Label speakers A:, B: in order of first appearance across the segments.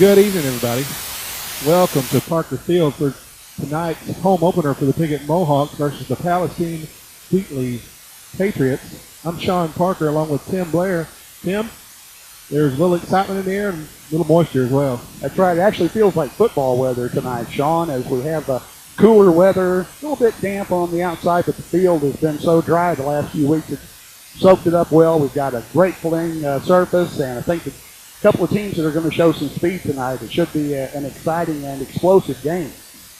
A: Good evening, everybody. Welcome to Parker Field for tonight's home opener for the Piggott Mohawks versus the Palestine-Wheatley Patriots. I'm Sean Parker along with Tim Blair. Tim, there's a little excitement in the air and a little moisture as well.
B: That's right. It actually feels like football weather tonight, Sean, as we have cooler weather, a little bit damp on the outside, but the field has been so dry the last few weeks. It's soaked it up well. We've got a great playing surface, and I think a couple of teams that are going to show some speed tonight. It should be an exciting and explosive game.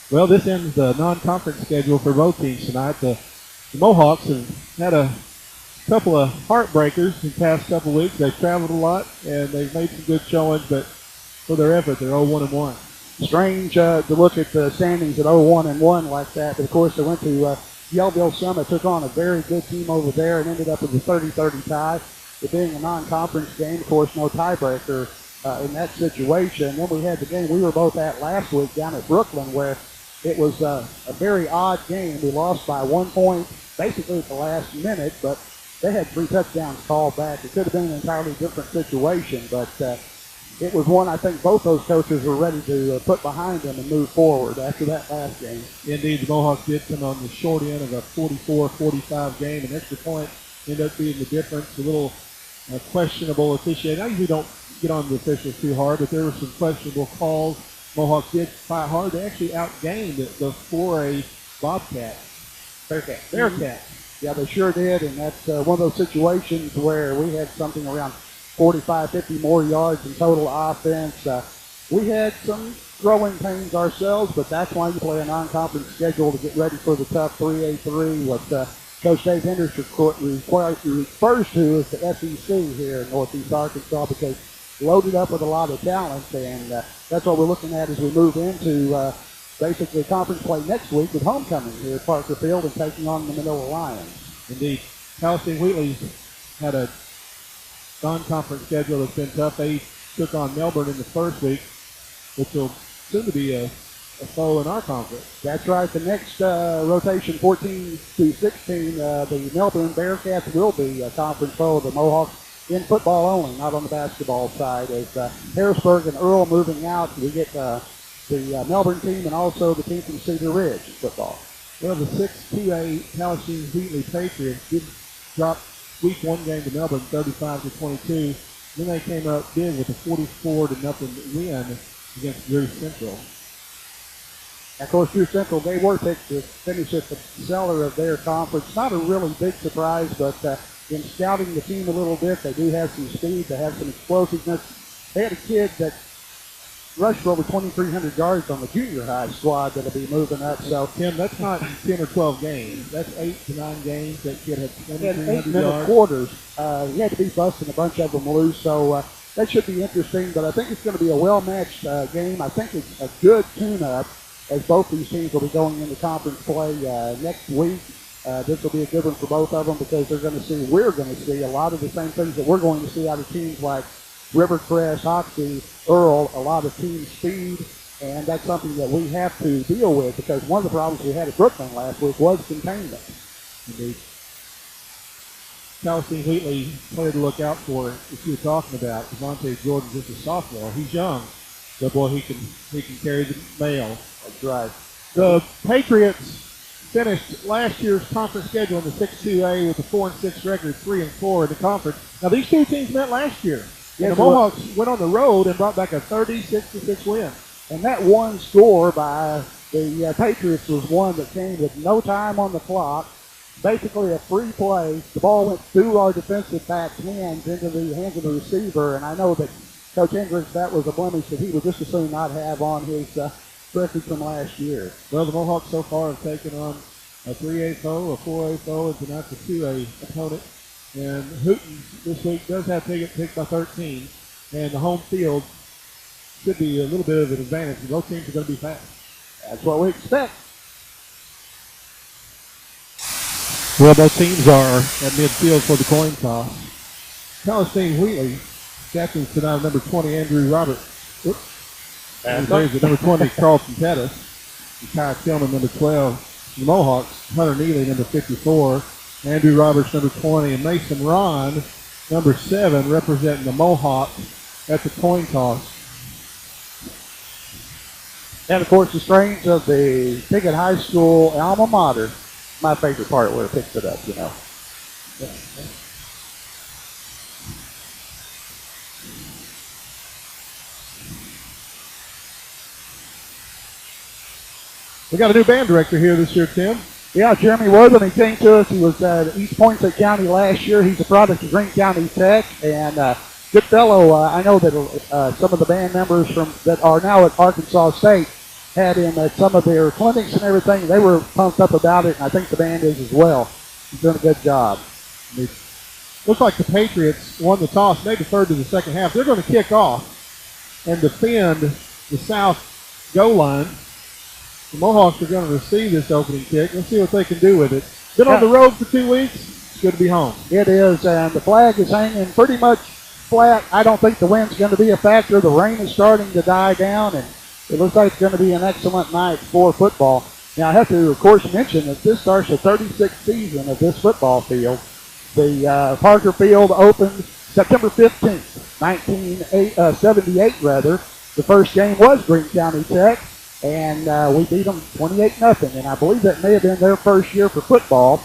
A: Well, this ends the non-conference schedule for both teams tonight. The Mohawks have had a couple of heartbreakers in the past couple of weeks. They've traveled a lot, and they've made some good showings, but for their effort, they're 0-1-1.
B: Strange to look at the standings at 0-1-1 like that, but of course they went to Yellville Summit, took on a very good team over there, and ended up with a 30-30 tie. It being a non-conference game, of course, no tiebreaker in that situation. Then we had the game we were both at last week down at Brooklyn, where it was a very odd game. We lost by 1 point, basically at the last minute, but they had 3 touchdowns called back. It could have been an entirely different situation, but it was one I think both those coaches were ready to put behind them and move forward after that last game.
A: Indeed, the Mohawks did come on the short end of a 44-45 game. An extra point ended up being the difference. A little questionable officiating. I usually don't get on the officials too hard, but there were some questionable calls. Mohawks did fight hard. They actually outgained the 4A Bobcats. Bearcats.
B: Yeah, they sure did, and that's one of those situations where we had something around 45, 50 more yards in total offense. We had some growing pains ourselves, but that's why you play a non-conference schedule to get ready for the tough 3A3. What Coach Dave Henderson refers to as the SEC here in Northeast Arkansas, because loaded up with a lot of talent, and that's what we're looking at as we move into basically conference play next week with homecoming here at Parker Field and taking on the Manila Lions.
A: Indeed. Palestine-Wheatley's had a non-conference schedule that's been tough. They took on Melbourne in the first week, which will soon to be a foe in our conference.
B: That's right. The next rotation, 14 to 16, the Melbourne Bearcats will be a conference foe of the Mohawks in football only, not on the basketball side. As Harrisburg and Earl moving out, we get the Melbourne team and also the team from Cedar Ridge football.
A: Well, the 6-2A Palestine-Wheatley Patriots did drop week 1 game to Melbourne 35-22. Then they came up big with a 44-0 win against Drew Central.
B: Of course, Drew Central, they were picked to finish at the cellar of their conference. Not a really big surprise, but in scouting the team a little bit, they do have some speed, they have some explosiveness. They had a kid that rushed for over 2,300 yards on the junior high squad that'll be moving up. So,
A: Tim, that's not 10 or 12 games. That's 8 to 9 games. That kid had 2,300
B: yards. Quarters. He had to be busting a bunch of them loose, so that should be interesting. But I think it's going to be a well-matched game. I think it's a good tune-up, as both these teams will be going into conference play next week. This will be a good one for both of them, because we're going to see a lot of the same things that we're going to see out of teams like Rivercrest, Hoxie, Earl, a lot of team speed, and that's something that we have to deal with, because one of the problems we had at Brooklyn last week was containment.
A: Indeed. Palestine-Wheatley player to look out for, if you were talking about, Devontae Jordan, just a sophomore. He's young, but boy, he can carry the mail.
B: That's right.
A: The Patriots finished last year's conference schedule in the 6-2A with a 4-6 record, 3-4 in the conference. Now, these two teams met last year. And the Mohawks went on the road and brought back a 36-6 win.
B: And that one score by the Patriots was one that came with no time on the clock, basically a free play. The ball went through our defensive back's hands into the hands of the receiver, and I know that Coach Hendricks, that was a blemish that he would just as soon not have on his record from last year.
A: Well, the Mohawks so far have taken on a 3A foe, a 4A foe, and tonight's a 2A opponent. And Hootens this week does have Piggott picked by 13, and the home field should be a little bit of an advantage. Both teams are going to be fast.
B: That's what we expect.
A: Well, both teams are at midfield for the coin toss. Palestine-Wheatley captains tonight number 20, Andrew Roberts. Number 20, Carlton Pettis. And Kai Tillman, number 12. The Mohawks, Hunter Neely, number 54. Andrew Roberts, number 20, and Mason Ron, number 7, representing the Mohawks at the coin toss.
B: And, of course, the strains of the Piggott High School alma mater. My favorite part where it picks it up, you know.
A: We got a new band director here this year, Tim.
B: Yeah, Jeremy Wortham, he came to us. He was at East Poinsett County last year. He's a product of Greene County Tech, and good fellow. I know that some of the band members that are now at Arkansas State had him at some of their clinics and everything. They were pumped up about it, and I think the band is as well. He's doing a good job.
A: Looks like the Patriots won the toss. They deferred to the second half. They're going to kick off and defend the south goal line. The Mohawks are going to receive this opening kick. Let's see what they can do with it. Been on the road for 2 weeks. It's good to be home.
B: It is, and the flag is hanging pretty much flat. I don't think the wind's going to be a factor. The rain is starting to die down, and it looks like it's going to be an excellent night for football. Now, I have to, of course, mention that this starts the 36th season of this football field. The Parker Field opened September 15th, 1978, rather. The first game was Greene County Tech, and we beat them 28-0, and I believe that may have been their first year for football.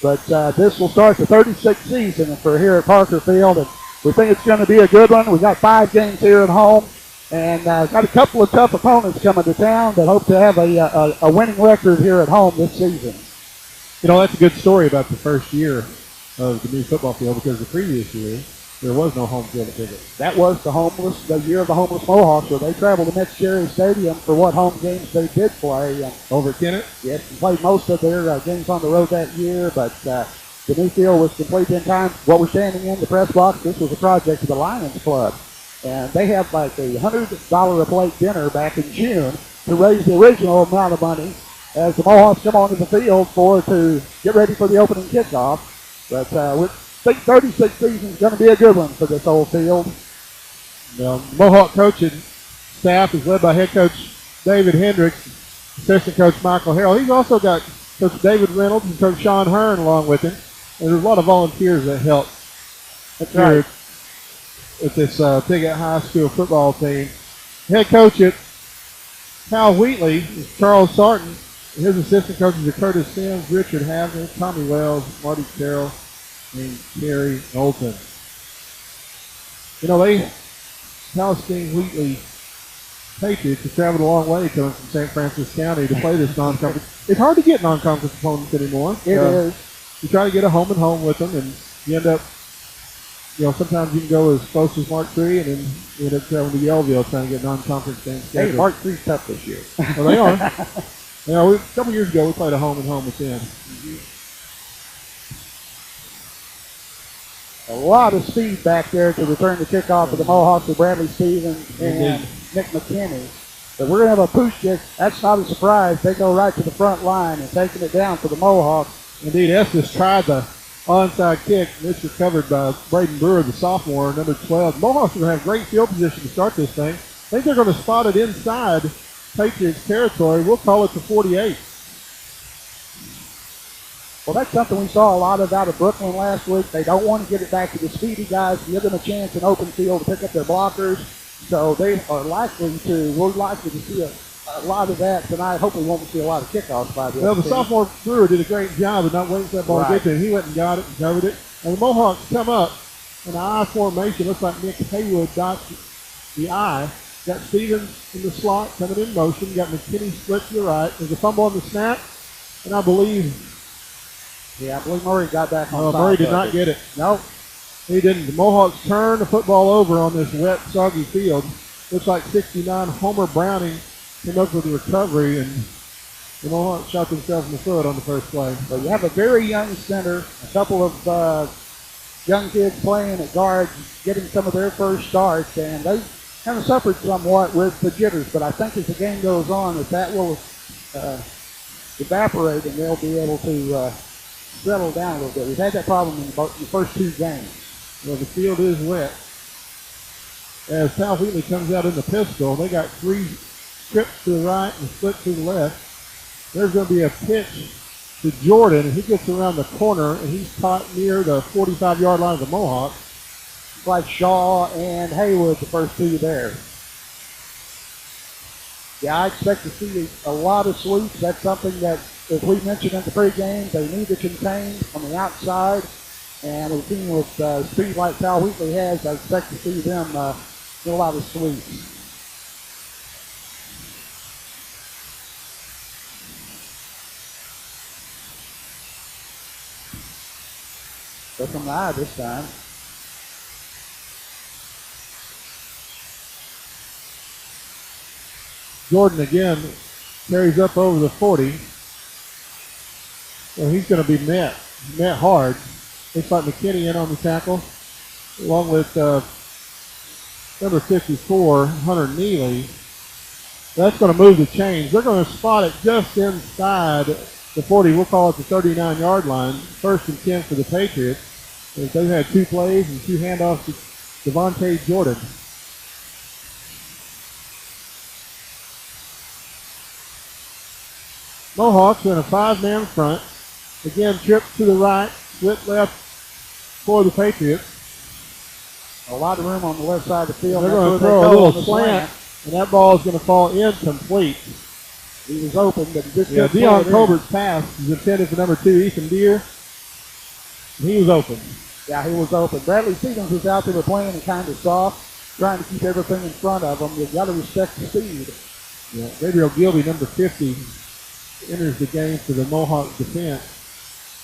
B: But this will start the 36th season for here at Parker Field, and we think it's going to be a good one. We got 5 games here at home, and got a couple of tough opponents coming to town that hope to have a winning record here at home this season.
A: You know, that's a good story about the first year of the new football field, because the previous year there was no home field at Piggott.
B: That was the year of the homeless Mohawks, where they traveled to Mitch Cherry Stadium for what home games they did play.
A: Over at Kennett?
B: Yes, and played most of their games on the road that year, but the new field was complete in time. What we're standing in the press box, this was a project of the Lions Club. And they have like a $100 a plate dinner back in June to raise the original amount of money as the Mohawks come onto the field to get ready for the opening kickoff. But we think 36 season is going to be a good one for this old field.
A: The Mohawk coaching staff is led by head coach David Hendricks, assistant coach Michael Harrell. He's also got Coach David Reynolds and Coach Sean Hearn along with him. And there's a lot of volunteers that help here at this Piggott High School football team. Head coach at Pal-Wheatley is Charles Sarton. His assistant coaches are Curtis Sims, Richard Havner, Tommy Wells, Marty Carroll, and Terry Knowlton. You know, Palestine-Wheatley Patriots have traveled a long way coming from St. Francis County to play this non-conference. It's hard to get non-conference opponents anymore.
B: It is.
A: You try to get a home with them, and you end up, sometimes you can go as close as Mark III, and then you end up traveling to Yellville trying to get non-conference games.
B: Hey, Mark III's tough this year.
A: Well, they are. A couple years ago, we played a home with them.
B: A lot of speed back there to return the kickoff for the Mohawks with Bradley Stevens and Nick McKinney. But we're going to have a push kick. That's not a surprise. They go right to the front line and taking it down for the Mohawks.
A: Indeed, Estes tried the onside kick. It's recovered by Braden Brewer, the sophomore, number 12. Mohawks are going to have great field position to start this thing. I think they're going to spot it inside Patriots territory. We'll call it the 48.
B: Well, that's something we saw a lot of out of Brooklyn last week. They don't want to get it back to the speedy guys, give them a chance in open field to pick up their blockers. So they are we're likely to see a lot of that tonight. Hopefully we won't see a lot of kickoffs by the
A: Well, the sophomore Brewer did a great job of not waiting for that ball to get to him. He went and got it and covered it. And the Mohawks come up in an I formation. Looks like Nick Haywood dots the I. Got Stevens in the slot coming in motion. Got McKinney split to the right. There's a fumble on the snap. And I believe
B: Murray got back on top.
A: Murray did not get it.
B: Nope.
A: He didn't. The Mohawks turned the football over on this wet, soggy field. Looks like 69 Homer Browning came up with the recovery, and the Mohawks shot themselves in the foot on the first play.
B: So you have a very young center, a couple of young kids playing at guard, getting some of their first starts, and they kind of suffered somewhat with the jitters. But I think as the game goes on, that will evaporate, and they'll be able to settle down a little bit. We've had that problem in the first 2 games.
A: Well, the field is wet. As Pal-Wheatley comes out in the pistol, they got 3 strips to the right and a split to the left. There's going to be a pitch to Jordan, and he gets around the corner, and he's caught near the 45-yard line of the Mohawks. Like
B: Shaw and Haywood, the first 2 there. Yeah, I expect to see a lot of sweeps. That's something that, as we mentioned in the pregame, they need to contain on the outside. And with a team with speed like Pal-Wheatley has, I expect to see them do a lot of sweeps. Go from the eye this time.
A: Jordan again carries up over the 40. Well, he's going to be met hard. Looks like McKinney in on the tackle, along with number 54, Hunter Neely. That's going to move the chains. They're going to spot it just inside the 40. We'll call it the 39-yard line. 1st and 10 for the Patriots. They've had 2 plays and 2 handoffs to Devontae Jordan. Mohawks in a 5-man front. Again, trip to the right, split left for the Patriots.
B: A lot of room on the left side of the field.
A: They're going to throw a little slant, and that ball is going to fall incomplete.
B: He was open, but he just
A: Deion Colbert's pass is intended for number 2, Ethan Deere. And he was open.
B: Yeah, he was open. Bradley Stevens was out there playing and kind of soft, trying to keep everything in front of him. You've got to respect the speed.
A: Yeah, Gabriel Gilby, number 50, enters the game for the Mohawk defense.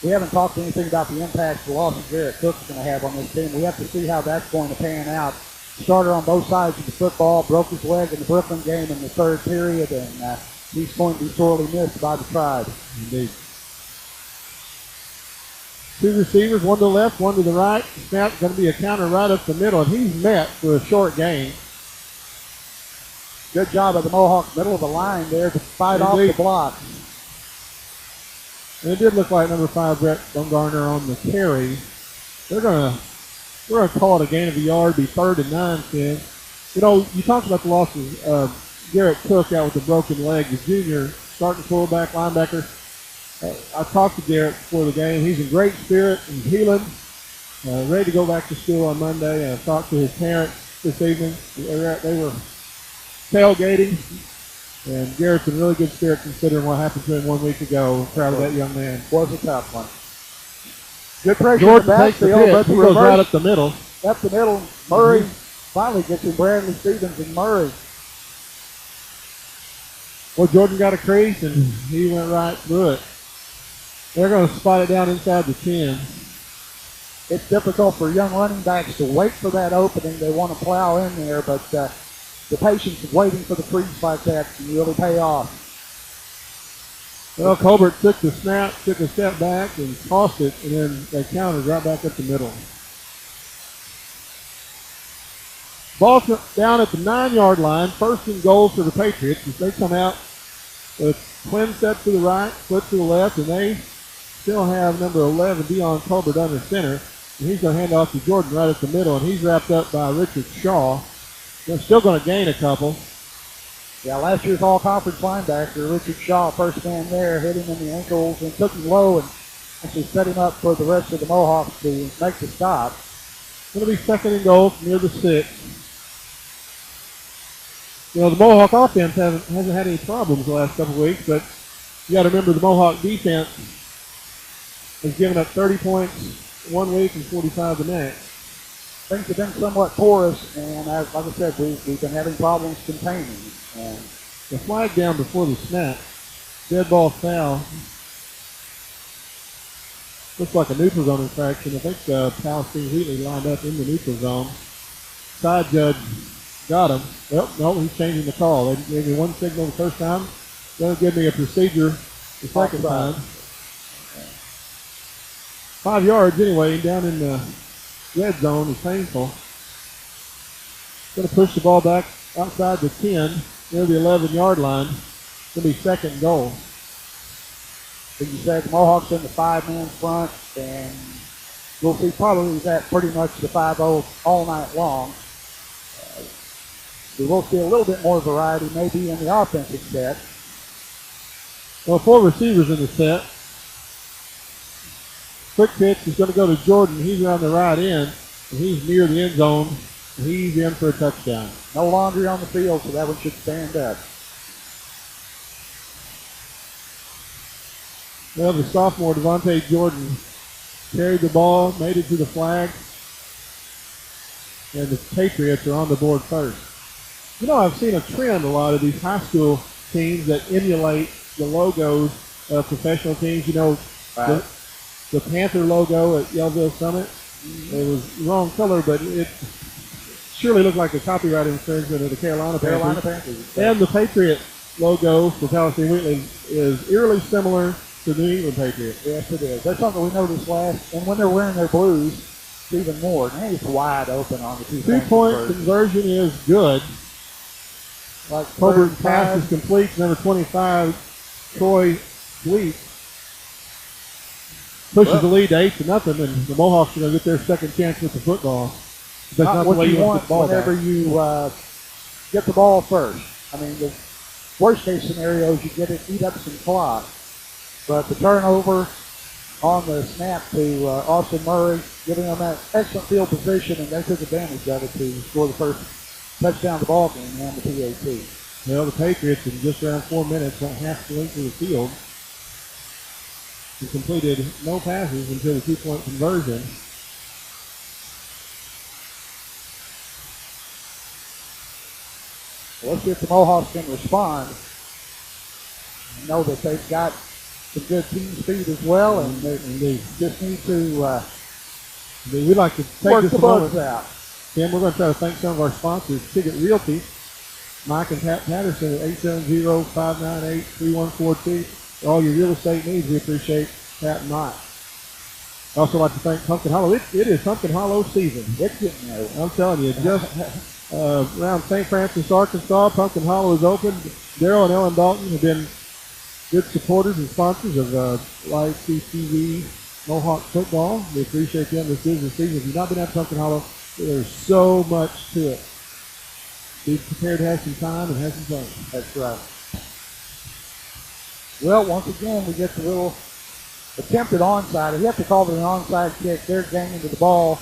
B: We haven't talked anything about the impact the loss of Garrett Cook's going to have on this team. We have to see how that's going to pan out. Starter on both sides of the football, broke his leg in the Brooklyn game in the 3rd period, and he's going to be sorely missed by the Tribe.
A: Indeed. 2 receivers, 1 to the left, 1 to the right. Snap going to be a counter right up the middle, and he's met for a short gain.
B: Good job of the Mohawks, middle of the line there to fight off the block.
A: And it did look like number 5, Brett Bumgarner on the carry. We're going to call it a gain of a yard, be 3rd and 9, Ken. You know, you talked about the loss of Garrett Cook out with a broken leg, the junior starting fullback, linebacker. I talked to Garrett before the game. He's in great spirit and healing, ready to go back to school on Monday. I talked to his parents this evening. They were tailgating, and Garrett's in really good spirit considering what happened to him 1 week ago. Proud of that young man.
B: Was a tough one. Good pressure.
A: Jordan takes the pitch. He goes right up the middle.
B: Up the middle. Murray finally gets to Bradley Stevens and Murray.
A: Well, Jordan got a crease, and he went right through it. They're going to spot it down inside the 10.
B: It's difficult for young running backs to wait for that opening. They want to plow in there, but the patience of waiting for the freeze like that can really pay off.
A: Well, Colbert took the snap, took a step back, and tossed it, and then they countered right back up the middle. Ball down at the 9-yard line. 1st and goal for the Patriots as they come out with twin set to the right, split to the left, and they still have number 11, Deion Colbert, under center. And he's going to hand off to Jordan right at the middle, and he's wrapped up by Richard Shaw. They're still going to gain a couple.
B: Yeah, last year's all-conference linebacker, Richard Shaw, first man there, hit him in the ankles and took him low and actually set him up for the rest of the Mohawks to make the stop.
A: Going to be 2nd and goal near the 6. You know, the Mohawk offense hasn't had any problems the last couple of weeks, but you got to remember the Mohawk defense has given up 30 points 1 week and 45 the next.
B: Things have been somewhat porous, and like I said, we've been having problems containing. And
A: the flag down before the snap, dead ball foul. Looks like a neutral zone infraction. I think Palestine-Wheatley lined up in the neutral zone. Side judge got him. Well, no, he's changing the call. They gave me one signal the first time. They'll give me a procedure the second time. 5 yards anyway, down in the red zone is painful. Going to push the ball back outside the 10, near the 11-yard line. It's going to be 2nd and goal.
B: As you said, the Mohawks in the 5-man front, and we'll see probably that pretty much the 5-0 all night long. We will see a little bit more variety maybe in the offensive set.
A: Well, 4 receivers in the set. Quick pitch is going to go to Jordan. He's around the right end, and he's near the end zone. And he's in for a touchdown.
B: No laundry on the field, so that one should stand up.
A: Well, the sophomore Devontae Jordan carried the ball, made it to the flag, and the Patriots are on the board first. You know, I've seen a trend, a lot of these high school teams that emulate the logos of professional teams. You know,
B: Right.
A: the Panther logo at Yellville Summit. It was the wrong color, but it surely looked like a copyright infringement of the Carolina Panthers. And the Patriot logo for Palestine-Wheatley is eerily similar to the New England Patriots.
B: Yes, it is. That's something we noticed last. And when they're wearing their blues, it's even more. And it's wide open on the
A: Two-point conversion is good.
B: Like
A: Colbert pass is complete. Number 25, Troy Fleet, pushes the lead to 8-0, and the Mohawks are going to get their second chance with the football. That's not the
B: what
A: way
B: you
A: want
B: want
A: the ball
B: whenever
A: back.
B: you get the ball first. I mean, the worst case scenario is you get it, eat up some clock. But the turnover on the snap to Austin Murray, giving them that excellent field position, and they took advantage of it to score the first touchdown of the ball game and the PAT.
A: Well, the Patriots in just around 4 minutes went half the length of the field and completed no passes until the two-point conversion.
B: Well, let's see if the Mohawks can respond. I know that they've got some good team speed as well, and they just need to
A: We'd like to take
B: work
A: this
B: the
A: moment.
B: bugs out.
A: Tim, we're going to try to thank some of our sponsors, Piggott Realty, Mike and Pat Patterson at 870-598-3142. For all your real estate needs, we appreciate Pat and Mike. I'd also like to thank Pumpkin Hollow. It is Pumpkin Hollow season.
B: It's getting there.
A: I'm telling you, just around St. Francis, Arkansas, Pumpkin Hollow is open. Daryl and Ellen Dalton have been good supporters and sponsors of Live CTV Mohawk football. We appreciate them this business season. If you've not been at Pumpkin Hollow, there's so much to it. Be prepared to have some time and have some fun.
B: That's right. Well, once again, we get the little attempted onside. If you have to call it an onside kick, they're ganging to the ball,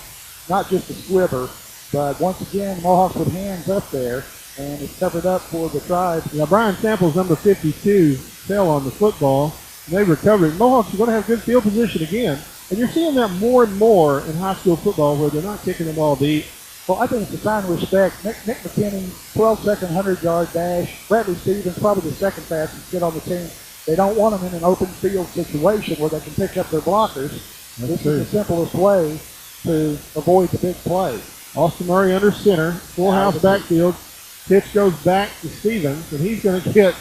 B: not just a sliver, but once again, Mohawks with hands up there, and it's covered up for the Tribe.
A: Now, Brian Samples, number 52, fell on the football, and they recovered it. Mohawks are going to have good field position again, and you're seeing that more and more in high school football where they're not kicking the ball deep.
B: Well, I think it's a sign of respect. Nick McKinney, 12-second, 100-yard dash. Bradley Stevens, probably the second fastest kid on the team. They don't want them in an open field situation where they can pick up their blockers. This is the simplest way to avoid the big play.
A: Austin Murray under center, full house backfield. Pitch goes back to Stevens, and he's going to get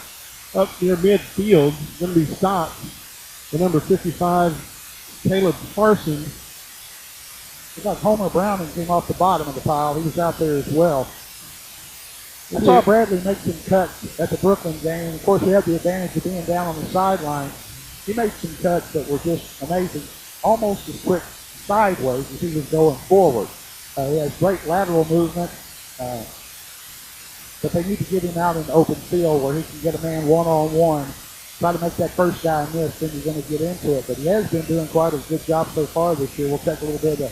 A: up near midfield. Going to be stopped. The number 55, Caleb Parsons.
B: It's like Homer Browning came off the bottom of the pile. He was out there as well. I saw Bradley make some cuts at the Brooklyn game. Of course, he had the advantage of being down on the sideline. He made some cuts that were just amazing, almost as quick sideways as he was going forward. He has great lateral movement, but they need to get him out in the open field where he can get a man one-on-one. Try to make that first guy miss, then you're going to get into it. But he has been doing quite a good job so far this year. We'll take a little bit of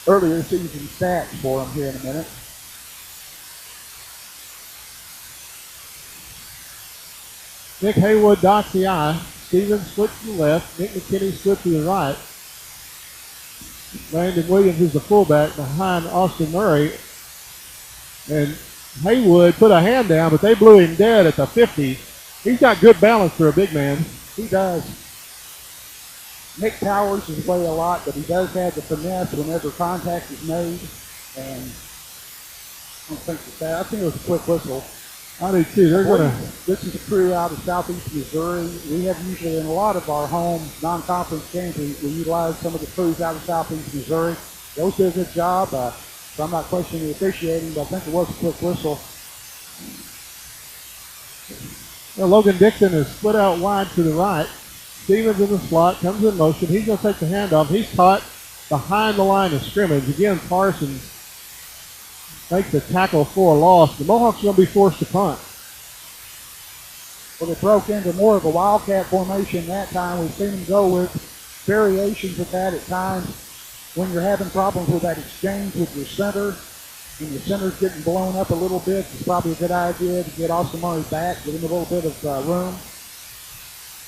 B: earlier season stats for him here in a minute.
A: Nick Haywood dots the I. Stevens split to the left. Nick McKinney split to the right. Landon Williams is the fullback behind Austin Murray. And Haywood put a hand down, but they blew him dead at the 50. He's got good balance for a big man.
B: He does. Nick Towers is way a lot, but he does have the finesse whenever contact is made. And I think it was a quick whistle.
A: I do too.
B: This is a crew out of southeast Missouri. We have usually in a lot of our home non-conference games, we utilize some of the crews out of southeast Missouri. Those do a good job. So I'm not questioning the officiating, but I think it was a quick whistle.
A: Well, Logan Dixon is split out wide to the right. Stevens in the slot, comes in motion. He's going to take the handoff. He's caught behind the line of scrimmage. Again, Parsons makes the tackle for a loss. The Mohawks are going to be forced to punt.
B: Well, they broke into more of a wildcat formation that time. We've seen them go with variations of that at times. When you're having problems with that exchange with your center, and your center's getting blown up a little bit, it's probably a good idea to get Austin Murray back, give him a little bit of room.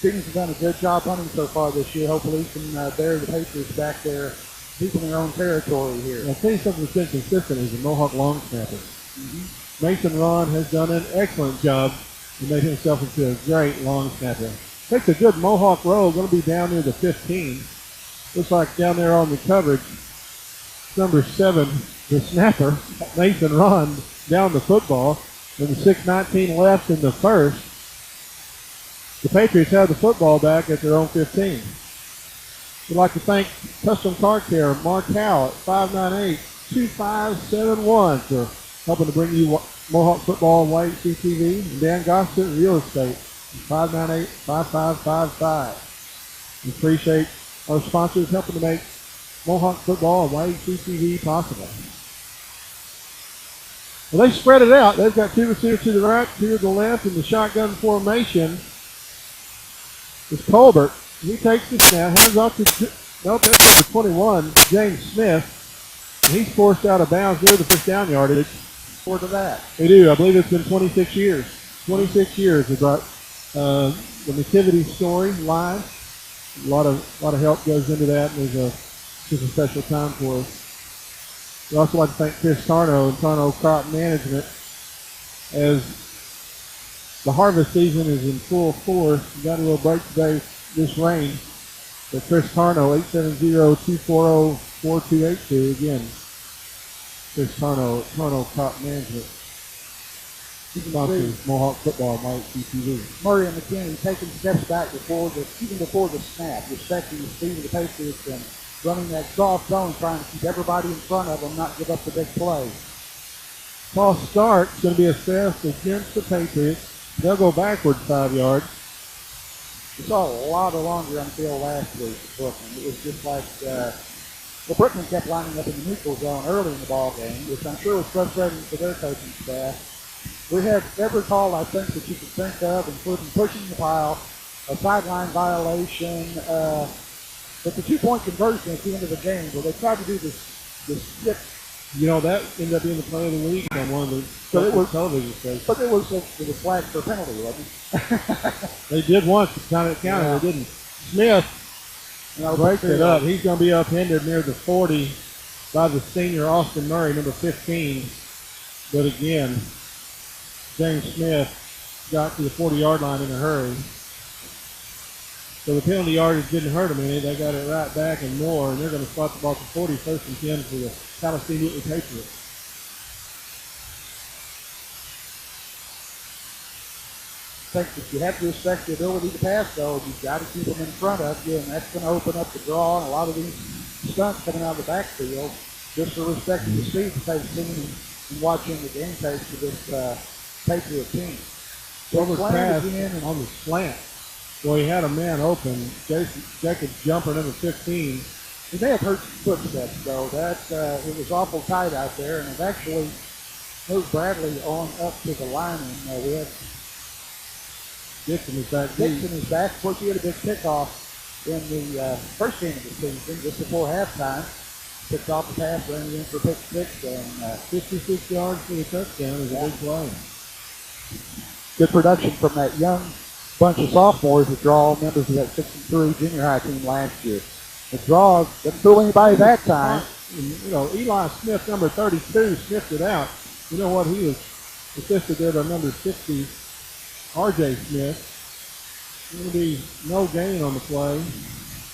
B: Teams have done a good job hunting so far this year. Hopefully we can bury the Patriots back there, deep in their own territory here.
A: I'll tell you something that's been consistent is the Mohawk long snapper. Mason Ron has done an excellent job and made himself into a great long snapper. Takes a good Mohawk roll, going to be down near the 15. Looks like down there on the coverage, number 7, the snapper, Mason Ron, down the football. And the 6:19 left in the first. The Patriots have the football back at their own 15. We'd like to thank Custom Car Care, Mark Howe at 598-2571 for helping to bring you Mohawk football and YHCTV. And Dan Gossett, Real Estate, 598-5555. We appreciate our sponsors helping to make Mohawk football and YHCTV possible. Well, they spread it out. They've got 2 receivers to the right, 2 to the left, in the shotgun formation. It's Colbert. He takes the snap, hands off to, nope, that's number 21, James Smith. And he's forced out of bounds near the first down yardage.
B: Forward to that.
A: They do. I believe it's been 26 years. 26 years they brought the Nativity story live. A lot of help goes into that, and it's just a special time for us. We'd also like to thank Chris Tarno and Tarno Crop Management as the harvest season is in full force. We got a little break today, this rain. But Chris Tarno, 870-240-4282. Again, Chris Tarno, Tarno Crop Management. Sponsors Mohawk football, Mike CTV.
B: Murray and McKinney taking steps back even before the snap, respecting the speed of the Patriots and running that soft zone, trying to keep everybody in front of them, not give up the big play.
A: False start is going to be assessed against the Patriots. They'll go backwards 5 yards.
B: We saw a lot of longer on the field last week at Brooklyn. It was just like, Brooklyn kept lining up in the neutral zone early in the ball game, which I'm sure was frustrating for their coaching staff. We had every call, I think, that you could think of, including pushing the pile, a sideline violation, but the 2-point conversion at the end of the game, where they tried to do this skip.
A: You know, that ended up being the play of the week on one of the television stations.
B: But it was flagged for a penalty, wasn't it?
A: They did once, it counted, they didn't. Smith breaks it up. He's going to be upended near the 40 by the senior Austin Murray, number 15. But again, James Smith got to the 40-yard line in a hurry. So the penalty yardage didn't hurt them any. They got it right back and more, and they're going to spot the ball for 40, 1st and 10 for the Palestine-Wheatley Patriots.
B: I think that you have to respect the ability to pass, though. You've got to keep them in front of you, and that's going to open up the draw and a lot of these stunts coming out of the backfield, just for respecting the speed that they've seen and watching the game tape for this Patriot team.
A: So the pass on the slant. Well, he had a man open. Jacob Jumper, number 15.
B: He may have heard some footsteps, though. It was awful tight out there, and they've actually moved Bradley on up to the line. And we have
A: Dixon is back.
B: Dixon is back. Of course, he had a big kickoff in the first game of the season, just before halftime. Picked off the pass, ran it in for pick 6, and
A: 56 yards for the touchdown is a big play.
B: Good production from that young bunch of sophomores that draw all members of that 63 junior high team last year. The draw didn't fool anybody that time.
A: You know, Eli Smith, number 32, sniffed it out. You know what? He was assisted there by number 60, R.J. Smith. There's going to be no gain on the play.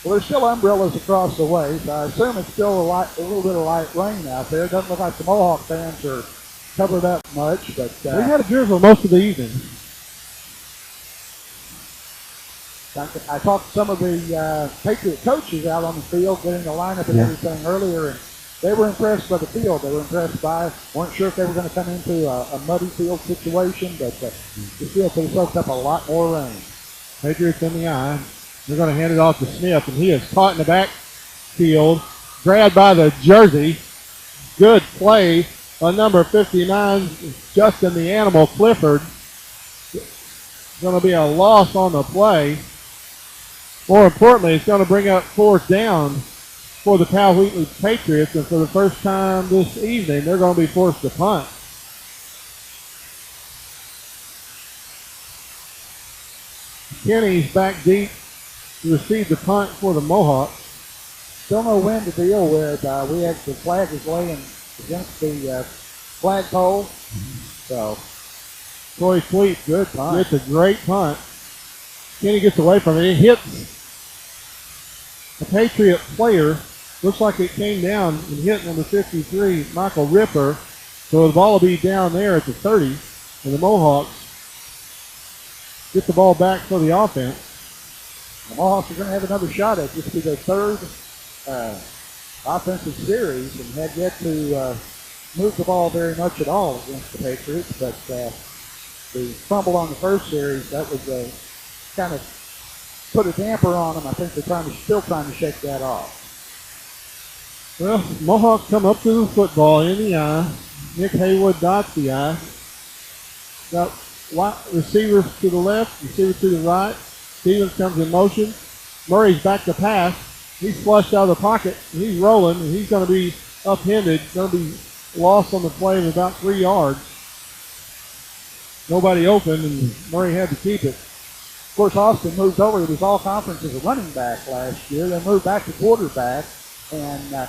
B: Well, there's still umbrellas across the way, so I assume it's still a little bit of light rain out there. It doesn't look like the Mohawk fans are covered up much, but
A: they had a drizzle most of the evening.
B: I talked to some of the Patriot coaches out on the field, getting the lineup and everything earlier, and they were impressed by the field. They were impressed weren't sure if they were going to come into a muddy field situation, but the field could have soaked up a lot more rain.
A: Patriots in the eye. They're going to hand it off to Smith, and he is caught in the backfield, grabbed by the jersey. Good play on number 59, Justin the Animal Clifford. Going to be a loss on the play. More importantly, it's going to bring up 4th down for the Pal-Wheatley Patriots, and for the first time this evening, they're going to be forced to punt. McKinney's back deep to receive the punt for the Mohawks.
B: Still no wind to deal with. We had the flag is laying against the flagpole. So
A: Troy Sweet,
B: good punt.
A: It's a great punt. Kenny gets away from it. It hits a Patriot player. Looks like it came down and hit number 53, Michael Ripper. So the ball will be down there at the 30. And the Mohawks get the ball back for the offense.
B: The Mohawks are going to have another shot at this. Will be their third offensive series and had yet to move the ball very much at all against the Patriots. But the fumble on the first series, that was kind of put a damper on them. I think they're still trying to shake that off.
A: Well, Mohawks come up to the football in the eye. Nick Haywood dots the eye. Got receiver to the left, receiver to the right. Stevens comes in motion. Murray's back to pass. He's flushed out of the pocket. He's rolling, and he's going to be upended. Going to be lost on the play of about 3 yards. Nobody open, and Murray had to keep it.
B: Of course, Austin moved over. He was all conference as a running back last year. Then moved back to quarterback, and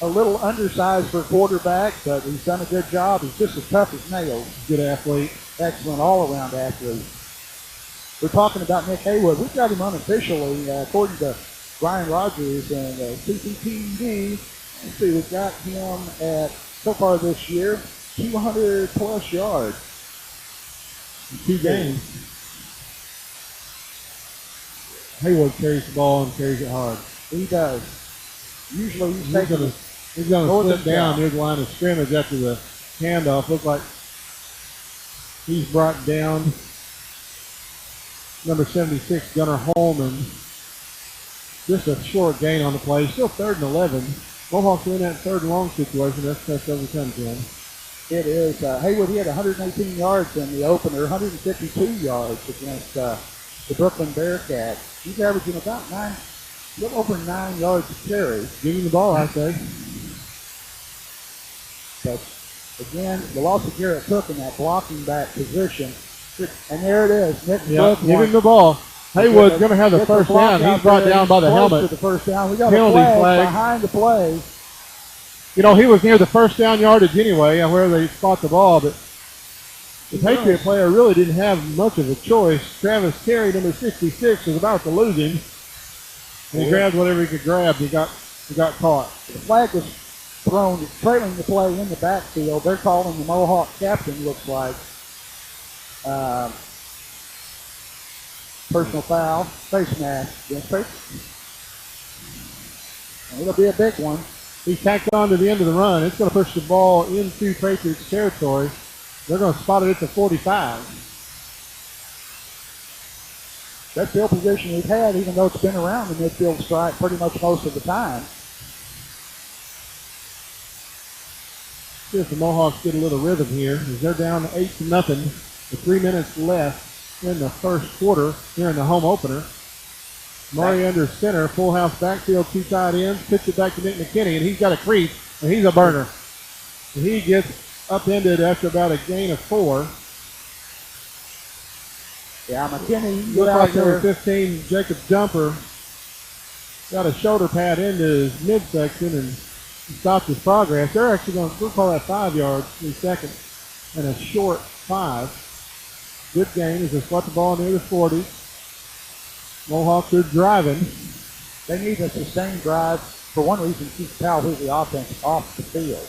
B: a little undersized for a quarterback, but he's done a good job. He's just as tough as nails.
A: Good athlete.
B: Excellent all-around athlete. We're talking about Nick Haywood. We've got him unofficially, according to Brian Rogers and CCTV. Let's see, we've got him at, so far this year, 200-plus yards.
A: In 2 games. Haywood carries the ball and carries it hard.
B: He does. Usually he's
A: going to slip down near the line of scrimmage after the handoff. Looks like he's brought down number 76, Gunnar Holman. Just a short gain on the play. Still 3rd and 11. Mohawks are in that 3rd and long situation. That's best overcome to him.
B: It is. Haywood, he had 118 yards in the opener, 152 yards against the Brooklyn Bearcats. He's averaging about a little over 9 yards a carry.
A: Give him the ball, I say.
B: But again, the loss of Garrett Cook in that blocking back position. And there it is.
A: Give him the ball. Haywood's going to have the first down. He's brought down by the helmet.
B: To the first down. We got
A: penalty
B: a
A: flag
B: behind the play.
A: You know, he was near the first down yardage anyway, where they spot the ball, but the Patriot player really didn't have much of a choice. Travis Terry, number 66, was about to lose him. And he grabbed whatever he could grab. He got caught.
B: The flag was thrown, trailing the play in the backfield. They're calling the Mohawk captain, looks like. Personal foul, face mask against Patriots. It'll be a big one.
A: He's tacked on to the end of the run. It's going to push the ball into Patriots territory. They're going to spot it at the 45.
B: That field position we've had, even though it's been around the midfield stripe pretty much most of the time.
A: See if the Mohawks get a little rhythm here, as they're down 8-0 with 3 minutes left in the first quarter here in the home opener. Murray under center, full house backfield, 2 tight ends, pitch it back to Nick McKinney, and he's got a creep, and he's a burner. And he gets upended after about a gain of 4.
B: Yeah, McKinney.
A: Looks like number 15, Jacob Jumper, got a shoulder pad into his midsection and stopped his progress. They're actually going to, we'll call that 5 yards in second and a short 5. Good game as they spot the ball near the 40. Mohawks are driving.
B: They need a sustained drive. For one reason, keep Powell-Wheatley offense off the field.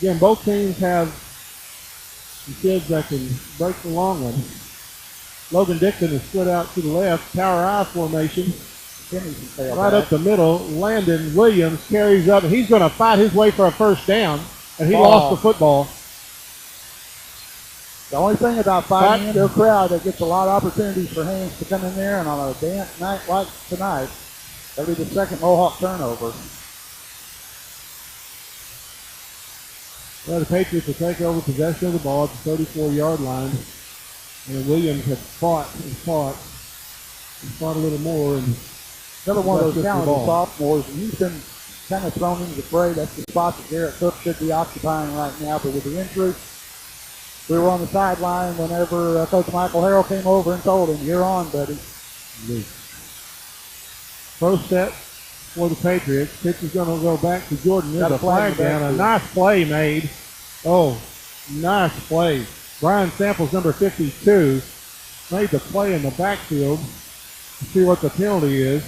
A: Again, both teams have some kids that can break the long one. Logan Dixon is split out to the left. Power I formation. Right up the middle. Landon Williams carries up. He's going to fight his way for a first down. And he lost the football.
B: The only thing about fighting into a crowd that gets a lot of opportunities for Haynes to come in there, and on a damp night like tonight, that'll be the second Mohawk turnover.
A: Well, the Patriots will take over possession of the ball at the 34-yard line. And Williams had fought a little more. And
B: another one of those talented sophomores, and he's been kind of thrown into the fray. That's the spot that Garrett Cook should be occupying right now, but with the injury, We were on the sideline whenever Coach Michael Harrell came over and told him, "You're on, buddy."
A: First set for the Patriots. Pitch is going to go back to Jordan. There's a flag down. A nice play made. Oh, nice play. Brian Samples, number 52, made the play in the backfield to see what the penalty is.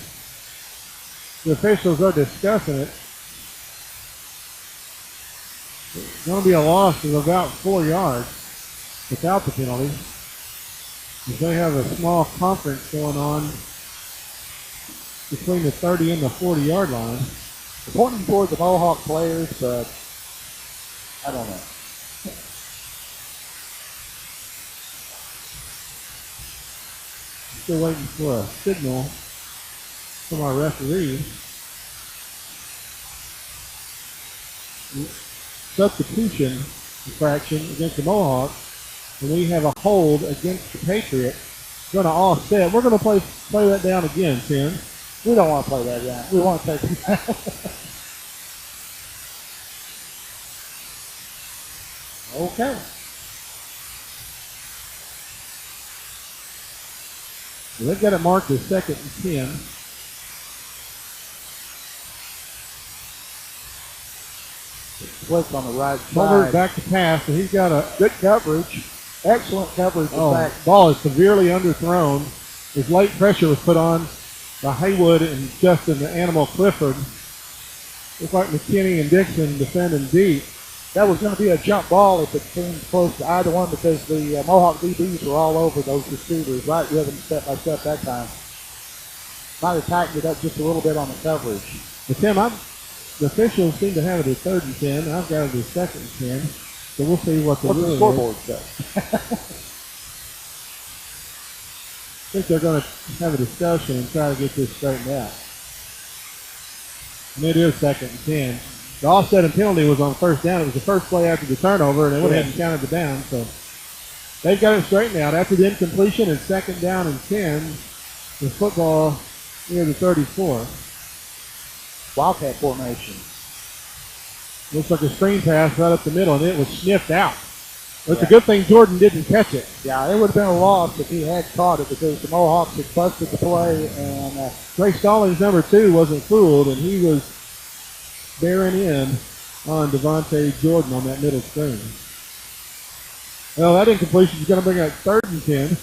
A: The officials are discussing it. It's going to be a loss of about 4 yards without the penalty. They have a small conference going on between the 30 and the 40-yard line.
B: Pointing toward the Mohawk players, but I don't know.
A: Still waiting for a signal from our referee. Substitution infraction against the Mohawks, and we have a hold against the Patriots. Going to offset. We're going to play that down again, Tim.
B: We don't want to play that down. We want to take it down.
A: Okay. Well, they've got it marked as 2nd and 10.
B: Split on the right
A: Mulder
B: side.
A: back to pass, and he's got a
B: good coverage. Excellent coverage.
A: Back. Ball is severely underthrown. His late pressure was put on by Haywood and Justin the Animal Clifford. Looks like McKinney and Dixon defending deep.
B: That was going to be a jump ball if it came close to either one because the Mohawk DBs were all over those receivers, right with them step by step that time. Might have tightened it up just a little bit on the coverage.
A: But Tim, the officials seem to have it at 3rd and 10. I've got it at 2nd and 10. So we'll see what the
B: scoreboard says.
A: I think they're going to have a discussion and try to get this straightened out. And it is 2nd and 10. The offset and penalty was on 1st down. It was the first play after the turnover, and they went ahead and counted the down. So they've got it straightened out. After the incompletion and 2nd down and 10, the football near the 34.
B: Wildcat formation.
A: Looks like a screen pass right up the middle, and it was sniffed out. It's a good thing Jordan didn't catch it.
B: Yeah, it would have been a loss if he had caught it because the Mohawks had busted the play, and
A: Trey Stallings, number 2, wasn't fooled, and he was bearing in on Devontae Jordan on that middle screen. Well, that incompletion is going to bring up 3rd and 10.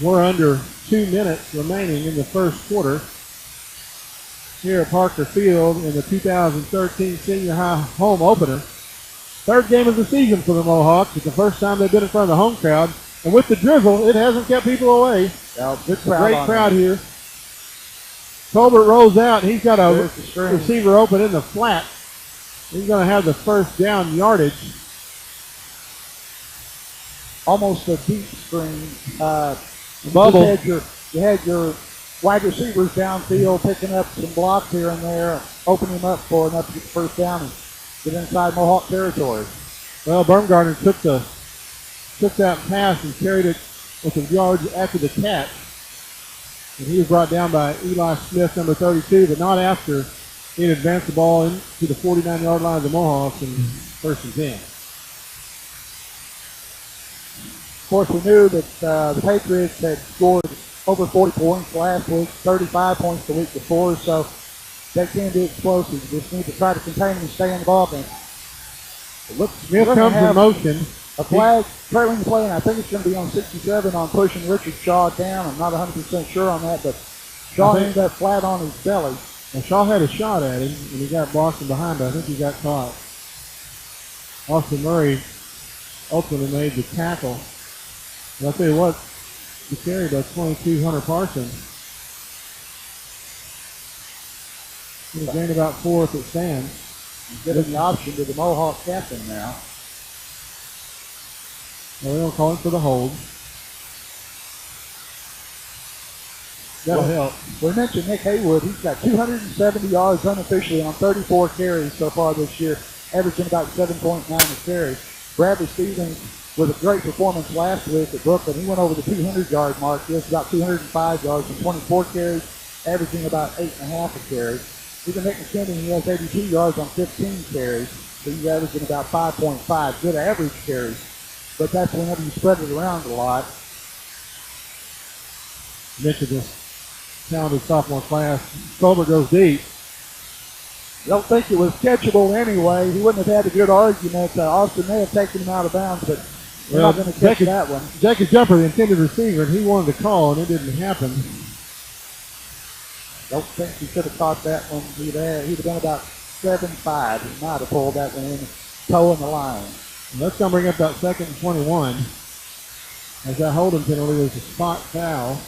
A: We're under 2 minutes remaining in the first quarter here at Parker Field in the 2013 Senior High home opener. 3rd game of the season for the Mohawks. It's the first time they've been in front of the home crowd. And with the drizzle, it hasn't kept people away.
B: Good
A: Great crowd here. Colbert rolls out. He's got a receiver open in the flat. He's going to have the 1st down yardage.
B: Almost a deep screen.
A: Bubble.
B: You had your wide receivers downfield picking up some blocks here and there, opening them up for enough to get the 1st down and get inside Mohawk territory.
A: Well, Baumgartner took that pass and carried it with the yards after the catch. And he was brought down by Eli Smith, number 32, but not after he had advanced the ball into the 49-yard line of the Mohawks in 1st and 10.
B: Of course, we knew that the Patriots had scored over 40 points last week, 35 points the week before, so they can be explosive. You just need to try to contain them and stay in the ball game.
A: Smith comes in motion.
B: A flag, trailing the play, and I think it's going to be on 67 on pushing Richard Shaw down. I'm not 100% sure on that, but Shaw ended up flat on his belly.
A: Well, Shaw had a shot at him, and he got blocked from behind, but I think he got caught. Austin Murray ultimately made the tackle. And I'll tell you what, he carried by 22 Hunter Parsons. He gained about 4 if it stands.
B: He's giving the option to the Mohawk captain now.
A: Well, they don't call him for the hold. That'll help.
B: We mentioned Nick Haywood. He's got 270 yards unofficially on 34 carries so far this year, averaging about 7.9 a carry. Bradley Stevens with a great performance last week at Brooklyn. He went over the 200-yard mark. He has about 205 yards and 24 carries, averaging about 8.5 a carry. Even Nick McKinney, he has 82 yards on 15 carries. He's averaging about 5.5, good average carries. But that's whenever you spread it around a lot.
A: Mentioned this talented sophomore class. Colbert goes deep.
B: Don't think it was catchable anyway. He wouldn't have had a good argument. Austin may have taken him out of bounds, but we're not going to catch that one.
A: Jacob Jumper, the intended receiver, and he wanted to call, and it didn't happen.
B: Don't think he could have caught that one. He'd have been about 7.5. He might have pulled that one in, toeing the line.
A: And that's going to bring up that 2nd and 21. As that holding penalty was a spot foul.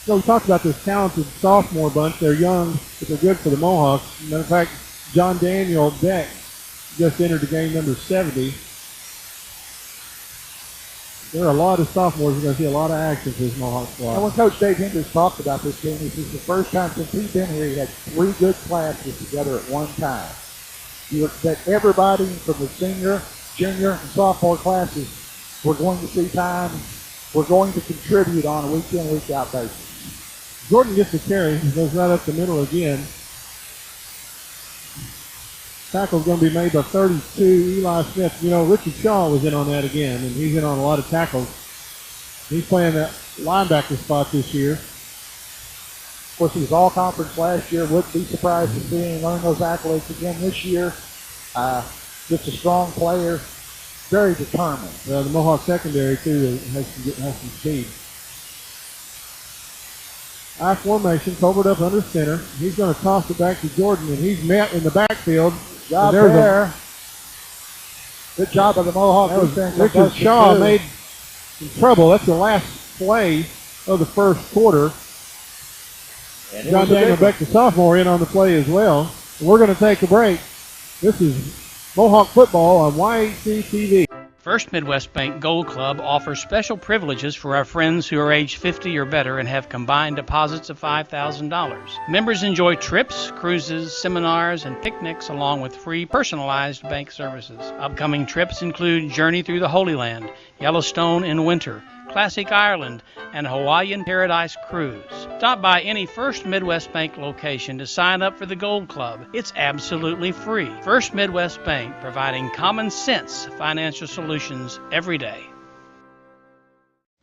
A: So we talked about this talented sophomore bunch. They're young, but they're good for the Mohawks. Matter of fact, John Daniel Beck just entered the game number 70. There are a lot of sophomores. We're going to see a lot of action for this Mohawk squad.
B: And when Coach Dave Hendricks talked about this game, this is the first time since he's been here he had 3 good classes together at one time. You expect everybody from the senior, junior, and sophomore classes we're going to see time. We're going to contribute on a week-in, week-out basis.
A: Jordan gets the carry. He goes right up the middle again. Tackle's going to be made by 32, Eli Smith. You know, Richard Shaw was in on that again, and he's in on a lot of tackles. He's playing that linebacker spot this year.
B: Of course, he was all-conference last year. Wouldn't be surprised to see him earn those accolades again this year. Just a strong player, very determined.
A: The Mohawk secondary, too, has some speed. I formation, Colbert up under center. He's going to toss it back to Jordan, and he's met in the backfield.
B: Job there. Good job by the Mohawks.
A: Richard Shaw made some trouble. That's the last play of the first quarter. And John Daniel Beck, the sophomore, in on the play as well. And we're going to take a break. This is Mohawk football on YHC-TV.
C: First Midwest Bank Gold Club offers special privileges for our friends who are age 50 or better and have combined deposits of $5,000. Members enjoy trips, cruises, seminars, and picnics along with free personalized bank services. Upcoming trips include Journey Through the Holy Land, Yellowstone in winter, Classic Ireland, and Hawaiian Paradise Cruise. Stop by any First Midwest Bank location to sign up for the Gold Club. It's absolutely free. First Midwest Bank, providing common sense financial solutions every day.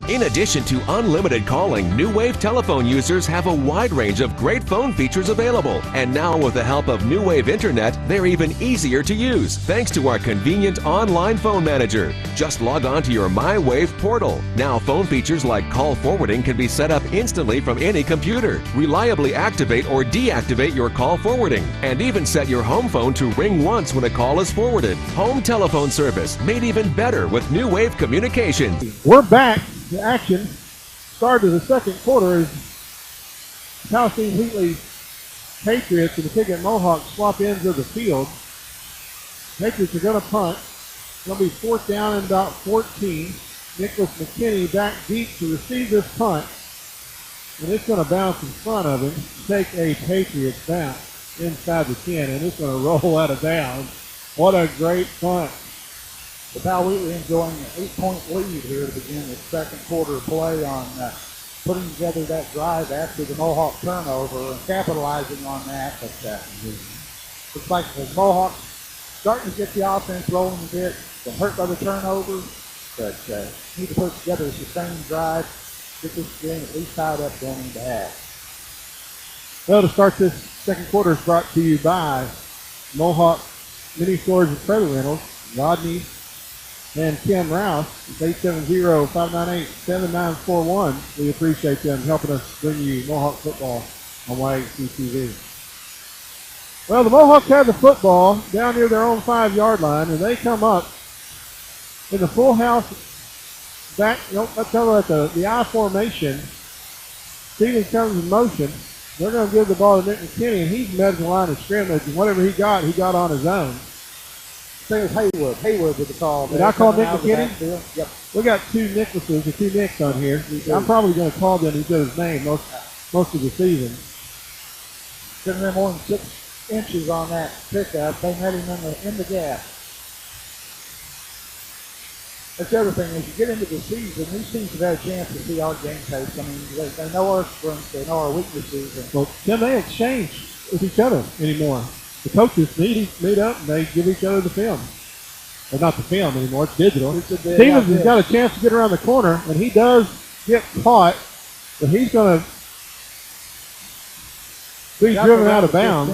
D: In addition to unlimited calling, New Wave telephone users have a wide range of great phone features available. And now with the help of New Wave Internet, they're even easier to use thanks to our convenient online phone manager. Just log on to your MyWave portal. Now phone features like call forwarding can be set up instantly from any computer. Reliably activate or deactivate your call forwarding. And even set your home phone to ring once when a call is forwarded. Home telephone service made even better with New Wave communication.
A: We're back. The action started of the second quarter as Palestine-Wheatley Patriots and the Piggott Mohawks swap ends of the field. Patriots are going to punt. It'll be 4th down and about 14. Nicholas McKinney back deep to receive this punt. And it's going to bounce in front of him, take a Patriots bounce inside the 10, and it's going to roll out of bounds. What a great punt.
B: The Pal-Wheatley enjoying an 8-point lead here to begin the second quarter play on putting together that drive after the Mohawk turnover and capitalizing on that. But looks like the Mohawks starting to get the offense rolling a bit. Been hurt by the turnover, but need to put together a sustained drive. Get this game at least tied up going into half.
A: Well, to start this second quarter is brought to you by Mohawk Mini Storage and Trailer Rentals, Rodney and Ken Rouse. It's 870-598-7941. We appreciate them helping us bring you Mohawk football on YHC-TV. Well, the Mohawks have the football down near their own 5-yard line, and they come up in the full house back. Let's tell at the I formation. Stevens comes in motion. They're going to give the ball to Nick McKinney, and he's met the line of scrimmage, and whatever he got on his own.
B: I think it was Haywood with the call.
A: Did I call Nick McKinney?
B: Yep.
A: We got 2 Nicholases or 2 Nicks on here. I'm probably going to call them each other's name most of the season.
B: Couldn't have been more than 6 inches on that pickup. They met him in the gap. That's the other thing. As you get into the season, these teams have had a chance to see our game tapes. I mean, they know our strengths, they know our weaknesses.
A: Well, can they exchange with each other anymore? the coaches meet up and they give each other the film. Well, not the film anymore, it's digital. Stevens has got a chance to get around the corner, and he does get caught, but he's going to be driven out of bounds.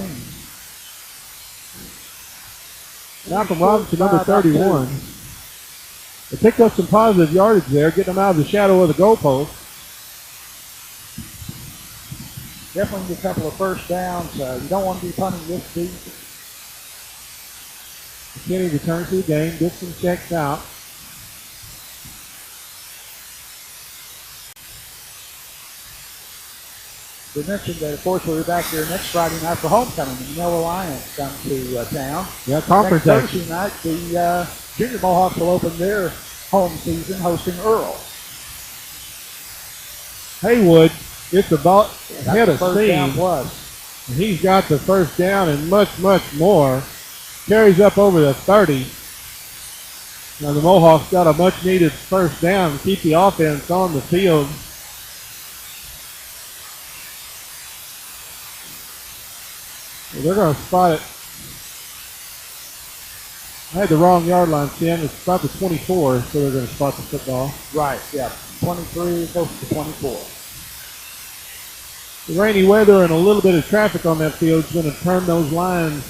A: Malcolm Robinson, number 31. They picked up some positive yardage there, getting them out of the shadow of the goalpost.
B: Definitely a couple of first downs. You don't want to be punting this deep.
A: McKinney returns to the game, gets some checks out.
B: We mentioned that, of course, we'll be back here next Friday night for homecoming. The Manila Lions come to town.
A: Yeah, conference
B: next Thursday night, the Junior Mohawks will open their home season hosting Earl.
A: Haywood gets the ball ahead of steam.
B: Plus.
A: And he's got the first down and much, much more. Carries up over the 30. Now the Mohawks got a much-needed first down to keep the offense on the field. Well, they're going to spot it. I had the wrong yard line, Tim. It's about the 24, so they're going to spot the football.
B: Right, yeah. 23 goes to 24.
A: The rainy weather and a little bit of traffic on that field is going to turn those lines.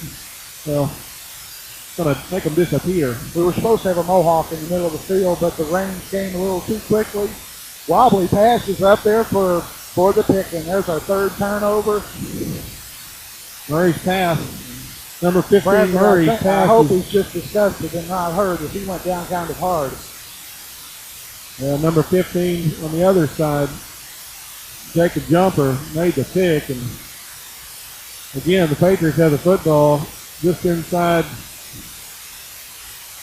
A: Well, it's going to make them disappear.
B: We were supposed to have a Mohawk in the middle of the field, but the rain came a little too quickly. Wobbly pass is up there for the pick, and there's our third turnover.
A: Murray's pass. Number 15,
B: Bradley,
A: Murray's pass.
B: I hope he's just disgusted and not hurt, as he went down kind of hard.
A: Number 15 on the other side, Jacob Jumper, made the pick. And again, the Patriots have the football just inside.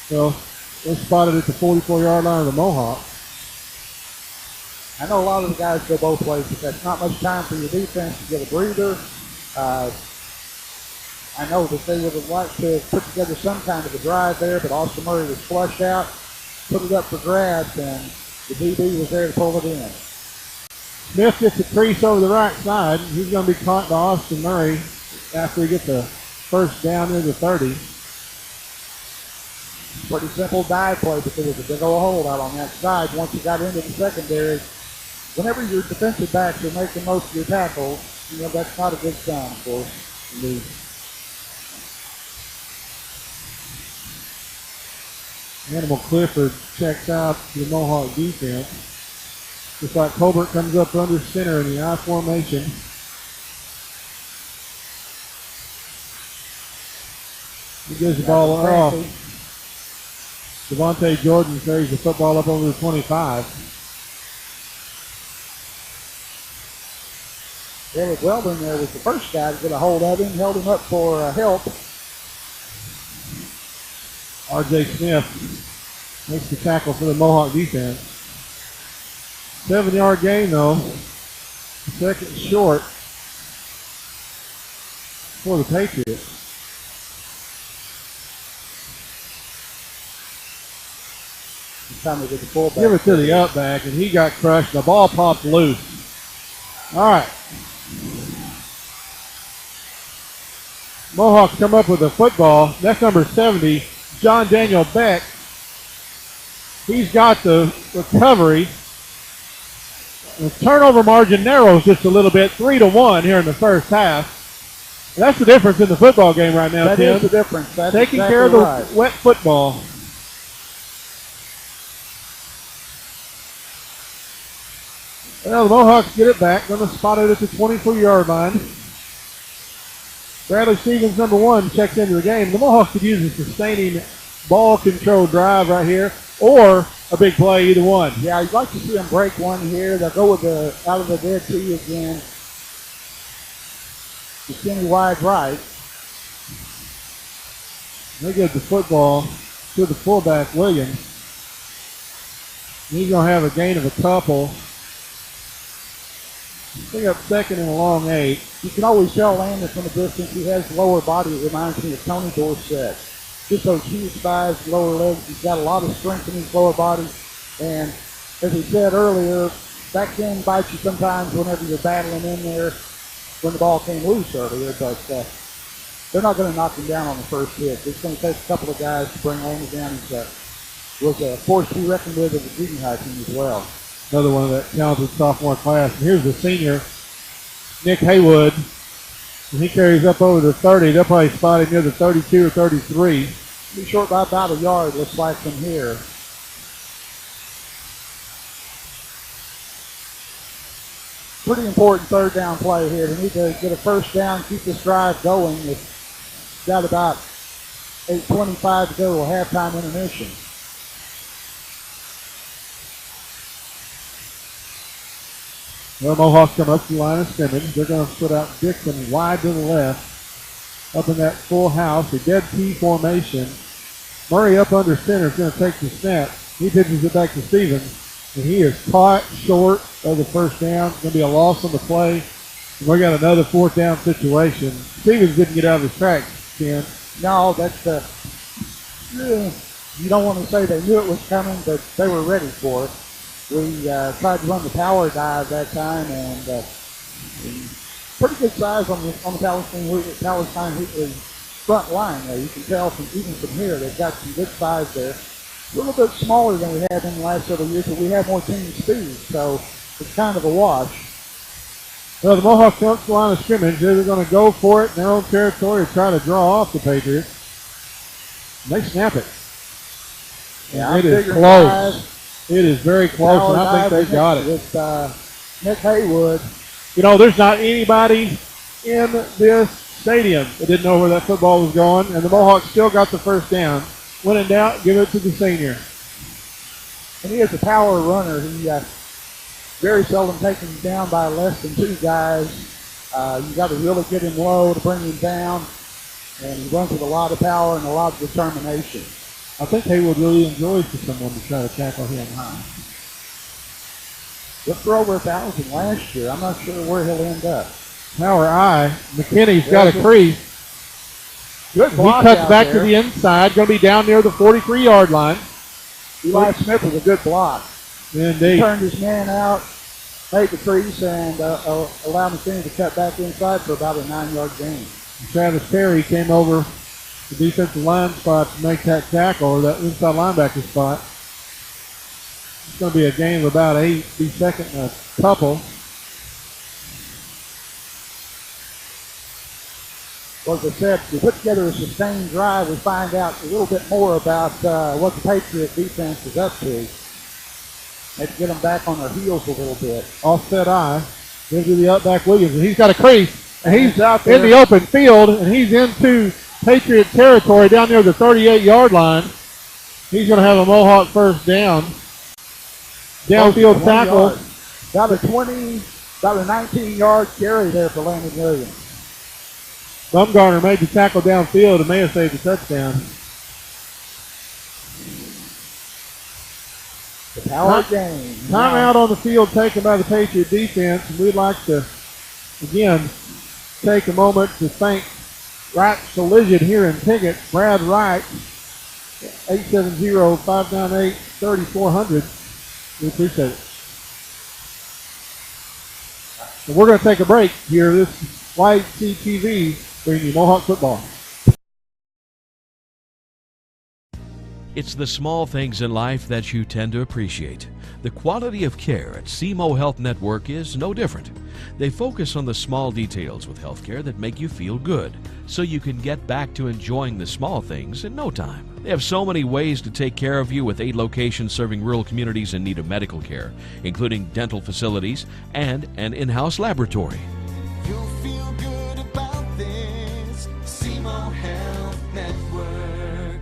A: So they're spotted at the 44-yard line of the Mohawks.
B: I know a lot of the guys go both ways, but that's not much time for your defense to get a breather. I know that they would have liked to put together some kind of a drive there, but Austin Murray was flushed out, put it up for grabs, and the DB was there to pull it in.
A: Smith gets a crease over the right side. He's going to be caught by Austin Murray after he gets the first down near the 30.
B: Pretty simple dive play, but there was a big old hole out on that side. Once you got into the secondary, whenever your defensive backs are making most of your tackles, you know, that's not a good sign, of course. Indeed.
A: Animal Clifford checks out the Mohawk defense. Just like Colbert comes up under center in the I formation. He gives the ball off. Devontae Jordan carries the football up over the 25.
B: Derek Weldon there was the first guy to get a hold of him, held him up for help.
A: R.J. Smith makes the tackle for the Mohawk defense. 7-yard gain, though. Second short for the Patriots.
B: Time to get the fullback.
A: Give it to the up back, and he got crushed. The ball popped loose. All right. Mohawks come up with the football. That's number 70, John Daniel Beck. He's got the recovery. The turnover margin narrows just a little bit, 3-1 here in the first half. And that's the difference in the football game right now,
B: Tim. That is the difference. That's
A: taking
B: exactly
A: care of the
B: right.
A: wet football. Well, the Mohawks get it back. Going to spot it at the 24-yard line. Bradley Stevens, number 1, checks into the game. The Mohawks could use a sustaining ball control drive right here, or a big play, either one.
B: Yeah, you'd like to see them break one here. They'll go with the out of the dead tee again. The skinny wide right.
A: They give the football to the fullback, Williams. He's going to have a gain of a couple. Pick up second and a long 8.
B: You can always tell Landon from a distance. He has the lower body. It reminds me of Tony Dorsett. Just those huge thighs, lower legs. He's got a lot of strength in his lower body. And as he said earlier, that can bite you sometimes whenever you're battling in there when the ball came loose earlier. But they're not going to knock him down on the first hit. It's going to take a couple of guys to bring Landon down. He was a force to be reckoned with of the junior high team as well.
A: Another one of that talented sophomore class. And here's the senior, Nick Haywood. And he carries up over the 30. They'll probably spot him near the 32 or 33.
B: Be short by about a yard, looks like, from here. Pretty important third down play here. They need to get a first down, keep this drive going. It's got about 8:25 to go to a halftime intermission.
A: Well, Mohawks come up to the line of scrimmage. They're going to put out Dixon wide to the left. Up in that full house, a dead T formation. Murray up under center is going to take the snap. He pitches it back to Stevens, and he is caught short of the first down. It's going to be a loss on the play. And we got another fourth down situation. Stevens didn't get out of his tracks, Ken.
B: No, that's you don't want to say they knew it was coming, but they were ready for it. We tried to run the power dive that time, and pretty good size on the Palestine-Wheatley front line there. You can tell even from here they've got some good size there. A little bit smaller than we had in the last several years, but we have more team speed, so it's kind of a wash.
A: Well, the Mohawks come to the line of scrimmage. They're going to go for it in their own territory to try to draw off the Patriots. And they snap it.
B: Yeah,
A: it is close. It is very close, and I think they got it.
B: With Nick Haywood.
A: You know, there's not anybody in this stadium that didn't know where that football was going, and the Mohawks still got the first down. When in doubt, give it to the senior.
B: And he is a power runner. He very seldom taken down by less than two guys. You got to really get him low to bring him down, and he runs with a lot of power and a lot of determination.
A: I think Haywood really enjoys for someone to try to tackle him high.
B: Just for over 1,000 last year. I'm not sure where he'll end up.
A: Power eye. McKinney's got a crease.
B: Good block.
A: He cuts back to the inside. Going to be down near the 43-yard line.
B: Eli Smith with a good block.
A: Indeed.
B: He turned his man out, made the crease, and allowed McKinney to cut back inside for about a 9-yard gain.
A: Travis Perry came over the defensive line spot to make that tackle, or that inside linebacker spot. It's going to be a gain of about 8. Be second and a couple.
B: Well, as I said, we put together a sustained drive. We find out a little bit more about what the Patriot defense is up to. Maybe get them back on their heels a little bit.
A: Offset eye. Gives you the up back Williams, and he's got a crease. And he's
B: out there
A: in the open field, and he's into Patriot territory down near the 38-yard line. He's going to have a Mohawk first down. Downfield tackle.
B: About a 19-yard carry there for Landon Williams.
A: Bumgarner made the tackle downfield and may have saved the touchdown.
B: The power game.
A: Timeout on the field taken by the Patriot defense, and we'd like to, again, take a moment to thank Wright's Collision here in Piggott. Brad Wright, 870-598-3400. We appreciate it. And we're going to take a break here. This is YCTV bringing you Mohawk football.
E: It's the small things in life that you tend to appreciate. The quality of care at SEMO Health Network is no different. They focus on the small details with healthcare that make you feel good, so you can get back to enjoying the small things in no time. They have so many ways to take care of you with 8 locations serving rural communities in need of medical care, including dental facilities and an in-house laboratory.
F: You'll feel good about this. SEMO Health Network.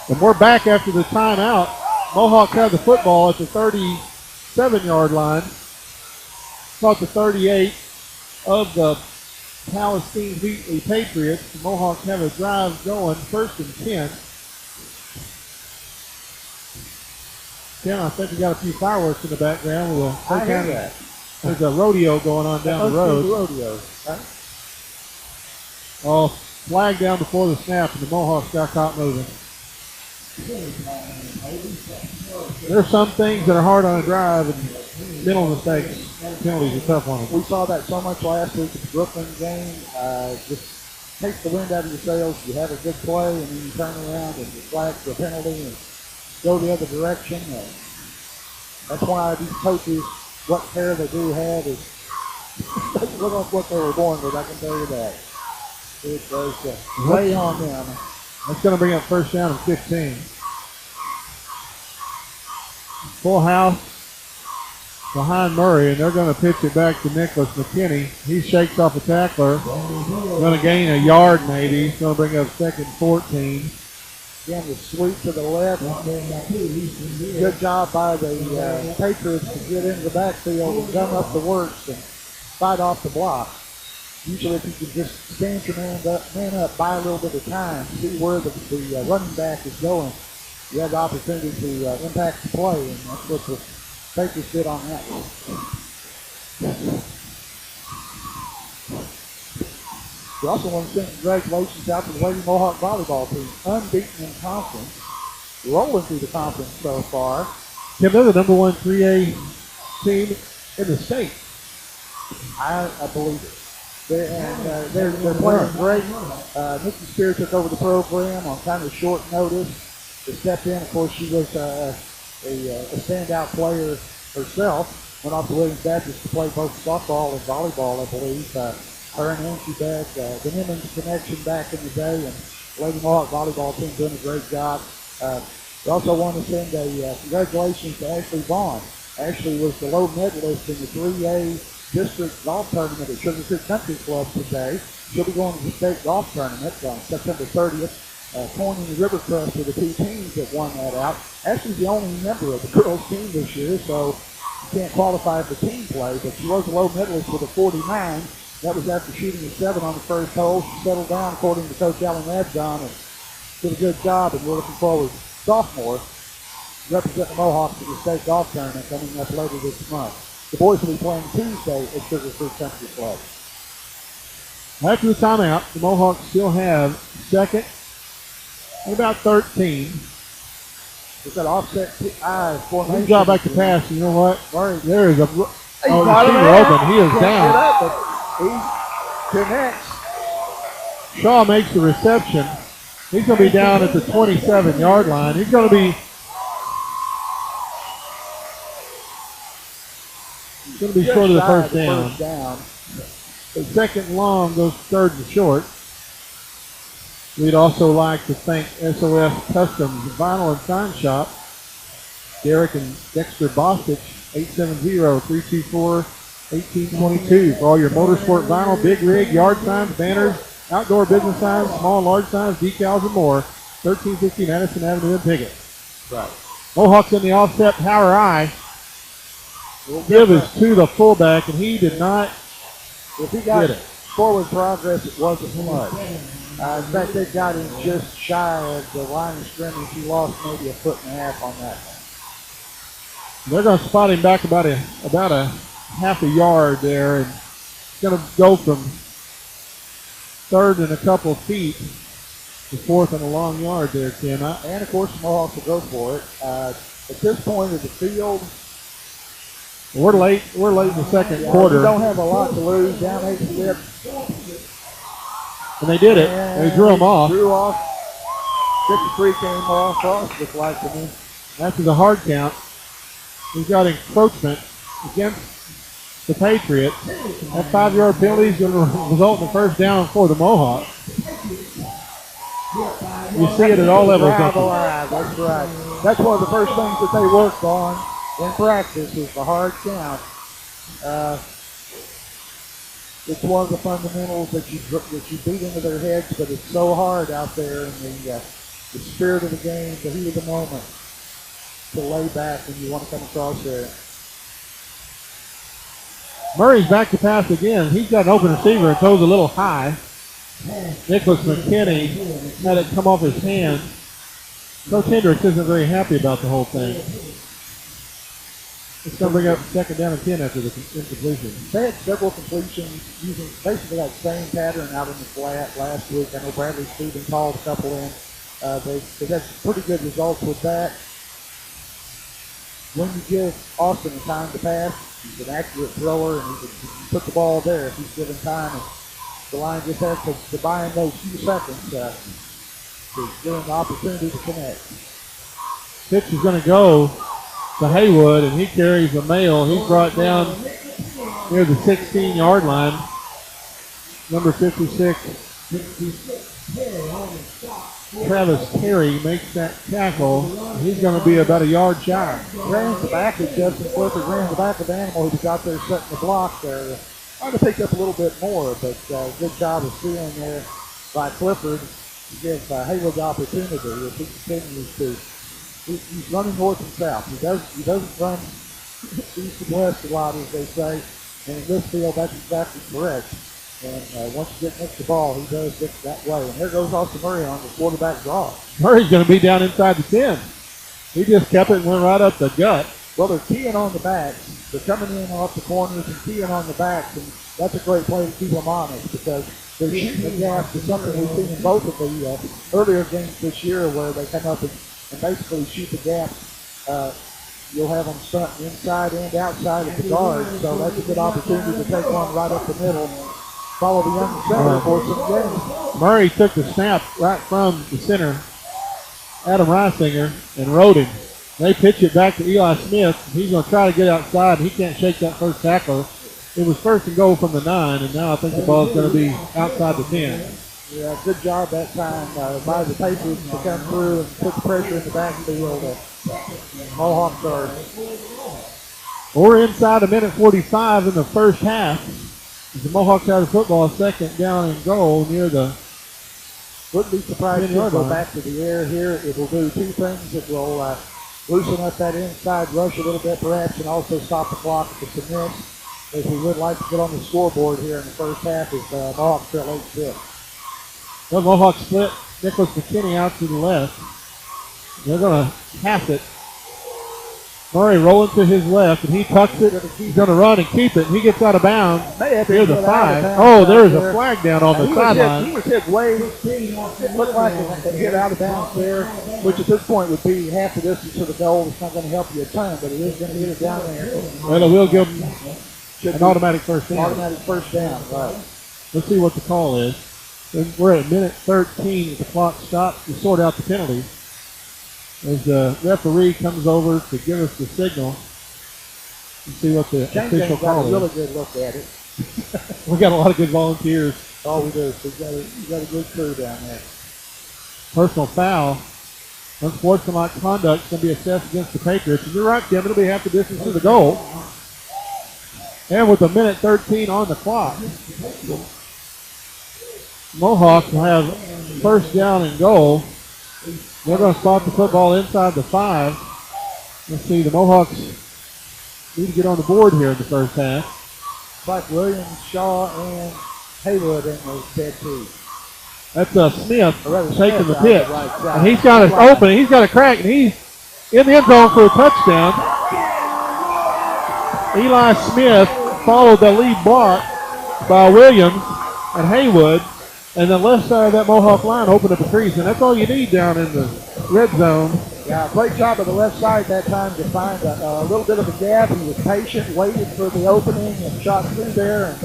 A: And we're back after the timeout. Mohawks have the football at the 37-yard line. About the 38 of the Palestine-Wheatley Patriots. The Mohawks have a drive going, 1st and 10. Ken, I think we got a few fireworks in the background.
B: I hear that.
A: There's a rodeo going on down the road.
B: Rodeo. Right?
A: Oh, flag down before the snap, and the Mohawks got caught moving. There's some things that are hard on a drive, and mental mistakes, penalties are tough on them.
B: We saw that so much last week at the Brooklyn game. Just takes the wind out of your sails. You have a good play, and then you turn around and you flag for a penalty and go the other direction. That's why these coaches, what care they do have is doesn't look like what they were born with, I can tell you that. It does weigh on them.
A: That's going to bring up first down and 15. Full house behind Murray, and they're going to pitch it back to Nicholas McKinney. He shakes off a tackler. Going to gain a yard maybe. He's going to bring up second 14.
B: Again, the sweep to the left. Good job by the Patriots to get into the backfield and gum up the works and fight off the block. Usually if you can just stand your man up, buy a little bit of time, see where the running back is going, you have the opportunity to impact the play, and that's what the Patriots did on that one. We also want to send congratulations out to the Lady Mohawk volleyball team, unbeaten in conference, rolling through the conference so far.
A: Yeah, they're the number 1 3A team in the state.
B: I believe it. They're playing great. Nikki Spear took over the program on kind of short notice to step in. Of course, she was a standout player herself. Went off to Williams Baptist to play both softball and volleyball, I believe. Her and Nancy back, the Nimmons connection back in the day, and Lady Mohawk volleyball team doing a great job. We also want to send a congratulations to Ashley Vaughn. Ashley was the low medalist in the 3A district golf tournament at Sugar Creek Country Club today. She'll be going to the state golf tournament on September 30th. Coining the River Crest with the two teams that won that out. Ashley's the only member of the girls team this year, so you can't qualify for team play, but she was a low medalist with a 49. That was after shooting a 7 on the first hole. She settled down, according to Coach Alan Radjon, and did a good job, and we're looking forward to sophomore representing the Mohawks at the state golf tournament coming up later this month. The boys will be playing Tuesday at Sugar Creek Country Club.
A: After the timeout, the Mohawks still have second and about 13.
B: It's that offset eye formation.
A: Good job back to pass. You know what?
B: Murray.
A: There is a receiver
B: Open.
A: open. He is down.
B: Up, but he connects.
A: Shaw makes the reception. He's going to be down at the 27-yard line. He's going to be short of the first down. The second and long goes third and short. We'd also like to thank SOS Customs Vinyl and Sign Shop, Derek and Dexter Bostic, 870-324-1822 for all your motorsport vinyl, big rig, yard signs, banners, outdoor business signs, small and large signs, decals, and more. 1350 Madison Avenue in Piggott.
B: Right.
A: Mohawks in the offset power eye. Give is to the fullback, and he did not
B: If he got
A: get it.
B: forward progress, it wasn't much. In fact, they got him just shy of the line of scrimmage. He lost maybe a foot and a half on that one.
A: They're going to spot him back about a half a yard there, and it's going to go from third and a couple of feet to fourth and a long yard there, Tim.
B: And, of course, the Mohawks will go for it. At this point of the field,
A: we're late in the second quarter.
B: We don't have a lot to lose. Down 8 zip.
A: And they did it. They drew him off.
B: Drew off. 53 came off. Cross looked like to me.
A: After the hard count, we've got encroachment against the Patriots. That 5-yard penalty is going to result in the first down for the Mohawks. You see it at all levels.
B: That's right. That's one of the first things that they worked on in practice is the hard count. It's one of the fundamentals that you beat into their heads, but it's so hard out there in the spirit of the game, the heat of the moment, to lay back when you want to come across there.
A: Murray's back to pass again. He's got an open receiver and throws a little high. Nicholas McKinney had it come off his hand. Coach Hendricks isn't very happy about the whole thing. It's going to bring up second down and 10 after the incompletion.
B: They had several completions using basically that same pattern out in the flat last week. I know Bradley Stephen called a couple in. They've had some pretty good results with that. When you give Austin time to pass, he's an accurate thrower, and he can put the ball there if he's given time. And the line just has to buy in those few seconds to give him the opportunity to connect.
A: Pitch is going to go to Haywood, and he carries the mail. He's brought down near the 16-yard line. Number 56, Travis Terry makes that tackle. He's going to be about a yard shy.
B: Ran the back of Justin Clifford, ran the back of Animal, who was out there setting the block there. Trying to pick up a little bit more, but good job of stealing there by Clifford to give Haywood the opportunity if he continues to. He's running north and south. He doesn't run east and west a lot, as they say. And in this field, that's exactly correct. And once you get next to the ball, he does get that way. And there goes Austin Murray on the quarterback draw.
A: Murray's going to be down inside the 10. He just kept it and went right up the gut.
B: Well, they're keying on the backs. They're coming in off the corners and keying on the backs. And that's a great play to keep them honest because they're shooting the gap. It's something we've seen in both of the earlier games this year where they come up and basically shoot the gap. You'll have them stunt inside and outside of the guard. So that's a good opportunity to take one right up the middle. Follow the young center for some games.
A: Murray took the snap right from the center, Adam Reisinger, and rode him. They pitch it back to Eli Smith. He's going to try to get outside, and he can't shake that first tackler. It was first and goal from the 9, and now I think the ball's going to be outside the 10.
B: Yeah, good job that time by the Patriots to come through and put the pressure in the backfield. Mohawks are.
A: We're inside a minute 45 in the first half. The Mohawks have the football, second down and goal near the.
B: Wouldn't be surprised to go back to the air here. It will do two things. It will loosen up that inside rush a little bit perhaps and also stop the clock at the submits. As we would like to get on the scoreboard here in the first half as Mohawks trail 8-6.
A: The Mohawks split Nicholas McKinney out to the left. They're going to pass it. Murray rolling to his left, and he tucks it. He's going to run and keep it, and he gets out of bounds near the 5. Oh, there is a flag down on the sideline.
B: He was hit way. It looked like it hit out of bounds there, which at this point would be half the distance to the goal. It's not going to help you a ton, but it is going to get it down there.
A: Well, it will give him an automatic first down.
B: Automatic first down, right.
A: Let's see what the call is. And we're at minute 13 as the clock stops to sort out the penalty. As the referee comes over to give us the signal and see what the official call is.
B: Got a really good look at it.
A: We got a lot of good volunteers.
B: Oh, we do. So we got a good crew down there.
A: Personal foul. Unsportsmanlike conduct is going to be assessed against the Patriots. And you're right, Tim. It'll be half the distance to the goal. And with a minute 13 on the clock, Mohawks will have first down and goal. They're going to spot the football inside the 5. Let's see, the Mohawks need to get on the board here in the first half.
B: It's like Williams, Shaw, and Haywood in those dead two.
A: That's Smith taking the pitch.
B: Right,
A: and he's got it open. He's got a crack, and he's in the end zone for a touchdown. Eli Smith followed the lead block by Williams and Haywood. And the left side of that Mohawk line opened up a crease, and that's all you need down in the red zone.
B: Yeah, great job of the left side that time to find a little bit of a gap. He was patient, waited for the opening, and shot through there. And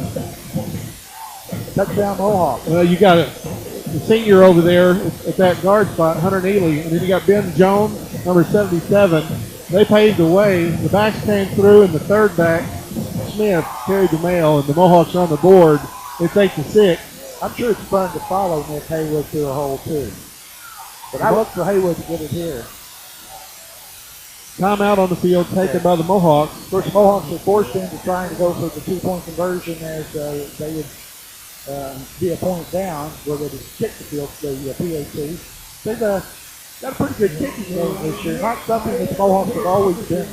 B: touchdown Mohawk.
A: Well, you got the senior over there at that guard spot, Hunter Neely, and then you got Ben Jones, number 77. They paved the way. The backs came through, and the third back, Smith, carried the mail, and the Mohawks are on the board. It's 8-6.
B: I'm sure it's fun to follow Nick Haywood through a hole, too. But I look for Haywood to get it here.
A: Timeout on the field taken by the Mohawks.
B: Of course, the Mohawks are forced into trying to go for the two-point conversion as they would be a point down where they would kick the field, the PAT. They've got a pretty good kicking game this year. Not something that the Mohawks have always been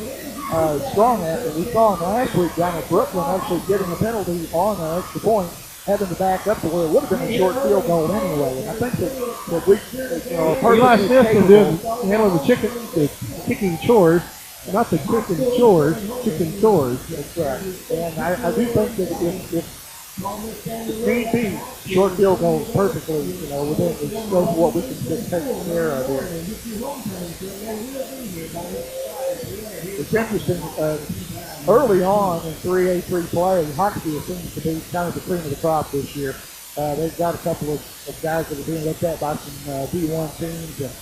B: strong at. But we saw them last week down at Brooklyn actually getting a penalty on an extra point, having to back up to where it would have been a short field goal anyway. And I think that we,
A: Eli Smith is doing handling the kicking chores, not the chicken chores, chicken chores.
B: That's right. And I do think that if Need be short field goals perfectly, within the scope of what we can just take care of here. It's interesting, early on in 3A3 play, Hoxie seems to be kind of the cream of the crop this year. They've got a couple of guys that are being looked at by some D1 teams. And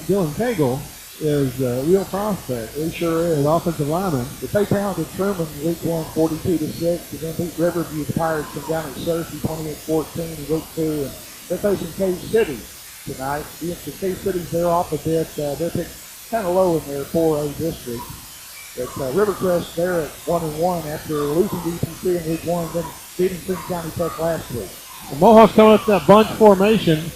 A: Dylan Cagle is a real prospect.
B: He sure is.
A: An offensive lineman.
B: But they pounded Truman week 1, 42-6, and then beat Riverview, the Pirates, from down at Cersei, 28-14 in week 2. And they're facing K-City tonight. The K-City's they're off a bit. They're picked kind of low in their 4A district. But Rivercrest, they're at 1-1 after losing to EPC in week 1, then beating Prince County Tech last week.
A: The Mohawks coming up that bunch formation.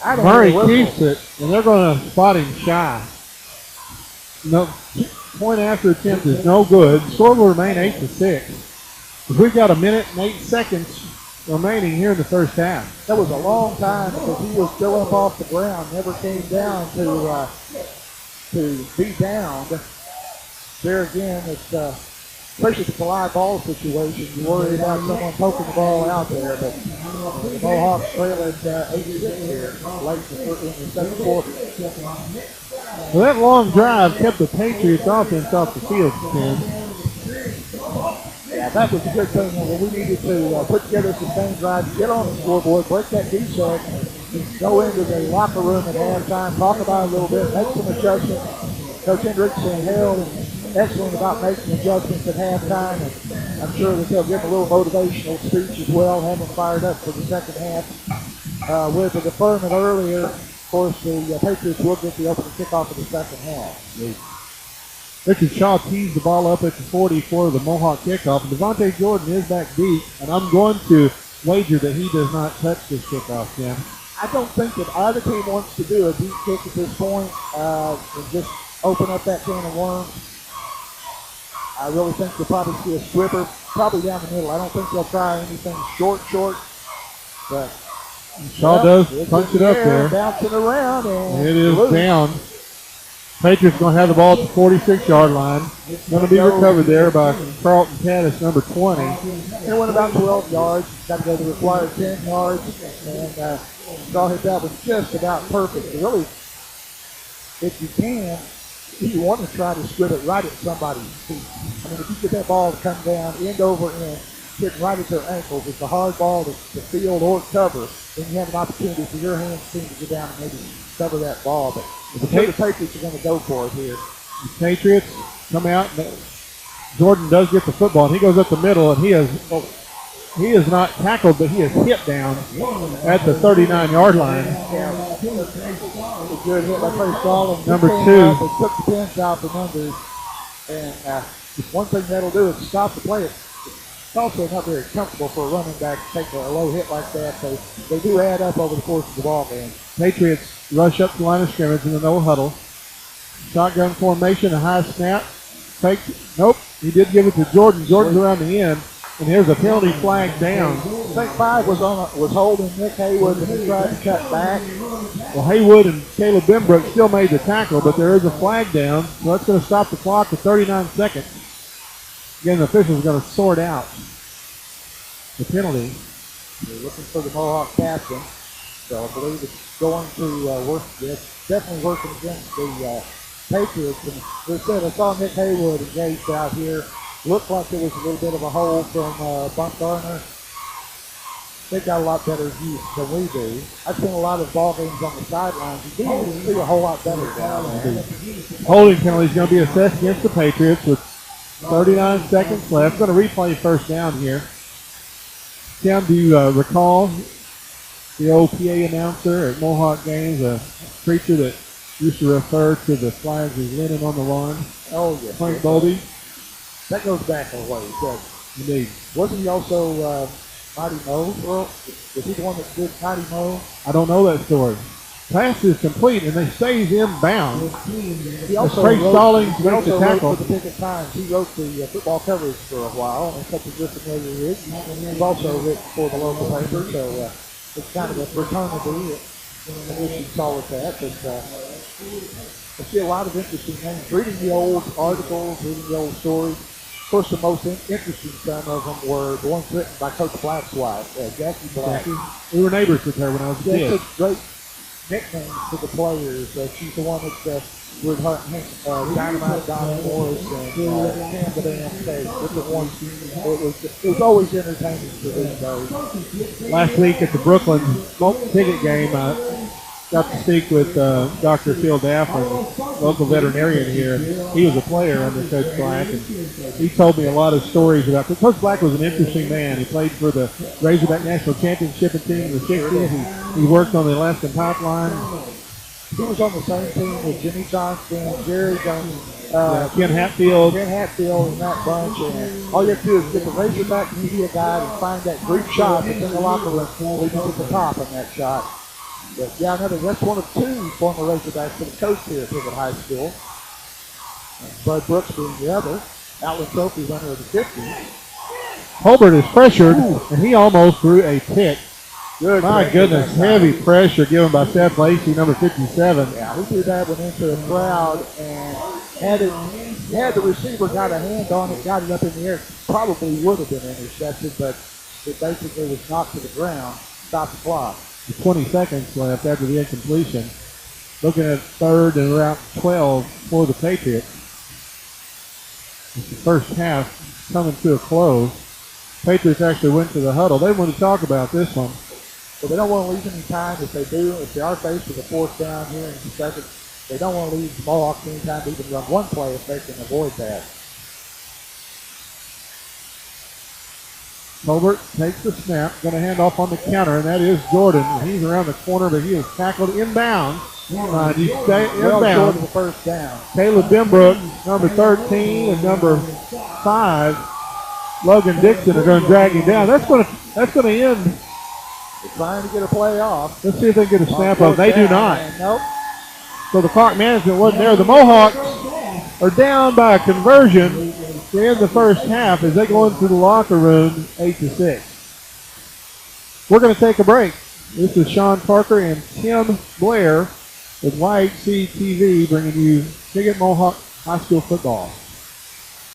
A: Murray keeps it, and they're going to spot him shy. No point after attempt is no good. Score will remain 8-6. We've got a minute and 8 seconds remaining here in the first half.
B: That was a long time because he was still up off the ground, never came down to be downed. There again, it's especially if it's a live ball situation, you worry about someone poking the ball out there. But the Mohawks trail at 8-6 here, late in the second quarter.
A: Well, that long drive kept the Patriots offense off the field, Tim.
B: Yeah, that was a good thing. We needed to put together a sustained drive, get on the scoreboard, break that defense, and go into the locker room at halftime, talk about it a little bit, make some adjustments. Coach Hendrickson held excellent about making adjustments at halftime, and I'm sure that they'll give a little motivational speech as well, have them fired up for the second half. With the deferment earlier, of course, the Patriots will get the opening kickoff of the second half.
A: Richard Shaw tees the ball up at the 40 for the Mohawk kickoff. And Devontae Jordan is back deep, and I'm going to wager that he does not touch this kickoff, Tim.
B: I don't think that either team wants to do a deep kick at this point and just open up that can of worms. I really think they'll probably see a squibber, probably down the middle. I don't think they'll try anything short, but
A: Shaw does punch it up there.
B: Bouncing around, and
A: it is down. Patriots going to have the ball at the 46-yard line. Going to be recovered there by Carlton Caddis, number 20.
B: It went about 12 yards. Got to go to the required 10 yards. And Shaw hit that one just about perfect. Really, if you can, you want to try to squib it right at somebody's feet. I mean, if you get that ball to come down end over end, hitting right at their ankles, it's a hard ball to field or cover, then you have an opportunity for your hands team to get down and maybe cover that ball. But the Patriots are going to go for it here.
A: The Patriots come out, and Jordan does get the football, and he goes up the middle, and he is not tackled, but he is hit down at the 39-yard line.
B: A good hit by Trey Stallings.
A: Number 2.
B: They took the pins out from under. And one thing that'll do is stop the play. It's also not very comfortable for a running back to take a low hit like that. So they do add up over the course of the ball game.
A: Patriots rush up the line of scrimmage in the no huddle. Shotgun formation, a high snap. Fake. Nope. He did give it to Jordan. Jordan's around the end. And here's a penalty flag down.
B: I think 5 was holding Nick Haywood, and he tried to cut back.
A: Well, Haywood and Caleb Benbrook still made the tackle, but there is a flag down. So that's going to stop the clock at 39 seconds. Again, the officials are going to sort out the penalty.
B: They're looking for the Mohawk captain. So I believe it's going to work. It's definitely working against the Patriots. And as I said, I saw Nick Haywood engaged out here. Looked like there was a little bit of a hole from Bumgarner. They've got a lot better views than we do. I've seen a lot of ball games on the sidelines. You can see a whole lot better down there.
A: Holding penalty is going to be assessed against the Patriots with 39 seconds left. Going to replay first down here. Tim, do you recall the OPA announcer at Mohawk games, a preacher that used to refer to the flags as linen on the lawn?
B: Oh, yes.
A: Frank Boldy?
B: That goes back a ways, doesn't it?
A: Indeed.
B: Wasn't he also Mighty Mo? Well, was he the one that did Mighty Mo?
A: I don't know that story. Pass is complete, and they stays inbound.
B: He also
A: Trey Stallings makes the
B: wrote
A: tackle.
B: for the Piggott Times. He wrote the football coverage for a while, and such a good familiar he is. He's also written for the local paper, so it's kind of a fraternity. I wish you'd call it that, but I see a lot of interesting things. Reading the old articles, reading the old stories. Of course, the most interesting some of them were the ones written by Coach Black's wife, Jackie Black.
A: We were neighbors with her when I was a kid.
B: They took great nicknames for the players. She's the one that would Dynamite Don Morris and Cam the Damn Case. Different ones. It was always entertaining for these days.
A: Last week at the Brooklyn Piggott game, I got to speak with Dr. Phil Dafford, local veterinarian here. He was a player under Coach Black, and he told me a lot of stories about. Coach Black was an interesting man. He played for the Razorback National Championship team in the 60s. He worked on the Alaskan Pipeline.
B: He was on the same team with Jimmy Johnston, Jerry Jones,
A: Ken Hatfield,
B: and that bunch. And all you have to do is get the Razorback media guide and find that group shot that's in the locker room, leading to the top on that shot. But yeah, that's one of two former Razorbacks that coached here at Piggott High School. Bud Brooks being the other. Outland Trophy runner of the 50s.
A: Holbert is pressured, and he almost threw a pick. My goodness, heavy pressure given by Seth Lacey, number 57.
B: Yeah, he threw that one into the crowd, and had the receiver got a hand on it, got it up in the air, probably would have been intercepted, but it basically was knocked to the ground, stopped the clock.
A: 20 seconds left after the incompletion. Looking at third and around 12 for the Patriots. It's the first half coming to a close. Patriots actually went to the huddle. They want to talk about this one.
B: Well, they don't want to leave any time. If they are faced with a fourth down here in the second, they don't want to leave the Mohawks any time to even run one play if they can avoid that.
A: Holbert takes the snap, going to hand off on the counter, and that is Jordan. He's around the corner, but he is tackled inbound. You stay inbound.
B: The first down.
A: Caleb Benbrook, number 13, and number 5, Logan Dixon are going to drag him down. That's going to end.
B: They're trying to get a play off.
A: Let's see if they get a snap of. They do not.
B: Nope.
A: So the clock management wasn't there. The Mohawks are down by a conversion to end the first half as they go into the locker room 8-6. We're going to take a break. This is Sean Parker and Tim Blair with YHC TV bringing you Piggott Mohawk High School football.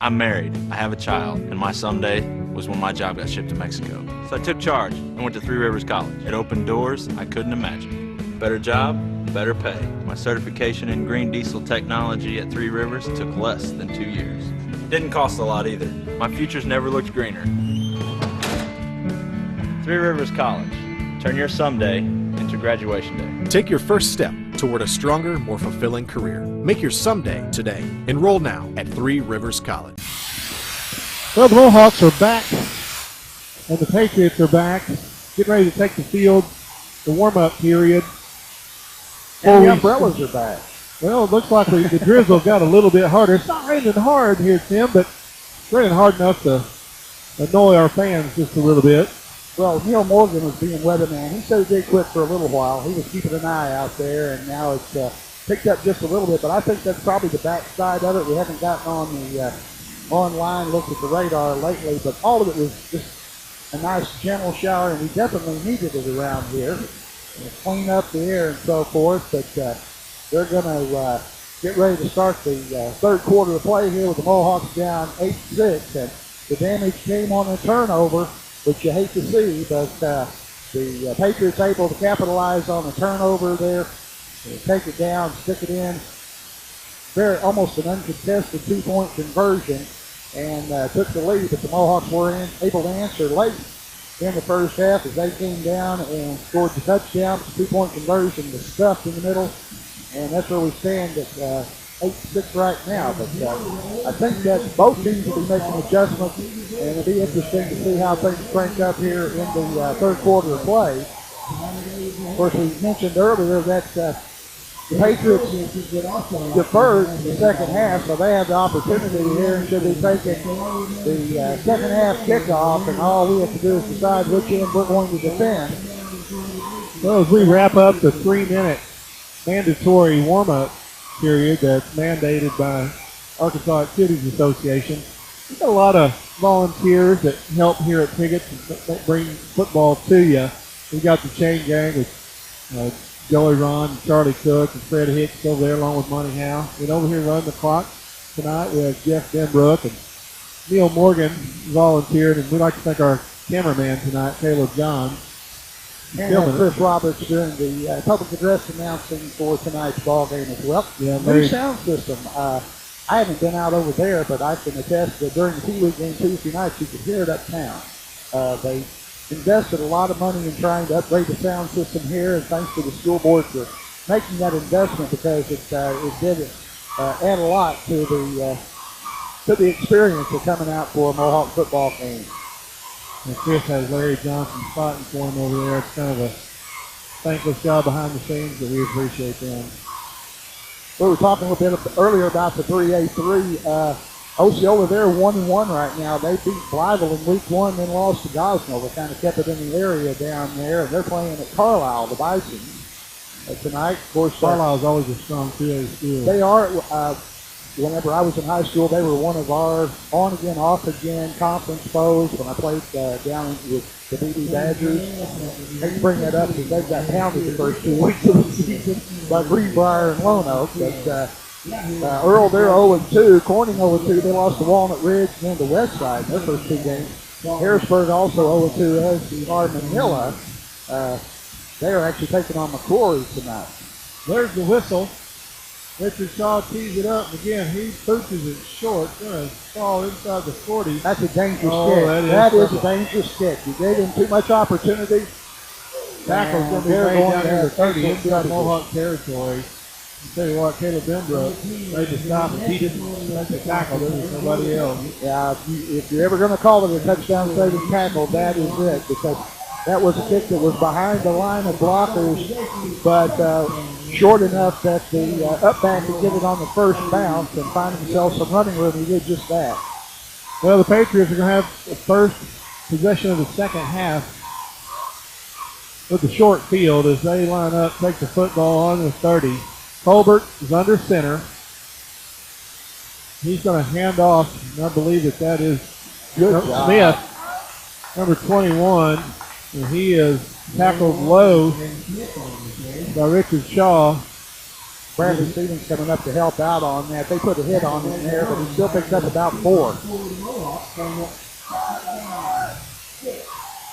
G: I'm married, I have a child, and my someday was when my job got shipped to Mexico. So I took charge and went to Three Rivers College. It opened doors I couldn't imagine. Better job, better pay. My certification in green diesel technology at Three Rivers took less than 2 years. Didn't cost a lot either. My future's never looked greener. Three Rivers College. Turn your someday into graduation day.
H: Take your first step toward a stronger, more fulfilling career. Make your someday today. Enroll now at Three Rivers College.
A: Well, the Mohawks are back, and the Patriots are back, getting ready to take the field, the warm-up period.
B: And the umbrellas are back.
A: Well, it looks like the drizzle got a little bit harder. It's not raining hard here, Tim, but it's raining hard enough to annoy our fans just a little bit.
B: Well, Neil Morgan was being weatherman. He said he did quit for a little while. He was keeping an eye out there, and now it's picked up just a little bit. But I think that's probably the backside of it. We haven't gotten on the online look at the radar lately, but all of it was just a nice gentle shower, and we definitely needed it around here. Clean up the air and so forth, but they're going to get ready to start the third quarter of play here with the Mohawks down 8-6, and the damage came on a turnover, which you hate to see, but the Patriots able to capitalize on the turnover there, take it down, stick it in, almost an uncontested 2-point conversion, and took the lead, but the Mohawks were able to answer late in the first half as they came down and scored the touchdown. The 2-point conversion was stuffed in the middle, and that's where we stand at 8-6 right now. But I think that both teams will be making adjustments, and it'll be interesting to see how things crank up here in the third quarter of play. Of course, we mentioned earlier that the Patriots deferred the second half, so they have the opportunity here and should be taking the second half kickoff, and all we have to do is decide which end we're going to defend.
A: Well, as we wrap up the 3-minute mandatory warm-up period that's mandated by Arkansas Activities Association, we've got a lot of volunteers that help here at Piggott that bring football to you. We've got the chain gang with Joey Ron, Charlie Cook, and Fred Hicks over there along with Monty Howe. And over here running the clock tonight we have Jeff Denbrook and Neil Morgan volunteered, and we'd like to thank our cameraman tonight, Caleb John.
B: And Chris Roberts doing the public address announcing for tonight's ball game as well.
A: Yeah,
B: new sound system. I haven't been out over there, but I can attest that during the Pee Wee game Tuesday nights, you could hear it uptown. They invested a lot of money in trying to upgrade the sound system here, and thanks to the school board for making that investment, because it did add a lot to the experience of coming out for a Mohawk football game.
A: And Chris has Larry Johnson spotting for him over there. It's kind of a thankless job behind the scenes, but we appreciate them.
B: We were talking a little bit earlier about the 3A3. Osceola, they're 1-1 right now. They beat Blytheville in week 1, then lost to Gosnell. They kind of kept it in the area down there, and they're playing at Carlisle, the Bisons, tonight. Of course,
A: Carlisle is always a strong 3A school.
B: They are. Whenever I was in high school, they were one of our on-again, off-again conference foes when I played down with the BB Badgers. I hate to bring that up because they've got pounded the first 2 weeks of the season by Greenbrier and Lone Oak. But Earl, they're 0-2. Corning 0-2. They lost to Walnut Ridge and then to Westside in their first 2 games. Harrisburg also 0-2, as are Manila. They're actually taking on McCrory tonight.
A: There's the whistle. Richard Shaw tees it up. Again, he pooches it short. Going to fall inside the 40.
B: That's a dangerous kick. That is a dangerous kick. You gave him too much opportunity.
A: Tackle's going to be made down here to 30 inside Mohawk territory. I'll tell you what, Caleb Benbrook made the stop, and he didn't make the tackle. There was nobody else.
B: Yeah, if you're ever going to call it a touchdown saving tackle, that is it, because that was a kick that was behind the line of blockers, but short enough that the up back could get it on the first bounce and find himself some running room. He did just that.
A: Well, the Patriots are going to have the first possession of the second half with the short field as they line up, take the football on the 30. Colbert is under center. He's going to hand off, and I believe that is Smith, number 21. And he is tackled low by Richard Shaw.
B: Bradley Stevens coming up to help out on that. They put a hit on him there, but he still picked up about 4.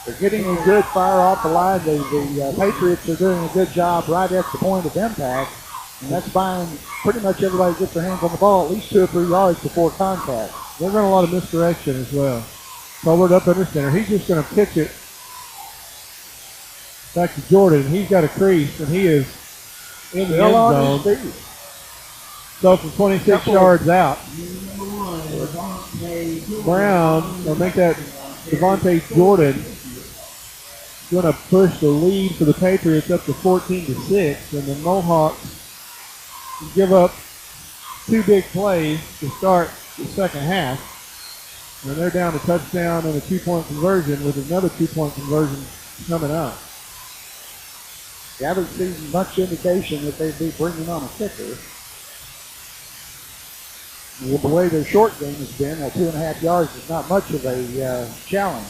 B: They're getting a good fire off the line. The Patriots are doing a good job right at the point of impact, and that's buying pretty much everybody gets their hands on the ball at least 2 or 3 yards before contact.
A: They're running a lot of misdirection as well. Colbert up under center. He's just going to pitch it back to Jordan. He's got a crease, and he is in the end zone. So from 26 yards out, Brown will make that Devontae Jordan going to push the lead for the Patriots up to 14-6, and the Mohawks give up 2 big plays to start the second half. And they're down to touchdown and a 2-point conversion with another 2-point conversion coming up.
B: You haven't seen much indication that they'd be bringing on a kicker. With the way their short game has been, at 2.5 yards is not much of a challenge.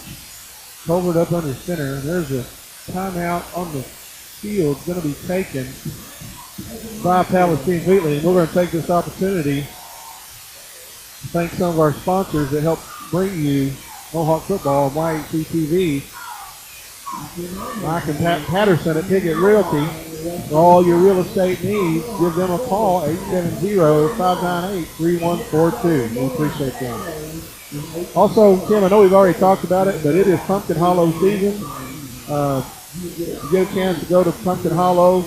A: Colbert up under center. There's a timeout on the field going to be taken by Palestine-Wheatley, and we're going to take this opportunity to thank some of our sponsors that help bring you Mohawk football on YHC-TV. Mike and Pat Patterson at Piggott Realty. For all your real estate needs, give them a call, 870-598-3142. We appreciate them. Also, Tim, I know we've already talked about it, but it is Pumpkin Hollow season. You get a chance to go to Pumpkin Hollow.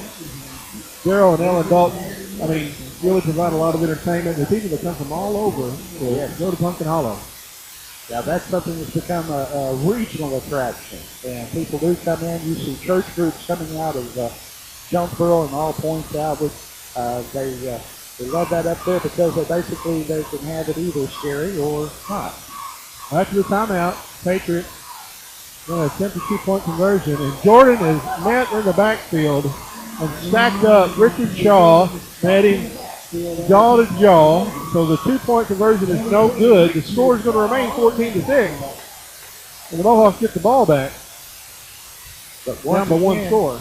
A: Daryl and Ellen Dalton, really provide a lot of entertainment. The people that come from all over go to Pumpkin Hollow.
B: Yeah, that's something that's become a regional attraction. And people do come in. You see church groups coming out of Jonesboro and all points out. They love that up there because they can have it either scary or not.
A: After the timeout, Patriots going to attempt a 2-point conversion. And Jordan is met in the backfield and stacked up. Richard Shaw met him jaw to jaw. So the 2-point conversion is no good. The score is going to remain 14-6. And the Mohawks get the ball back.
B: But
A: down by 1 score.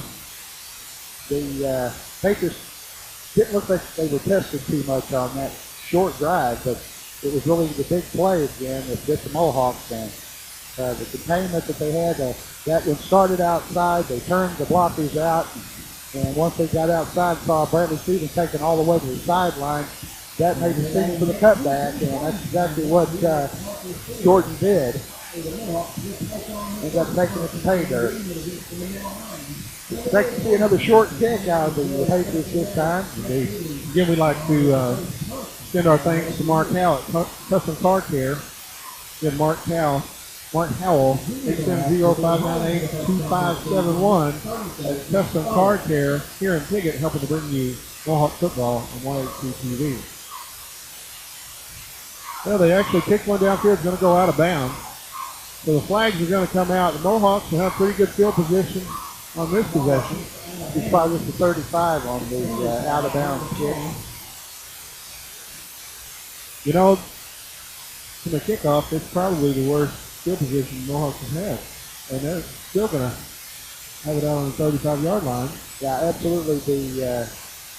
B: The Patriots didn't look like they were tested too much on that short drive, but it was really the big play again that bit the Mohawks. And the containment that they had, that one started outside. They turned the blockers out. And once they got outside, saw Bradley Stevens taken all the way to the sideline. That made the decision for the cutback, and that's exactly what Jordan did. Ended up taking it to pay dirt. Expect to see another short kick out of the Patriots this time.
A: Again, we'd like to send our thanks to Mark Howell at Custom Car Care. Again, Mark Howell, 870-598-2571 at Custom Car Care here in Piggott, helping to bring you Mohawk football on 182 TV. Well, they actually kicked one downfield. It's going to go out of bounds. So the flags are going to come out. The Mohawks will have pretty good field position on this possession.
B: He's probably just the 35 on the out of bounds kick.
A: You know, from the kickoff, it's probably the worst field position the Mohawks have had. And they're still going to have it out on the 35-yard line.
B: Yeah, absolutely.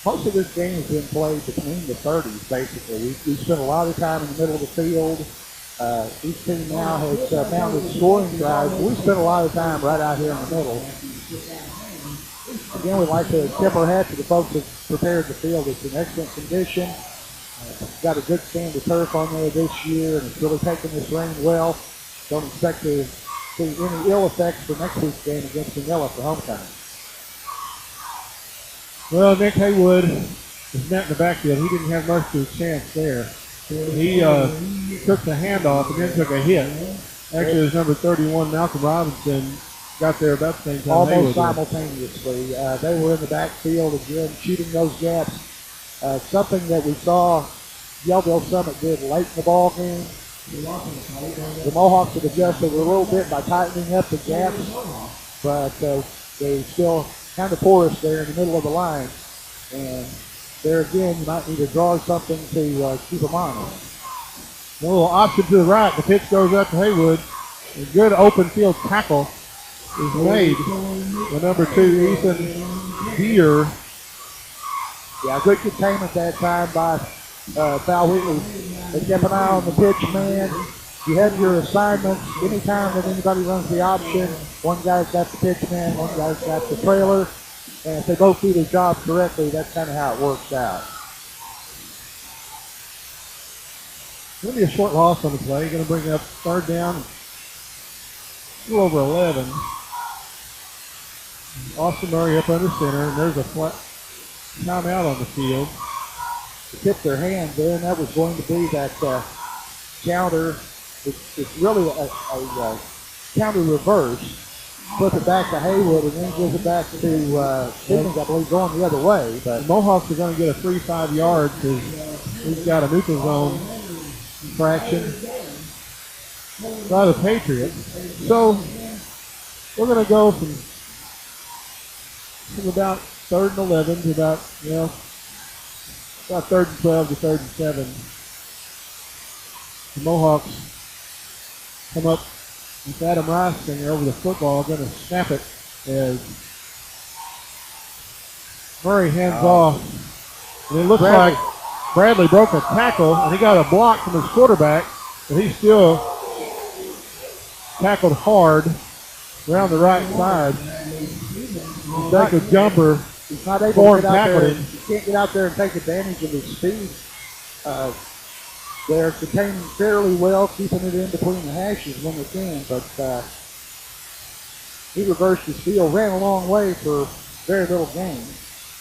B: Most of this game has been played between the 30s, basically. We spent a lot of time in the middle of the field. Each team now has mounted scoring drives. We spent a lot of time right out here in the middle. Again, we'd like to tip our hat to the folks that prepared the field. It's in excellent condition. Got a good stand of turf on there this year, and it's really taken this rain well. Don't expect to see any ill effects for next week's game against Manila for homecoming.
A: Well, Nick Haywood is met in the backfield. He didn't have much of a chance there. He took the handoff and then took a hit. Actually, it was number 31, Malcolm Robinson, got there about the same time.
B: Almost simultaneously. They were in the backfield again, shooting those gaps. Something that we saw Yellville Summit did late in the ball game. The Mohawks have adjusted a little bit by tightening up the gaps, but they still kind of porous there in the middle of the line. And there again, you might need to draw something to keep them honest.
A: A little option to the right. The pitch goes up to Haywood. A good open field tackle is made by number 2, Ethan Beer.
B: Yeah, good containment that time by Palestine-Wheatley. They kept an eye on the pitch man. You have your assignments. Anytime that anybody runs the option, one guy's got the pitch man, one guy's got the trailer. And if they both do their job correctly, that's kind of how it works out.
A: Going to be a short loss on the play. Going to bring up third down. A little over 11. Austin Murray up under center, and there's a flat timeout on the field.
B: They tipped their hand there, and that was going to be that counter. It's really a counter reverse. Flip it back to Haywood, and then gives it back to Stevens, I believe, going the other way. But
A: the Mohawks are going to get a 3-5 yards because he's got a neutral zone fraction by the Patriots. So we're going to go from about 3rd and 11 to about 3rd and 12 to 3rd and 7. The Mohawks come up with Adam Reisinger over the football, going to snap it as Murray hands off. And it looks like Bradley broke a tackle, and he got a block from his quarterback, but he still tackled hard around the right side. Take a jumper.
B: He's not able to get out there.
A: Him.
B: He can't get out there and take advantage of his speed. They're containing fairly well, keeping it in between the hashes when they can, but he reversed his field, ran a long way for very little gain.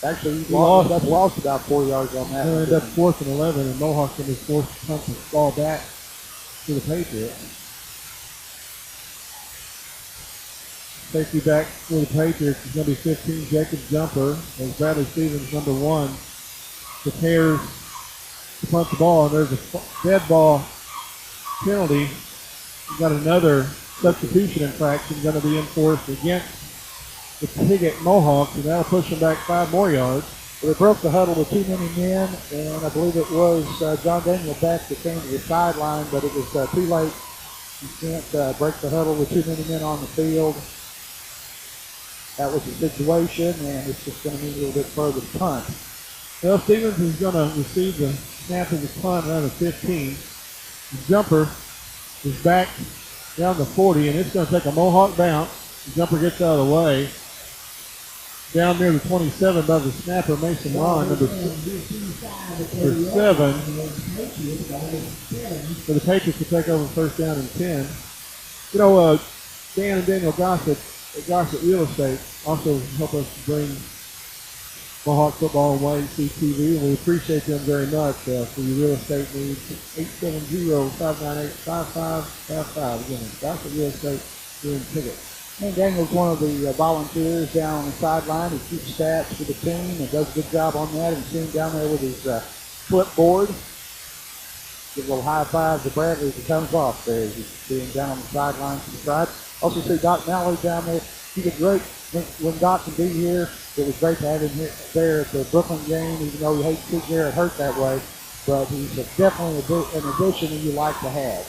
B: Actually, he lost about 4 yards on that.
A: He'll end up 4th and 11, and Mohawks going to be forced to punt the ball back to the Patriots. Safety back for the Patriots is going to be 15, Jacob Jumper, as Bradley Stevens, number 1, prepares to punt the ball, and there's a dead ball penalty. We've got another substitution infraction going to be enforced against the Piggott Mohawks, and that'll push them back 5 more yards.
B: Well, they broke the huddle with too many men, and I believe it was John Daniel Beck that came to the sideline, but it was too late. You can't break the huddle with too many men on the field. That was the situation, and it's just going to need a little bit further to punt.
A: Well, Stevens is going to receive the snap of the punt around the 15. The jumper is back down the 40, and it's going to take a Mohawk bounce. The jumper gets out of the way. Down near the 27 by the snapper, Mason Ron, number 7. For the Patriots to take over first down and 10. You know, Dan and Daniel Gossett Real Estate also help us bring Mohawk football away to TV, and we appreciate them very much for your real estate needs. 870-598-5555. Again, Gossett Real Estate here in Piggott.
B: And Daniel's one of the volunteers down on the sideline. He keeps stats for the team and does a good job on that. And see him down there with his clipboard. Give a little high five to Bradley as he comes off there. You see him down on the sideline to the side. Also see Doc Mallory down there. He did great when Doc can be here. It was great to have him here, there at the Brooklyn game, even though you hate to see Garrett hurt that way. But he's definitely an addition that you like to have.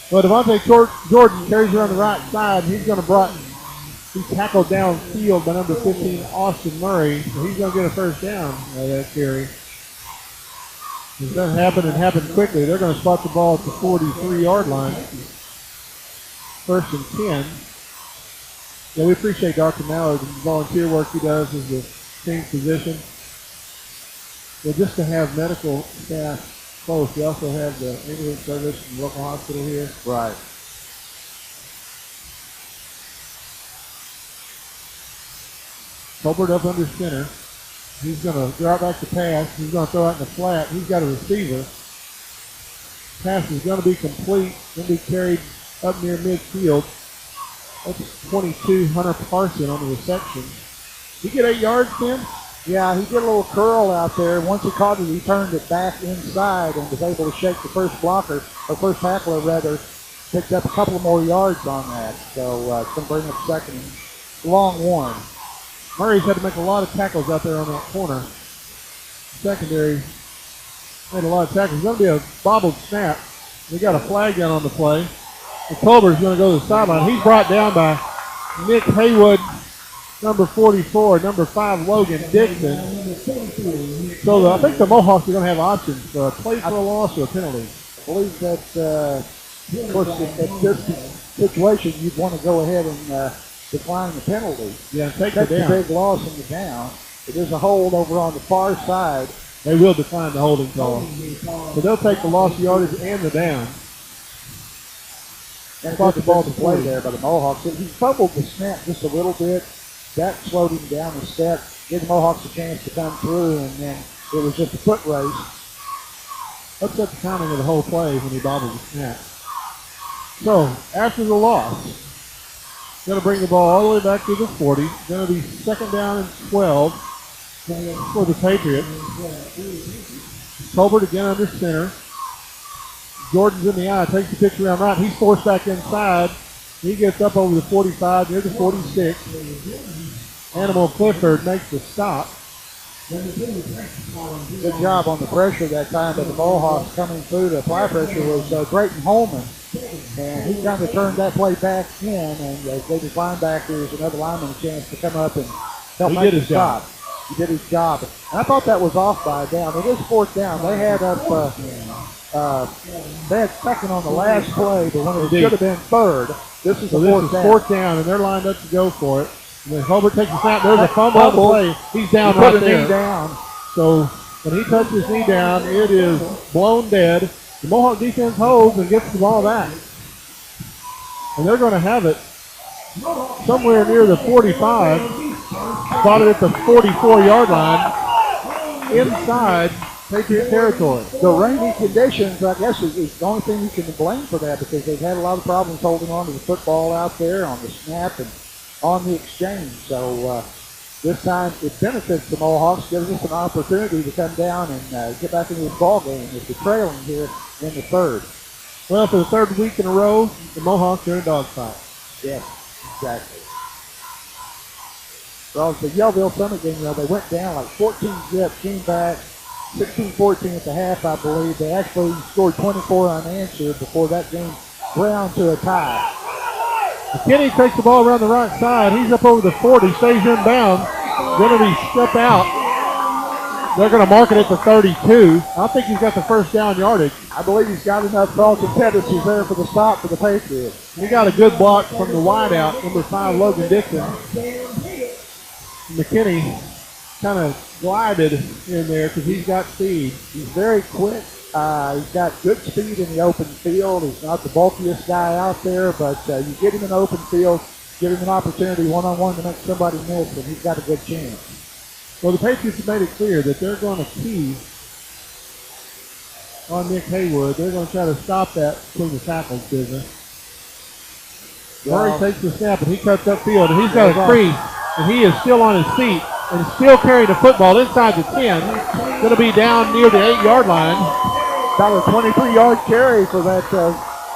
A: Well, Devontae Jordan carries around the right side. He's tackled downfield by number 15, Austin Murray. So he's going to get a first down by that carry. If that happened quickly, they're going to spot the ball at the 43-yard line. First and 10. Yeah, we appreciate Dr. Mallard and the volunteer work he does as the team's physician. Well, just to have medical staff close, we also have the ambulance service from the local hospital here.
B: Right.
A: Colbert up under center. He's going to drop back to pass. He's going to throw out in the flat. He's got a receiver. Pass is going to be complete. Going to be carried up near midfield. That's 22, Hunter Parson on the reception. Did he get 8 yards, Tim?
B: Yeah, he did a little curl out there. Once he caught it, he turned it back inside and was able to shake the first tackler rather. Picked up a couple more yards on that. So it's going to bring up second and long one.
A: Murray's had to make a lot of tackles out there on that corner. Secondary made a lot of tackles. It's going to be a bobbled snap. They got a flag down on the play. And Culver's going to go to the sideline. He's brought down by Nick Haywood, number 44, number 5, Logan Dixon. So I think the Mohawks are going to have options for a play for a loss or a penalty.
B: I believe that, of course, at this situation, you'd want to go ahead and decline the penalty.
A: Yeah, take the down.
B: The big loss in the down. It is a hold over on the far side.
A: They will decline the holding call. So they'll take the lost yardage and the down.
B: And got the ball to play there by the Mohawks. He fumbled the snap just a little bit. That slowed him down a step, gave the Mohawks a chance to come through, and then it was just a foot race.
A: Upset the timing of the whole play when he bobbled the snap. So, after the loss, going to bring the ball all the way back to the 40. Going to be second down and 12 for the Patriots. Colbert again under center. Jordan's in the eye, takes the pitch around right. He's forced back inside. He gets up over the 45, near the 46. Animal Clifford makes the stop.
B: Good job on the pressure that time, but the Mohawks coming through. The fly pressure was Drayton Holman. And he kind of turned that play back in, and gave his linebackers, another lineman, a chance to come up and help make the stop. He did his job. And I thought that was off by a down. It is fourth down. They had second on the last play, but when it should have been third, this is
A: fourth down, and they're lined up to go for it. And then Colbert takes a snap. There's a fumble on the play. He's down right there.
B: Put a knee down.
A: So when he touches his knee down, it is blown dead. The Mohawk defense holds and gets the ball back. And they're going to have it somewhere near the 45. Spotted at the 44-yard line inside Patriot territory.
B: The rainy conditions, I guess, is the only thing you can blame for that, because they've had a lot of problems holding on to the football out there on the snap and on the exchange. So this time it benefits the Mohawks, gives us an opportunity to come down and get back into this ball game with the trailing here in the third.
A: Well, for the third week in a row, the Mohawks are in a dogfight.
B: Yes, exactly. Well, the Yellville Summit game, they went down like 14 zips, came back 16-14 at the half, I believe. They actually scored 24 unanswered before that game ground to a tie.
A: McKinney takes the ball around the right side. He's up over the 40, stays in bounds. Going to be stepped out They're going to mark it at the 32. I think he's got the first down yardage.
B: I believe he's got enough crossing tendencies there for the stop for the Patriots.
A: He got a good block from the wideout, number 5, Logan Dixon. McKinney kind of glided in there because he's got speed.
B: He's very quick. He's got good speed in the open field. He's not the bulkiest guy out there, but you get him in open field, give him an opportunity one-on-one to make somebody miss, and he's got a good chance.
A: Well, the Patriots have made it clear that they're going to key on Nick Haywood. They're going to try to stop that between the tackles business. Murray takes the snap, and he cuts upfield, and he's got a crease, and he is still on his feet and still carrying the football inside the 10. Going to be down near the 8-yard line.
B: About a 23-yard carry for that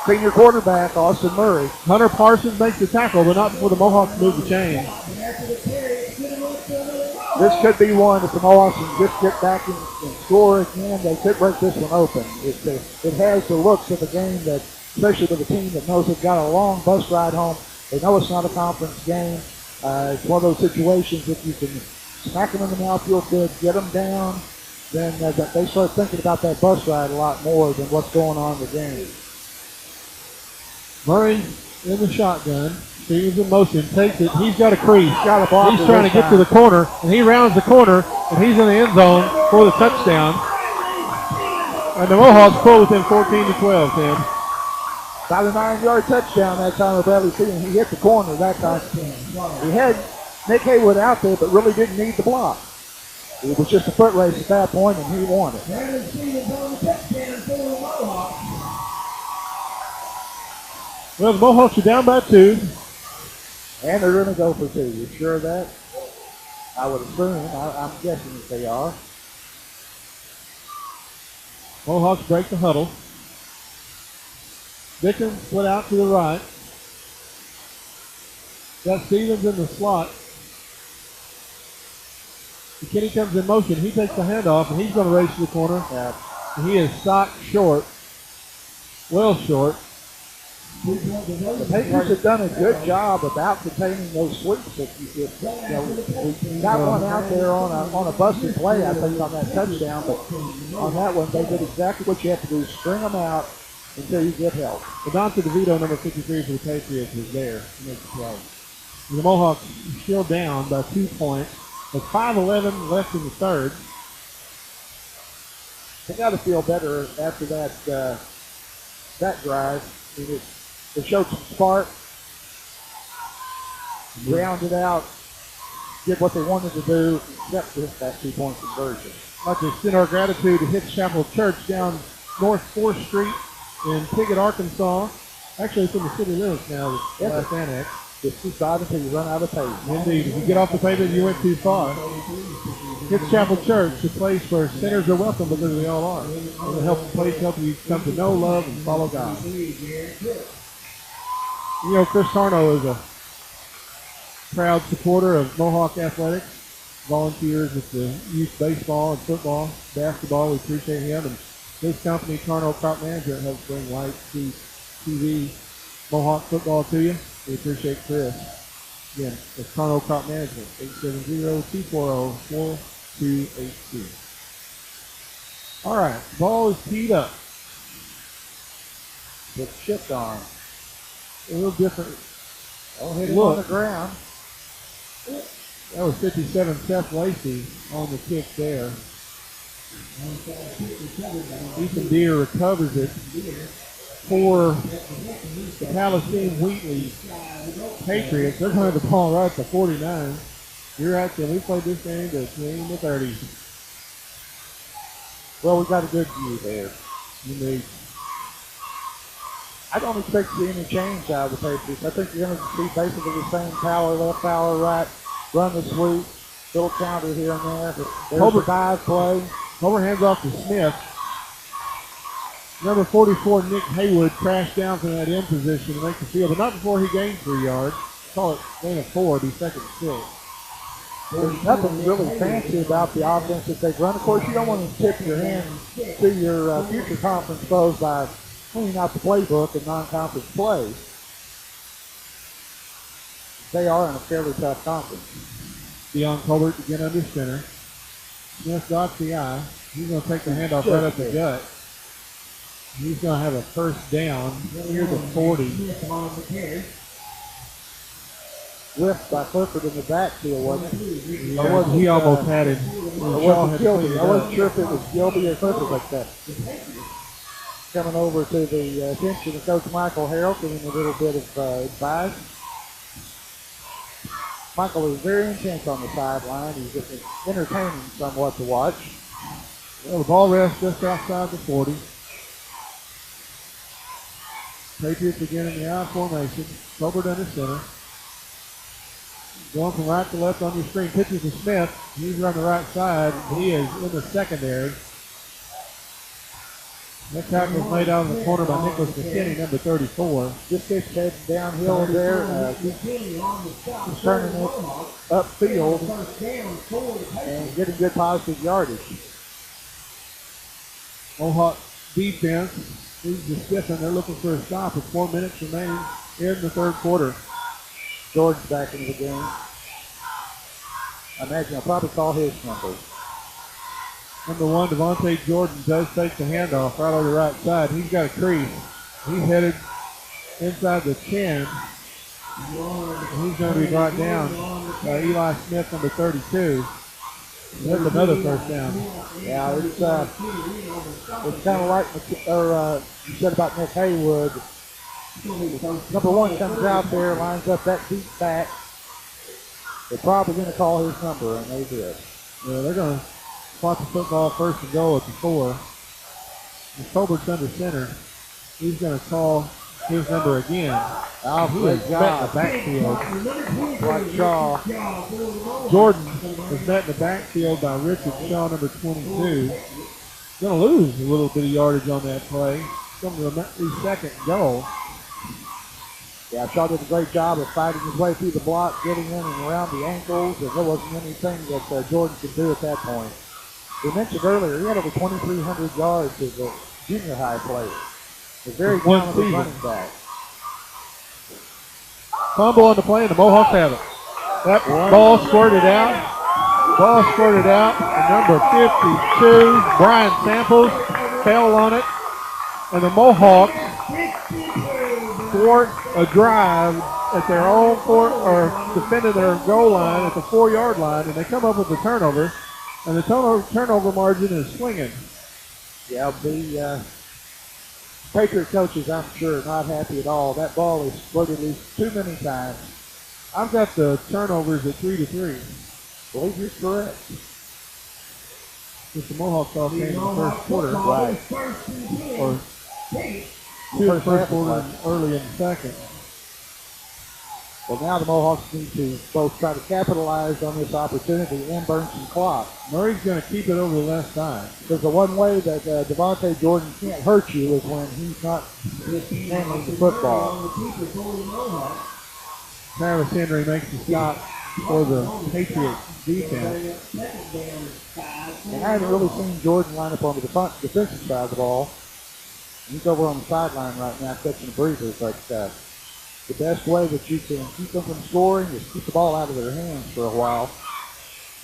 B: senior quarterback, Austin Murray.
A: Hunter Parsons makes the tackle, but not before the Mohawks move the chain.
B: This could be one if the Mohawks can just get back and score again. They could break this one open. It has the looks of a game that, especially with a team that knows they've got a long bus ride home. They know it's not a conference game. It's one of those situations if you can smack them in the mouth real good, get them down, then they start thinking about that bus ride a lot more than what's going on in the game.
A: Murray in the shotgun. Stevens in motion, takes it. He's got a crease.
B: Got a block.
A: He's trying to get to the corner, and he rounds the corner, and he's in the end zone for the touchdown. And the Mohawks pull within 14 to 12, Tim.
B: About a 9-yard touchdown that time of Bradley Seaton. He hit the corner that time. He had Nick Haywood out there, but really didn't need the block. It was just a foot race at that point, and he won it.
A: Well, the Mohawks are down by 2.
B: And they're going to go for 2. You sure of that? I would assume. I'm guessing that they are.
A: Mohawks break the huddle. Dickens split out to the right. Got Stevens in the slot. McKinney comes in motion. He takes the handoff, and he's going to race to the corner.
B: Yeah.
A: And he is stocked short. Well short.
B: The Patriots have done a good job about containing those sweeps. We got one out there on a busted play, I think, on that touchdown, but on that one, they did exactly what you have to do, string them out until you get help.
A: Adonta DeVito, number 53 for the Patriots, is there to make the play. And the Mohawks still down by 2 points. With 5:11 left in the third.
B: They got to feel better after that drive. I mean, it showed some spark, grounded out, did what they wanted to do, except for that 2-point conversion.
A: I'd like to extend our gratitude to Hitch Chapel Church down North 4th Street in Piggott, Arkansas. Actually, it's in the city limits now, the last annex.
B: It's decided until you run out of pavement.
A: Indeed. If you get off the pavement, you went too far. Hitch Chapel Church, the place where sinners are welcome because they all are. It'll help the place help you come to know, love, and follow God. You know, Chris Tarno is a proud supporter of Mohawk Athletics, volunteers with the youth baseball and football, basketball. We appreciate him. And his company, Tarno Crop Management, helps bring light to TV Mohawk football to you. We appreciate Chris. Again, it's Tarno Crop Management, 870-240-4282. All right, ball is teed up.
B: It's shift arm.
A: A little different.
B: Don't hit him on the ground.
A: That was 57 Seth Lacey on the kick there. Ethan Deere recovers it for the Palestine-Wheatley Patriots. They're going to have the ball right at the 49. You're right, Tim. We played this game to in the 30s.
B: Well, we got a good view there.
A: Indeed.
B: I don't expect to see any change out of the Patriots. I think you're going to see basically the same power, left, power, right, run the sweep, little counter here and there. There's a 5 play.
A: Over hands off to Smith. Number 44, Nick Haywood, crashed down from that end position to make the field, but not before he gained 3 yards. Call it gain of 4, be second and 6.
B: There's nothing really fancy about the offense that they've run. Of course, you don't want to tip your hand to your future conference foes by cleaning out the playbook and non-conference plays. They are in a fairly tough conference.
A: Deion Colbert again under center. Smith dots the I. He's going to take the handoff right up the gut. He's going to have a first down near the 40.
B: Whipped by Clifford in the backfield, wasn't it?
A: Yeah, he almost had it.
B: I wasn't sure if it was Gilby or Clifford like that. Coming over to the attention of Coach Michael Harrell, giving a little bit of advice. Michael is very intense on the sideline. He's just entertaining somewhat to watch.
A: Well, the ball rests just outside the 40. Patriots again in the I formation. Colbert under center. Going from right to left on your screen. Pitches to Smith. He's on the right side. He is in the secondary. That tackle was made out of the corner by Nicholas McKinney, number 34.
B: This kid's heading downhill there. He's turning it upfield and getting good positive yardage.
A: Mohawk defense needs to stiffen. They're looking for a stop with 4 minutes remaining in the third quarter.
B: Jordan's back into the game. I imagine I'll probably call his number.
A: Number 1, Devontae Jordan, does take the handoff right on the right side. He's got a crease. He's headed inside the 10. He's going to be brought down by Eli Smith, number 32. That's another first down.
B: Yeah, it's kind of like you said about Nick Haywood. Number 1 comes out there, lines up that deep back. They're probably going to call his number, and they did.
A: Yeah, they're going to spot the football first and goal at the 4. And Colbert's under center. He's going to call his number again.
B: Great job.
A: The backfield.
B: Like Shaw.
A: Jordan was met in the backfield by Richard Shaw, number 22. Going to lose a little bit of yardage on that play. Coming to the second goal.
B: Yeah, Shaw did a great job of fighting his way through the block, getting in and around the ankles, and there wasn't anything that Jordan could do at that point. We mentioned earlier, he had over 2,300 yards as a junior high player. A very talented running back.
A: Fumble on the play, and the Mohawks have it. That ball squirted out. Ball squirted out. And number 52, Brian Samples, fell on it. And the Mohawks thwart a drive at their own defending their goal line at the 4-yard line, and they come up with the turnover. And the turnover margin is swinging.
B: Yeah, the Patriot coaches, I'm sure, are not happy at all. That ball is squirted loose too many times.
A: I've got the turnovers at 3-3.
B: I believe you're correct.
A: Since the Mohawks all came in the first quarter.
B: Right.
A: Or two in the first quarter and early in the second.
B: Well, now the Mohawks need to both try to capitalize on this opportunity and burn some clock.
A: Murray's going to keep it over the left side.
B: Because the one way that Devontae Jordan can't hurt you is when he's not handling the football.
A: Travis Henry makes the stop for the Patriots defense.
B: And I haven't really seen Jordan line up on the defensive side of the ball. He's over on the sideline right now catching a breather, but the best way that you can keep them from scoring is keep the ball out of their hands for a while.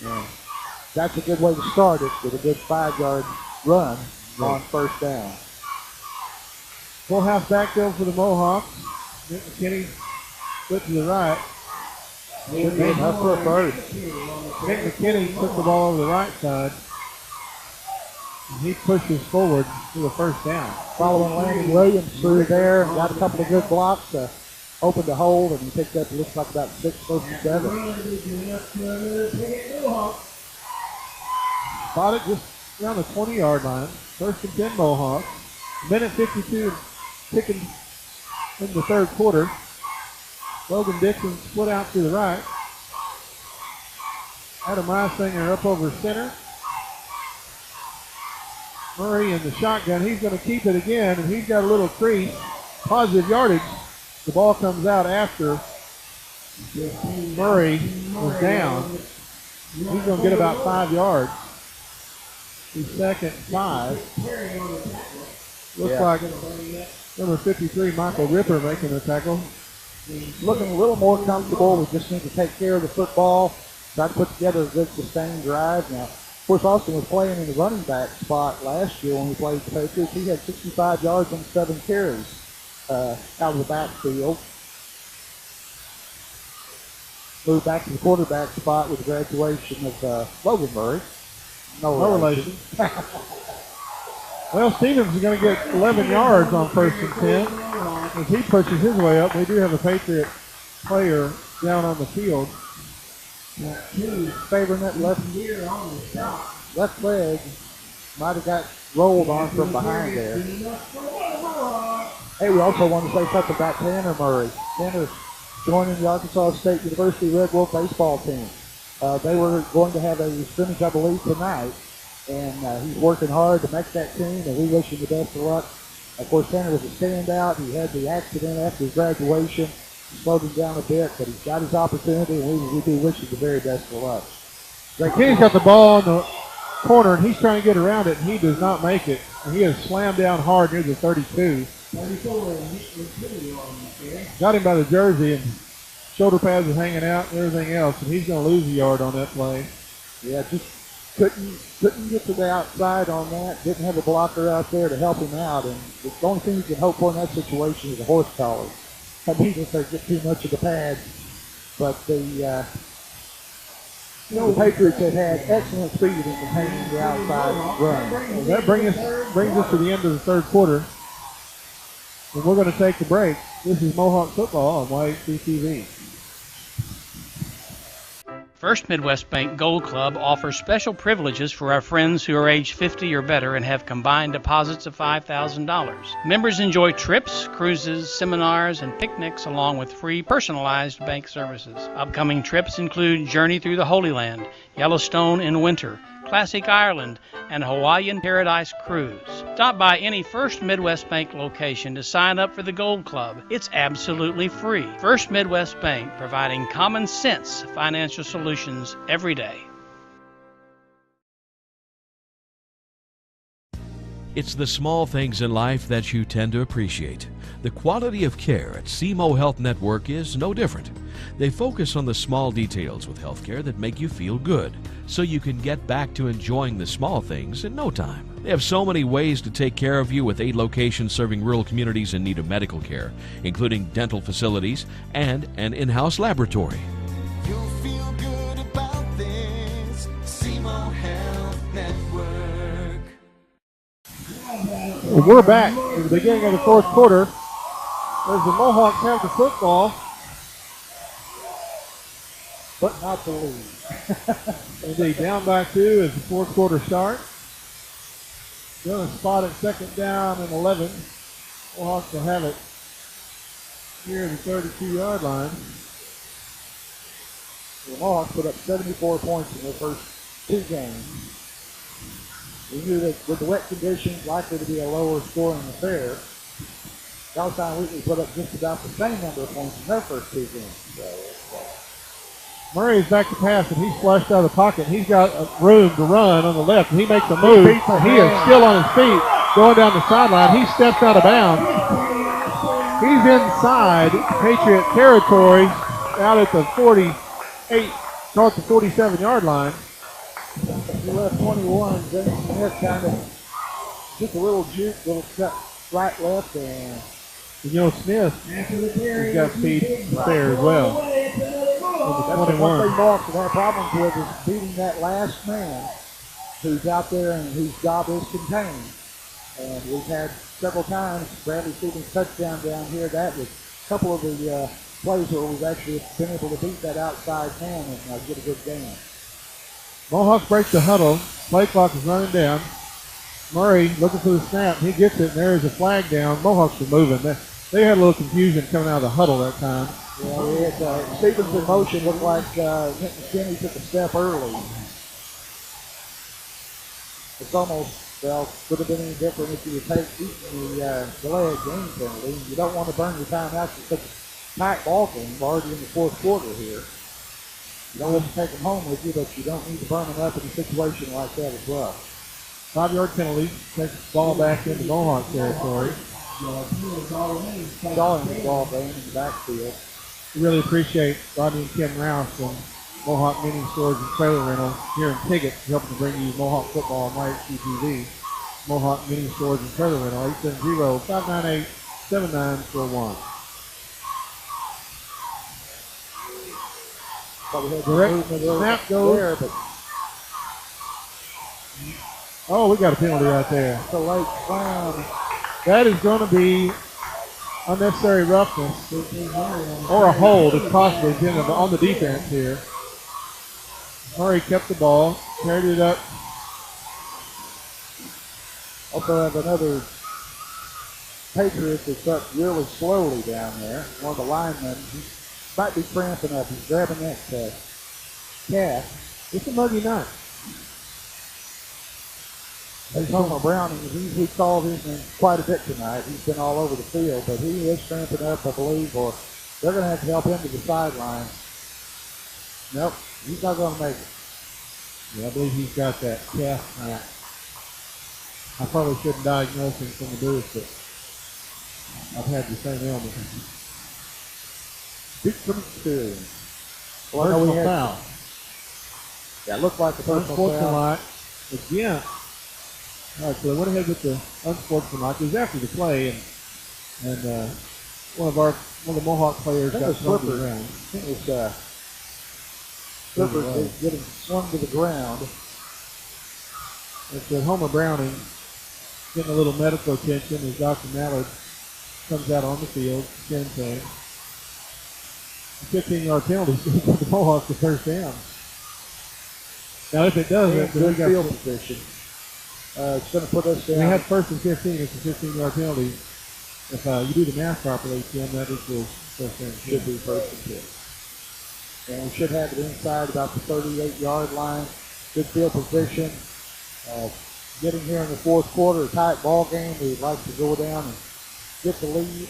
B: And that's a good way to start it with a good 5-yard run on first down.
A: Full house backfield for the Mohawks. Nick McKinney split to the right.
B: Up for a first.
A: Nick McKinney took the ball over the right side. And he pushes forward to the first down.
B: Following Landon Williams through there, got a couple of good blocks. Opened a hold, and he picked up, looks like about 6, close to 7.
A: Spotted just around the 20-yard line. First and 10 Mohawks. Minute 52 ticking in the third quarter. Logan Dixon split out to the right. Adam Reisinger up over center. Murray in the shotgun. He's going to keep it again, and he's got a little crease. Positive yardage. The ball comes out after Murray was down. He's going to get about 5 yards. He's second 5. Looks like number 53, Michael Ripper, making the tackle.
B: He's looking a little more comfortable. We just need to take care of the football. Try to put together a good sustained drive. Now, course, Austin was playing in the running back spot last year when we played the Patriots. He had 65 yards on 7 carries out of the backfield. Moved back to the quarterback spot with the graduation of Logan Murray. No relation.
A: Well, Stevens is going to get 11 yards on 1st and 10 as he pushes his way up. We do have a Patriot player down on the field.
B: Favoring that left leg might have got rolled on from behind there. Hey, we also want to say something about Tanner Murray. Tanner joining the Arkansas State University Red Wolf baseball team. They were going to have a scrimmage, I believe, tonight, and he's working hard to make that team, and we wish him the best of luck. Of course, Tanner was a standout. He had the accident after his graduation, slowed him down a bit, but he's got his opportunity, and we do wish him the very best of luck.
A: Kenny's got the ball on the corner, and he's trying to get around it, and he does not make it. And he is slammed down hard near the 32. Got him by the jersey, and shoulder pads are hanging out and everything else, and he's going to lose a yard on that play.
B: Yeah, just couldn't get to the outside on that. Didn't have a blocker out there to help him out, and the only thing you can hope for in that situation is a horse collar. I mean, if they get too much of the pads, but the Patriots have had excellent speed in containing the outside run.
A: Well, that brings us to the end of the third quarter. And we're going to take the break. This is Mohawk football on YHC-TV.
C: First Midwest Bank Gold Club offers special privileges for our friends who are age 50 or better and have combined deposits of $5,000. Members enjoy trips, cruises, seminars, and picnics along with free personalized bank services. Upcoming trips include Journey Through the Holy Land, Yellowstone in winter, Classic Ireland, and Hawaiian Paradise Cruise. Stop by any First Midwest Bank location to sign up for the Gold Club. It's absolutely free. First Midwest Bank, providing common sense financial solutions every day.
E: It's the small things in life that you tend to appreciate. The quality of care at SEMO Health Network is no different. They focus on the small details with healthcare that make you feel good, so you can get back to enjoying the small things in no time. They have so many ways to take care of you with 8 locations serving rural communities in need of medical care, including dental facilities and an in-house laboratory.
F: You'll feel good about this. SEMO Health Network.
A: Well, we're back at the beginning of the fourth quarter as the Mohawks have the football,
B: but not the lead.
A: Indeed, down by 2 as the fourth quarter starts. Going to spot it second down and 11. Mohawks will have it here at the 32-yard line.
B: The Mohawks put up 74 points in their first 2 games. We knew that with the wet conditions, likely to be a lower scoring affair. Palestine-Wheatley put up just about the same number of points in their first 2 games.
A: Murray is back to pass, and he's flushed out of the pocket. He's got room to run on the left, and he makes a move. He is still on his feet, going down the sideline. He steps out of bounds. He's inside Patriot territory, out at the 48, no, at the 47-yard line.
B: He left 21. James Smith kind of just a little juke, little cut right, left, and
A: Smith has got speed there as well.
B: That's the one thing Mohawks have had problems with is beating that last man who's out there and whose job is contained. And we've had several times Bradley Stevens touchdown down here. That was a couple of the plays where we've actually been able to beat that outside man and get a good game.
A: Mohawks break the huddle. Play clock is running down. Murray looking for the snap. He gets it, and there is a flag down. Mohawks are moving. They had a little confusion coming out of the huddle that time.
B: Yeah, Stevens in motion looked like Kenny took a step early. It's almost, would have been any different if you would take the delayed game penalty. You don't want to burn your time out for such a tight ball game. We're already in the fourth quarter here. You don't have to take them home with you, but you don't need to burn them up in a situation like that as well.
A: 5-yard penalty. Takes the ball back into Mohawk territory.
B: Saw him the ball game in the backfield.
A: We really appreciate Rodney and Ken Rouse and Mohawk Mini Storage and Trailer Rental here in Piggott, helping to bring you Mohawk football on Mike TV. Mohawk Mini Storage and Trailer Rental, 870-598-7941. Direct snap goes there, but oh, we got a penalty right there.
B: The late clown.
A: That is going to be unnecessary roughness or a hold, if possibly, on the defense here. Murray kept the ball, carried it up.
B: Also have another Patriots that's up really slowly down there. One of the linemen, he might be cramping up. He's grabbing that calf.
A: It's a muggy night.
B: There's Homer Browning. We called him in quite a bit tonight. He's been all over the field, but he is cramping up, I believe, or they're going to have to help him to the sideline. Nope, he's not going to make it.
A: Yeah, I believe he's got that calf cramp. I probably shouldn't diagnose him from the booth, but I've had the same ailment.
B: Speak from experience.
A: Personal foul.
B: Yeah, it looked like a personal foul.
A: Unsportsmanlike. Again. All right, so they went ahead with the unsportsmanlike. It was after the play, and one of the Mohawk players got thrown to the ground.
B: I think it was Slippers getting swung to the ground.
A: It's Homer Browning getting a little medical attention as Dr. Mallard comes out on the field. Same thing. 15-yard penalty for the Mohawks to first down. Now, if it doesn't, then we got
B: field position. It's going to put us down.
A: We had first and 15. It's a 15-yard penalty. If you do the math properly, Tim, that equals first down.
B: Should be first and 10. And we should have it inside about the 38-yard line. Good field position. Getting here in the fourth quarter, a tight ball game. We'd like to go down and get the lead.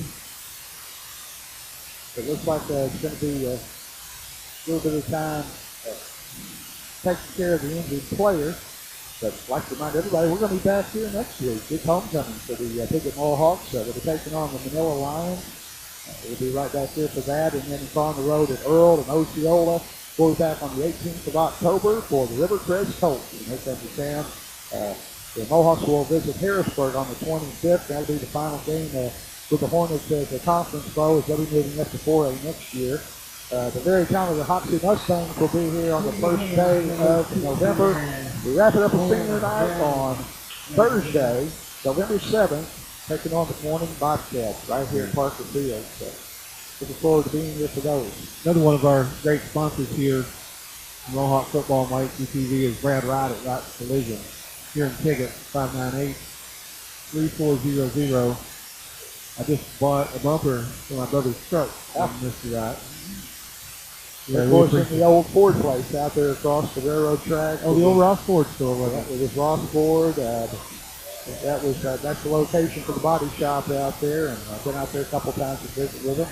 B: It looks like it's going to be a little bit of time taking care of the injured player. But I'd like to remind everybody, we're going to be back here next week. It's homecoming for the Piggott Mohawks. They'll be taking on the Manila Lions. We'll be right back here for that. And then it's on the road at Earl and Osceola. We'll be back on the 18th of October for the Rivercrest Colts. And they come to town. The Mohawks will visit Harrisburg on the 25th. That'll be the final game with the Hornets as a conference foe, as they'll be moving up to 4A next year. The very talented Hoxie Mustangs will be here on the first day of November. We wrap it up with senior night on Thursday, November 7th, taking on the morning Bobcats right here at Parker Field. So looking forward to being here for those.
A: Another one of our great sponsors here, Mohawk Football on Mike TV, is Brad Wright at Wright Collision here in Piggott, 598-3400. I just bought a bumper for my brother's truck from Mr. Wright.
B: Yeah, of course, in the old Ford place out there across the railroad track.
A: Oh, the old Ross Ford store, wasn't it?
B: It was Ross Ford. That's the location for the body shop out there, and I've been out there a couple times to visit with them.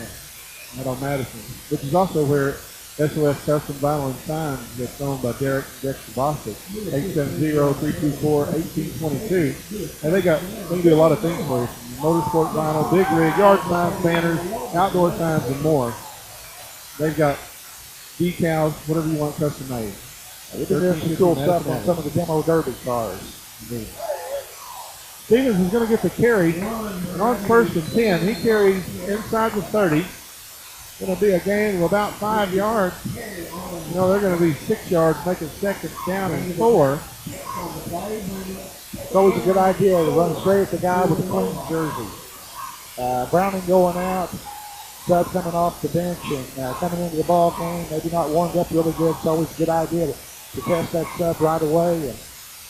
A: Right on Madison, which is also where SOS Custom Vinyl and Signs that's owned by Derek Dexter Bostic, 870-324-1822. And they can do a lot of things for you. Motorsport vinyl, big rig, yard signs, banners, outdoor signs, and more. They've got decals, whatever you want custom made.
B: They've been doing some cool stuff on some of the demo derby cars.
A: Indeed. Stevens is going to get the carry. And on first and 10, he carries inside the 30. Going to be a gain of about 5 yards. They're going to be 6 yards, making second down and 4.
B: It's always a good idea to run straight at the guy with the clean jersey. Browning going out. Sub coming off the bench and coming into the ball game, maybe not warmed up really good. It's always a good idea to test that sub right away and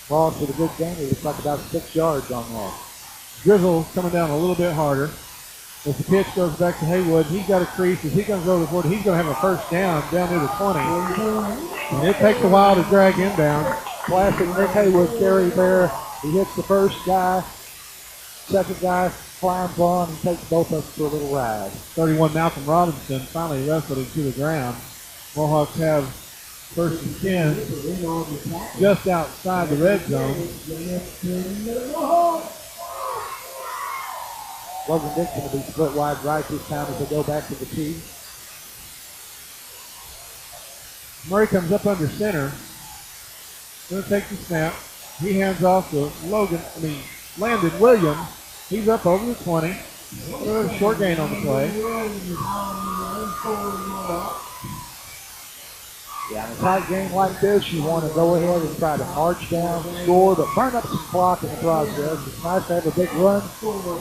B: pause for the good game. It looks like about 6 yards on that.
A: Grizzle coming down a little bit harder. As the pitch goes back to Haywood, he's got a crease. As he comes over the board, he's going to have a first down near the 20. And it takes a while to drag him down.
B: Classic Nick Haywood carry there. He hits the first guy. Second guy climbs on and takes both of them for a little ride.
A: 31 Malcolm Robinson finally wrestled him to the ground. Mohawks have first and 10 just outside the red zone.
B: Logan Dixon will be split wide right this time as they go back to the tee.
A: Murray comes up under center. Going to take the snap. He hands off to Landon Williams. He's up over the 20. Short gain on the play.
B: Yeah, in a tight game like this, you want to go ahead and try to march down, score, but burn up some clock in the process. It's nice to have a big run.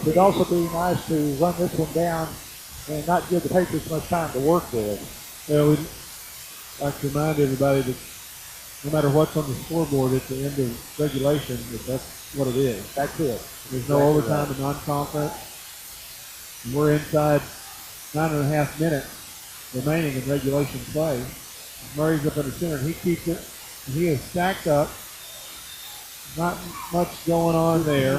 B: It'd also be nice to run this one down and not give the Patriots much time to work with.
A: Yeah, we'd like to remind everybody that no matter what's on the scoreboard at the end of regulation, that's what it is.
B: That's it.
A: There's no overtime in non-conference. We're inside 9.5 minutes remaining in regulation play. Murray's up under center, and he keeps it. And he is stacked up. Not much going on there.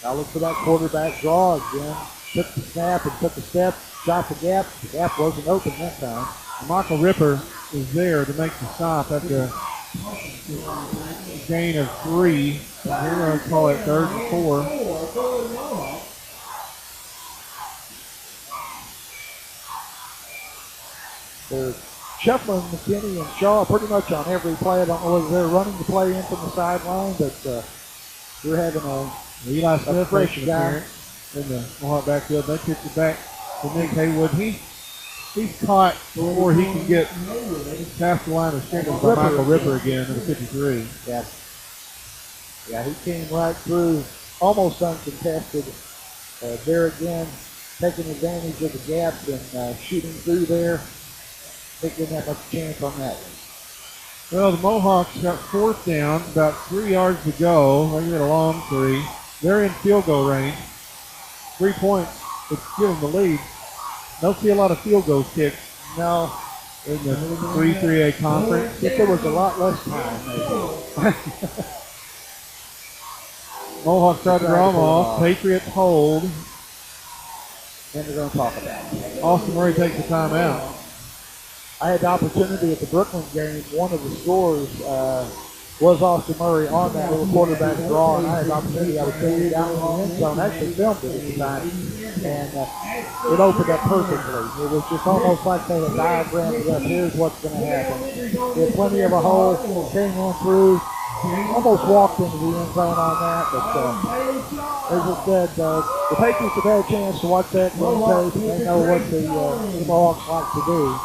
B: Now look for that quarterback draw again. Took the snap and took the step, shot the gap. The gap wasn't open that time.
A: Michael Ripper is there to make the stop after a gain of 3. We're going to call it 3rd and 4.
B: They're shuffling McKinney and Shaw pretty much on every play. I don't know whether they're running the play in from the sideline, but we're having
A: Eli Smith
B: fresh guy
A: in the Mohawk backfield. They kick it back to Nick Haywood. He's caught before he can get past the line of scrimmage by Michael Ripper again in the 53.
B: Yeah, he came right through, almost uncontested. There again, taking advantage of the gaps and shooting through there. They didn't have much chance on that one.
A: Well, the Mohawks got 4th down, about 3 yards to go. They get a long 3. They're in field goal range. 3 points would give them the lead. Don't see a lot of field goals kicked.
B: No.
A: In the 3-3A conference.
B: I think there was a lot less time, maybe.
A: Mohawks try to draw them off. Patriots hold.
B: And they're going to talk about it.
A: Austin Murray takes the timeout.
B: I had the opportunity at the Brooklyn game. One of the scores was Austin Murray on that little quarterback draw, and I had the opportunity. I was standing down in the end zone. I actually filmed it at the time, and it opened up perfectly. It was just almost like they had diagrammed it up. Here's what's going to happen. They had plenty of a hole, came on through, almost walked into the end zone on that, but as I said, the Patriots have had a chance to watch that game tape. They know what the Mohawks like to do.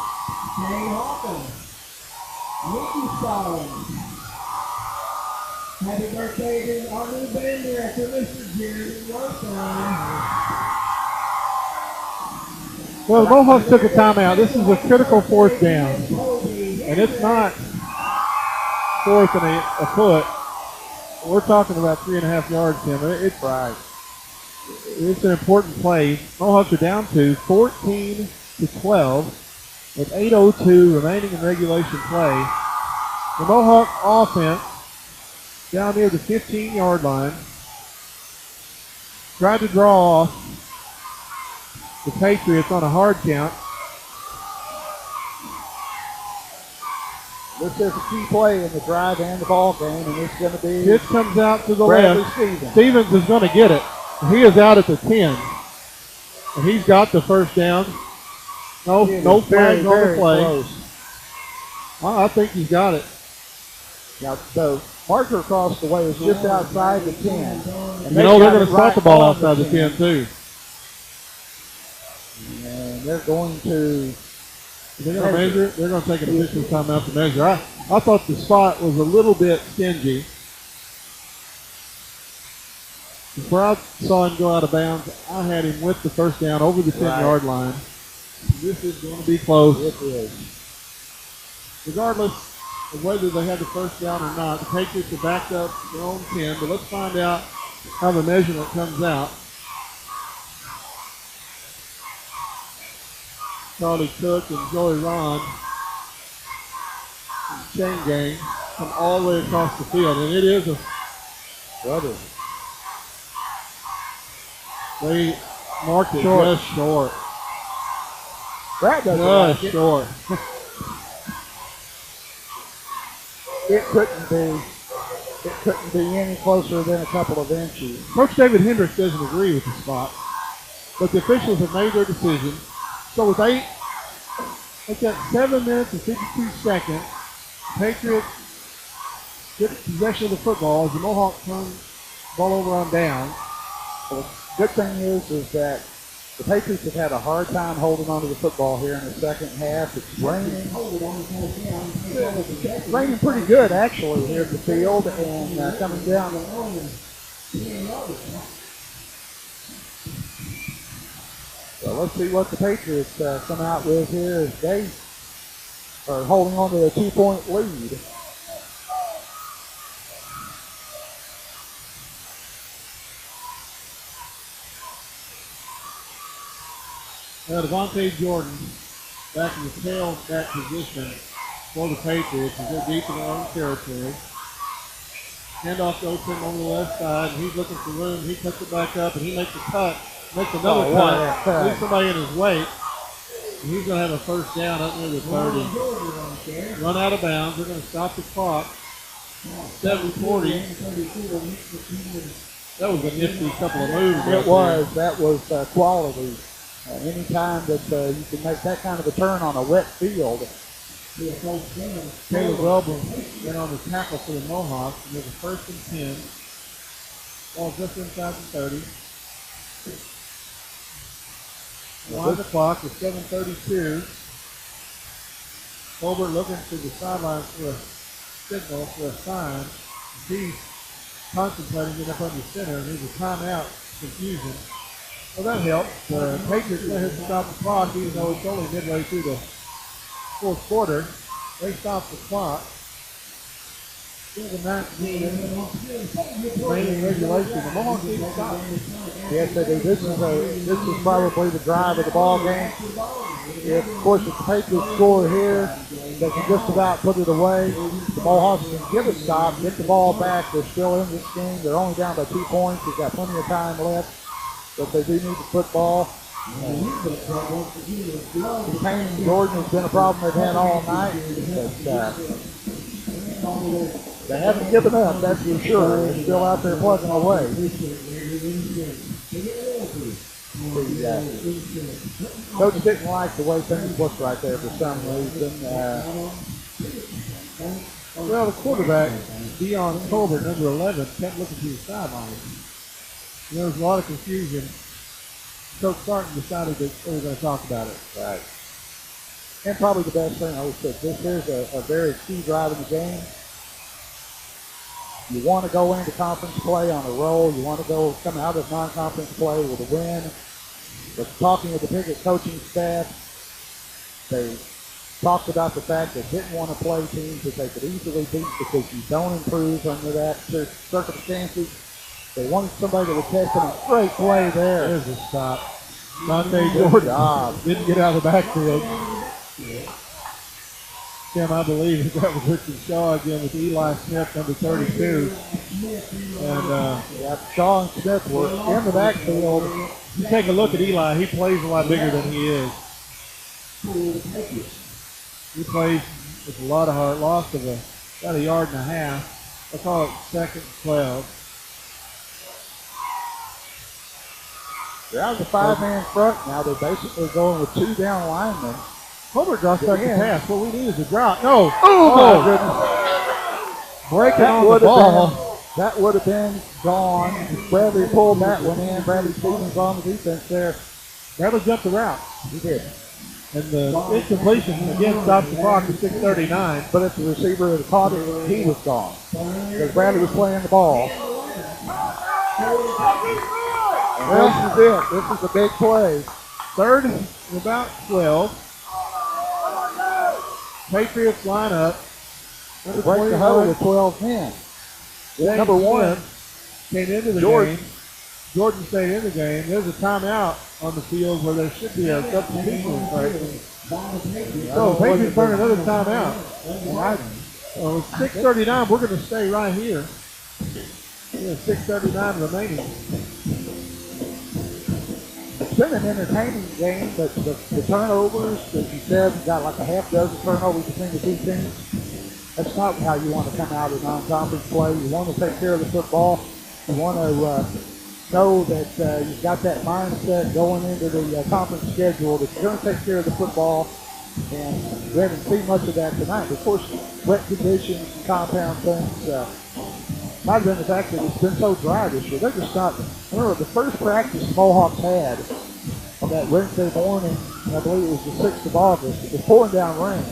I: Happy birthday to our new band director, Mr. Jerry Worthington.
A: Well, the Mohawks took a timeout. This is a critical 4th down. And it's not 4th and a foot. We're talking about 3.5 yards, Tim. It's right. It's an important play. Mohawks are down to 14-12 with 8:02 remaining in regulation play. The Mohawk offense down near the 15-yard line tried to draw off the Patriots on a hard count.
B: This is a key play in the drive and the ball game, and it's going to be
A: Pitch comes out to the
B: Bradley
A: left.
B: Stevens.
A: Stevens is going to get it. He is out at the 10. And he's got the first down. No flags on the play. I think he's got it.
B: Now, the marker across the way is just outside the 10. And
A: they're going to start the ball outside the 10, too.
B: And they're going to
A: They're going to measure it. They're going to take an official timeout to measure. I thought the spot was a little bit stingy. Before I saw him go out of bounds, I had him with the first down over the 10-yard line. This is going to be close.
B: It is.
A: Regardless of whether they had the first down or not, the Patriots are backed up their own 10, but let's find out how the measurement comes out. Charlie Cook and Joey Ron, chain gang, come all the way across the field, and it is a
B: brother.
A: They marked it just short.
B: Brad doesn't
A: just
B: like
A: short.
B: It couldn't be any closer than a couple of inches.
A: Coach David Hendricks doesn't agree with the spot, but the officials have made their decision. So with It's at 7 minutes and 52 seconds. Patriots get possession of the football as the Mohawks turn the ball over on down.
B: Well, the good thing is that the Patriots have had a hard time holding on to the football here in the second half. It's raining pretty good, actually, here at the field, and coming down. So let's see what the Patriots come out with here as they are holding on to a 2-point lead.
A: Now Devontae Jordan back in the tailback position for the Patriots as they're deep in their own territory. Handoff to Open on the left side, and he's looking for room. He cuts it back up, and he makes a cut. Makes another cut. Leaves somebody in his weight. And he's going to have a first down up near the 30. Run out of bounds. They're going to stop the clock. 7:40. That was a nifty couple of moves.
B: It was. That was quality. Anytime that you can make that kind of a turn on a wet field.
A: Caleb Welborn went on the tackle for the Mohawks, and there's a 1st and 10. Ball just inside the 30. On the clock with 7:32. Colbert looking to the sidelines for a signal, for a sign. He's contemplating getting up under center, and there's a timeout. Confusion. Well, that helps. The Patriots went ahead and stopped the clock, even though it's only midway through the 4th quarter. They stopped the clock. 7:19 remaining regulation. The Mohawks need to stop.
B: Yes, they do. This is probably the drive of the ball game. If, of course, if the Patriots score here, they can just about put it away. The Mohawks can give a stop, get the ball back. They're still in this game. They're only down by 2 points. They've got plenty of time left. But they do need the football. Containing Jordan has been a problem they've had all night. But they haven't given up, that's for sure. They're still out there plugging away. Coach didn't like the way things looked right there for some reason.
A: Well, the quarterback, Deion Colbert, number 11, kept looking to the sideline. There was a lot of confusion. Coach Sarton decided that we were going to talk about it.
B: Right. And probably the best thing I always said, this is a very key drive in the game. You want to go into conference play on a roll. You want to come out of non-conference play with a win. But talking with the Piggott coaching staff, they talked about the fact they didn't want to play teams that they could easily beat because you don't improve under that circumstances. They wanted somebody that would test them. A great play there.
A: There's a stop. Dante Jordan didn't get out of the backfield. Tim, I believe that was Richard Shaw again with Eli Smith, number 32. And
B: Shaw and Smith were in the backfield.
A: You take a look at Eli. He plays a lot bigger than he is. He plays with a lot of heart. Loss of about 1.5 yards. I'll call it 2nd and 12.
B: They're out of the 5-man front now. They're basically going with 2 down linemen.
A: Colbert drops back the pass. What we need is a drop. No. Oh, goodness. Breaking on the ball.
B: That would have been gone. Bradley pulled that one in. Bradley Stevens on the defense there.
A: Bradley jumped the route.
B: He did.
A: And the incompletion again stops the clock at 6:39.
B: But if the receiver had caught it, he was gone. Because Bradley was playing the ball. And this is it. This is a big play.
A: 3rd and about 12. Patriots line up.
B: Break the huddle with 12 men. Number 1
A: came into the game. Jordan stayed in the game. There's a timeout on the field where there should be a substitution. So Patriots burn another timeout. With 6:39, we're going to stay right here. 6:39 remaining.
B: It's been an entertaining game, but the turnovers, as you said, we got like a half dozen turnovers between the two teams. That's not how you want to come out of non-conference play. You want to take care of the football. You want to know that you've got that mindset going into the conference schedule that you're going to take care of the football And we haven't seen much of that tonight. Of course, wet conditions and compound things might have been the fact that it's been so dry this year. They're just not. Remember, the first practice the Mohawks had on that Wednesday morning, I believe it was the 6th of August, it was pouring down rain.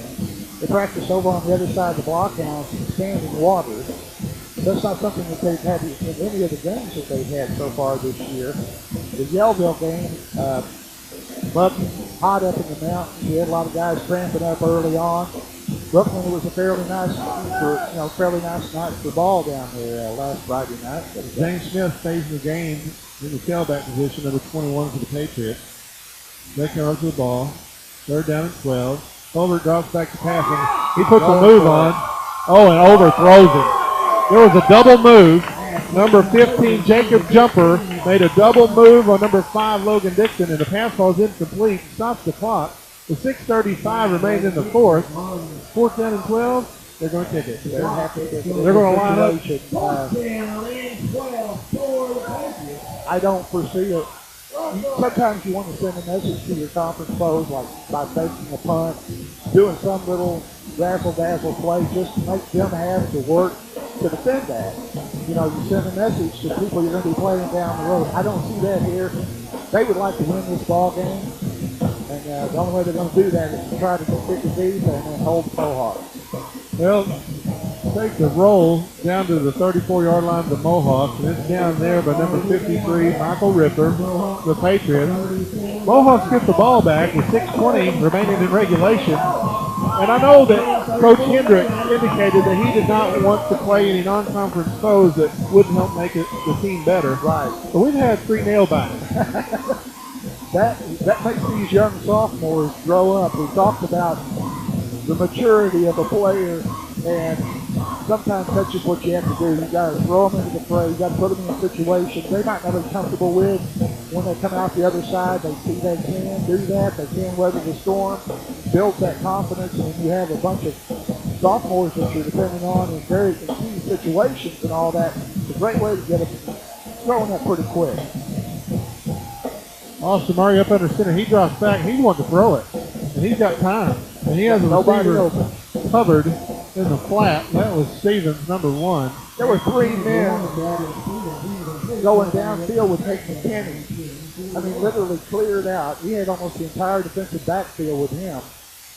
B: They practiced over on the other side of the blockhouse in standing water. That's not something that they've had in any of the games that they've had so far this year. The Yellville game, Bucky, hot up in the mountains. We had a lot of guys cramping up early on. Brooklyn, it was a fairly nice night for ball down there last Friday night.
A: James Smith stays in the game in the tailback position, number 21 for the Patriots. They come up to the ball. 3rd down and 12. Over drops back to passing. He puts a move on. Oh, and overthrows him. There was a double move. Number 15, Jacob Jumper, made a double move on number 5, Logan Dixon, and the pass ball is incomplete. Stops the clock. With 6:35 remains in the 4th. 4th down and 12. They're going to kick it. They're going to line up.
B: I don't foresee it. Sometimes you want to send a message to your conference foes, like by faking a punt, doing some little razzle-dazzle play just to make them have to work to defend that. You know, you send a message to people you're going to be playing down the road. I don't see that here. They would like to win this ball game, and the only way they're going to do that is to try to kick the deep and then hold the Mohawks.
A: Well, take the roll down to the 34-yard line of the Mohawks, and it's down there by number 53, Michael Ripper, the Patriots. Mohawks get the ball back with 6:20 remaining in regulation. And I know that Coach Hendrick indicated that he did not want to play any non-conference foes that wouldn't help make the team better.
B: Right.
A: So we've had 3 nailbacks.
B: That makes these young sophomores grow up. We talked about the maturity of a player, and sometimes that's just what you have to do. You got to throw them into the fray. You got to put them in a situation they might not be comfortable with. When they come out the other side, they see they can do that. They can weather the storm, build that confidence, and you have a bunch of sophomores that you're depending on in very key situations and all that. It's a great way to get them throwing that pretty quick.
A: Austin Murray up under center. He drops back. He wants to throw it, and he's got time. And he has a
B: Nobody
A: receiver
B: open.
A: covered in the flat. That was Stevens, number 1.
B: There were 3 men going downfield with Nick McKinney. I mean, literally cleared out. He had almost the entire defensive backfield with him.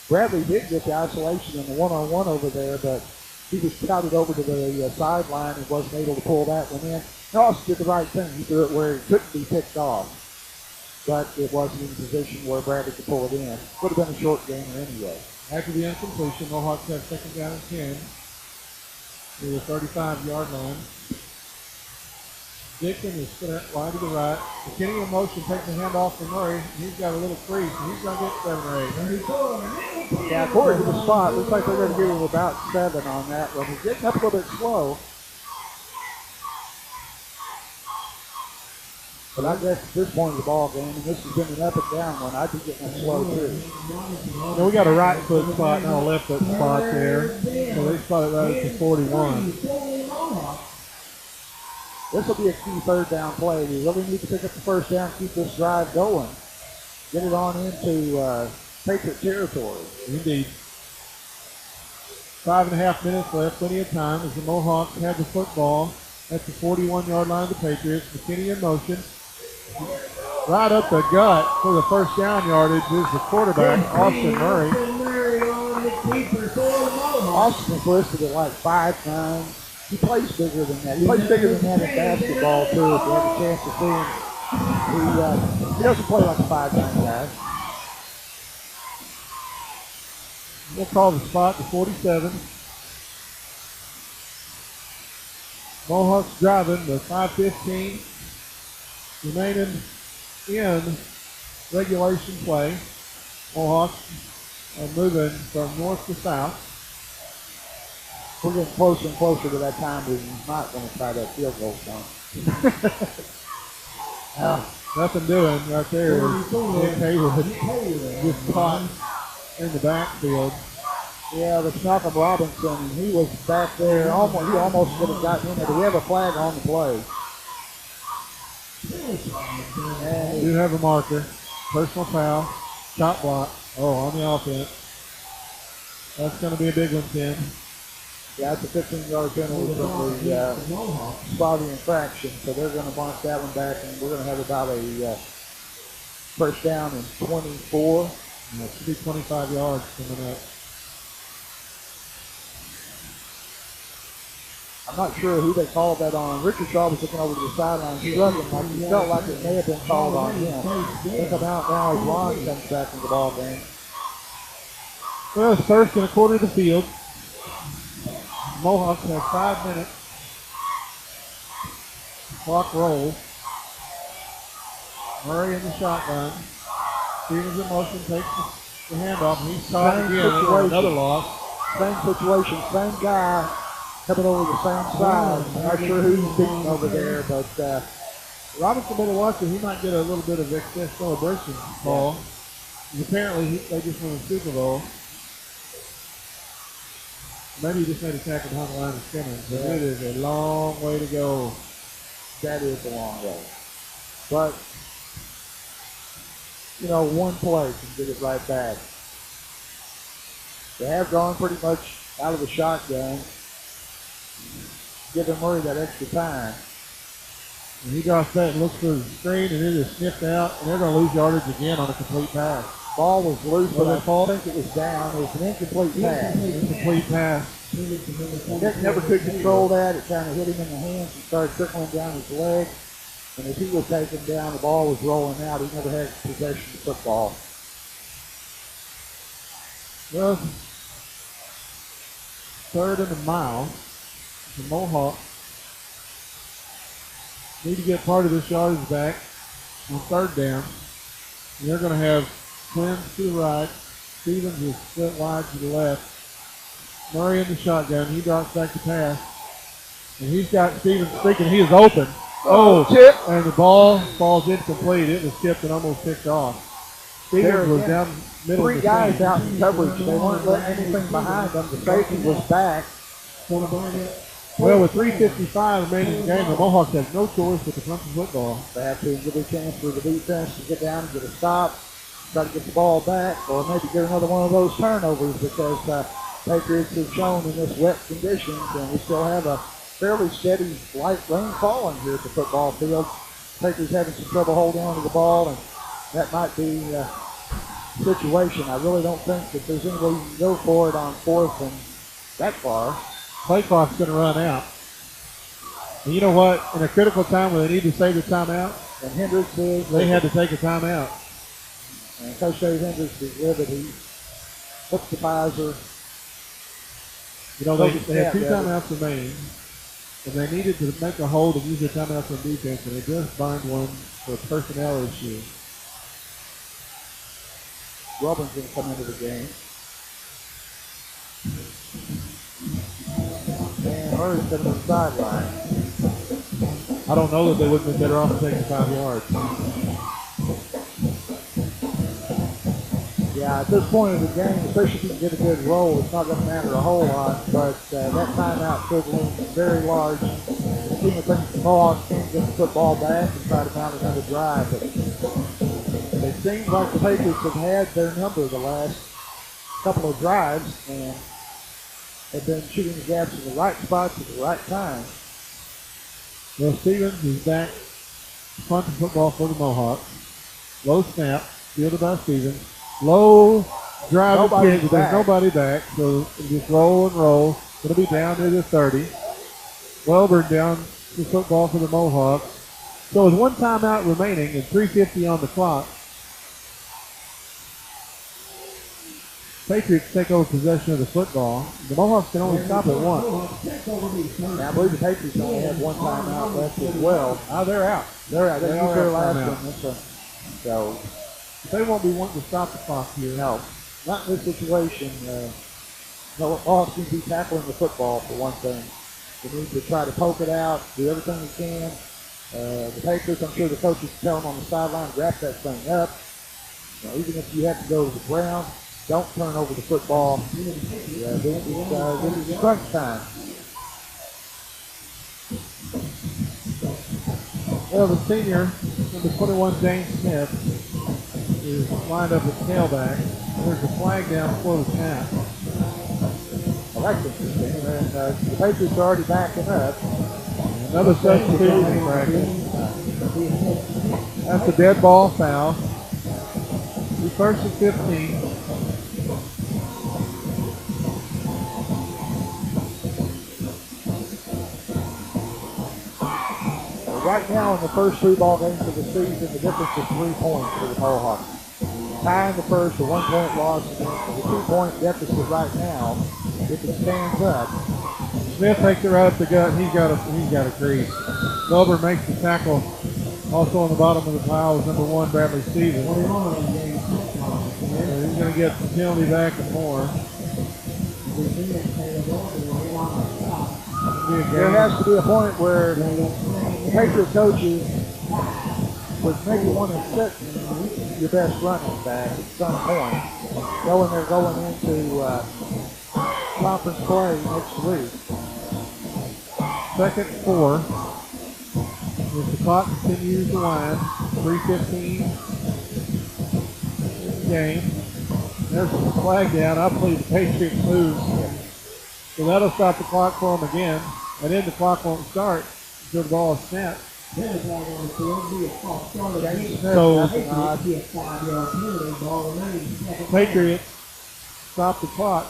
B: Bradley did get the isolation in the one-on-one over there, but he was scouted over to the sideline and wasn't able to pull that one in. He also did the right thing. He threw it where it couldn't be picked off, but it wasn't in a position where Bradley could pull it in. Would have been a short gainer anyway.
A: After the incompletion, Mohawks have 2nd down and 10 to the 35-yard line. Dixon is split wide to the right. McKinney in motion takes the handoff from Murray. He's got a little crease, and he's going to get 7 or 8.
B: Yeah, according to the spot, looks like they're going to give him about 7 on that one. He's getting up a little bit slow. But I guess at this point of the ball game, and this has been an up and down one, I'd be getting up slow too.
A: Now we got a right foot spot, not a left foot spot there. So they spotted right at the 41.
B: This will be a key 3rd down play. We really need to pick up the 1st down, keep this drive going. Get it on into Patriot territory.
A: Indeed. 5.5 minutes left, plenty of time as the Mohawks have the football at the 41-yard line of the Patriots. McKinney in motion. Right up the gut for the 1st down yardage is the quarterback, Austin Murray.
B: Austin's listed at like 5'9". He plays bigger than that. He plays bigger than that in basketball too, if you have a chance to see him. He doesn't play like a 5'9" guy.
A: We'll call the spot to 47. Mohawks driving with 5:15 remaining in regulation play. Mohawks are moving from north to south.
B: We're getting closer and closer to that time where he's not going to try that field goal stunt.
A: Nothing doing right there. Nick Haywood just caught in the backfield.
B: Yeah, the Malcolm Robinson, he was back there. He almost would have gotten in there. Do we have a flag on the play?
A: We do have a marker. Personal foul. Shot block. Oh, on the offense. That's going to be a big one, Tim.
B: Yeah, it's a 15-yard penalty from the spot of the infraction, so they're going to mark that one back, and we're going to have about a first down and 24.
A: It should be 25 yards coming up.
B: I'm not sure who they called that on. Richard Shaw was looking over to the sideline, struggling like he felt like it may have been called on him. They come out now as Ron comes back in the ball game.
A: Well, it's first and a quarter of the field. Mohawks have 5 minutes. Clock rolls. Murray in the shotgun. Stevens in motion, takes the handoff, and he's caught again. Another loss.
B: Same situation, same guy coming over the same side. I'm not sure who's beating over there, but
A: Robinson better watch it. He might get a little bit of excess celebration call. Apparently, they just won the Super Bowl. Maybe he just made a tackle behind the line of scrimmage, but it is a long way to go.
B: That is a long way. But, you know, one play can get it right back. They have gone pretty much out of the shotgun, giving Murray that extra time.
A: And he drops that and looks for the screen, and it is sniffed out, and they're going to lose yardage again on a complete pass.
B: Ball was loose, but I think it was down. It was an incomplete pass.
A: Incomplete pass.
B: Nick never could control that. It kind of hit him in the hands and started trickling down his leg. And as he was taken down, the ball was rolling out. He never had possession of the football.
A: Well, third and a mile. The Mohawks need to get part of this yardage back on third down. And they're going to have Twins to the right. Stevens is split wide to the left. Murray in the shotgun. He drops back to pass. And he's got Stevens thinking he is open. Oh,
B: tip.
A: And the ball falls incomplete. It was tipped and almost picked off. Stevens was down middle of the
B: Three guys
A: field.
B: out in coverage. They weren't letting anything behind them. The safety was back.
A: Well, with 3:55 remaining in the game, the Mohawks have no choice but to punt the football.
B: They have to give a chance for the defense to get down and get a stop, try to get the ball back, or maybe get another one of those turnovers because Patriots have shown in this wet conditions, and we still have a fairly steady light rain falling here at the football field. Patriots having some trouble holding on to the ball, and that might be a situation. I really don't think that there's any way you can go for it on fourth and that far.
A: Play clock's going to run out. And you know what? In a critical time where they need to save the timeout,
B: And Hendricks is.
A: they had to take a timeout.
B: And Coach Dave Hendricks is with it. He puts the visor.
A: You know, they had 2 timeouts remaining, and they needed to make a hold and use their timeouts on defense, and they just burned one for a personnel issue.
B: Robin's going to come into the game. And Murray's sitting on the sideline.
A: I don't know that they wouldn't have been better off taking 5 yards.
B: Yeah, at this point of the game, especially if you can get a good roll, it's not going to matter a whole lot, but that timeout could loom very large. The team that thinks the Mohawks can't get the football back and try to mount another drive, but it seems like the Patriots have had their number the last couple of drives and have been shooting the gaps in the right spots at the right time.
A: Well, Stevens is back punting football for the Mohawks. Low snap, fielded by Stevens. Low drive and kick, but there's nobody back, so just roll and roll. Going to be down to the 30. Welburn down the football for the Mohawks. So with 1 timeout remaining and 3:50 on the clock, Patriots take over possession of the football. The Mohawks can only stop at 1.
B: Now, I believe the Patriots only have 1 timeout left as well.
A: They're out.
B: They're out. They
A: They
B: used
A: are
B: their
A: out
B: last
A: timeout.
B: one. So,
A: They won't be wanting to stop the clock here.
B: no, not in this situation. No, Mohawks need to be tackling the football for one thing. They need to try to poke it out, do everything they can. The Patriots, I'm sure the coaches tell them on the sideline, wrap that thing up. Even if you have to go to the ground, don't turn over the football. This is crunch time.
A: Well, the senior, number 21, James Smith, is lined up at tailback. There's a flag down before the snap.
B: That's interesting. And the Patriots are already backing up.
A: Another substitution infraction. That's a dead ball foul. First and 15.
B: Right now, in the first 3 ball games of the season, the difference is 3 points for the Mohawks. Tying the first, a 1-point loss, and the 2-point deficit right now. If it stands up,
A: Smith takes it right up the gut. He's got a crease. Wilbur makes the tackle. Also on the bottom of the pile is number 1, Bradley Stevens. He's going to get the penalty back and more.
B: There has to be a point where the Patriot coaches would maybe want to set your best running back at some point. Knowing they're going into conference play next week.
A: Second and 4. As the clock continues to wind, 3:15 in the game. There's a flag down. I believe the Patriots move. So that'll stop the clock for them again. And then the clock won't start until the ball is snapped. So Patriots stop the clock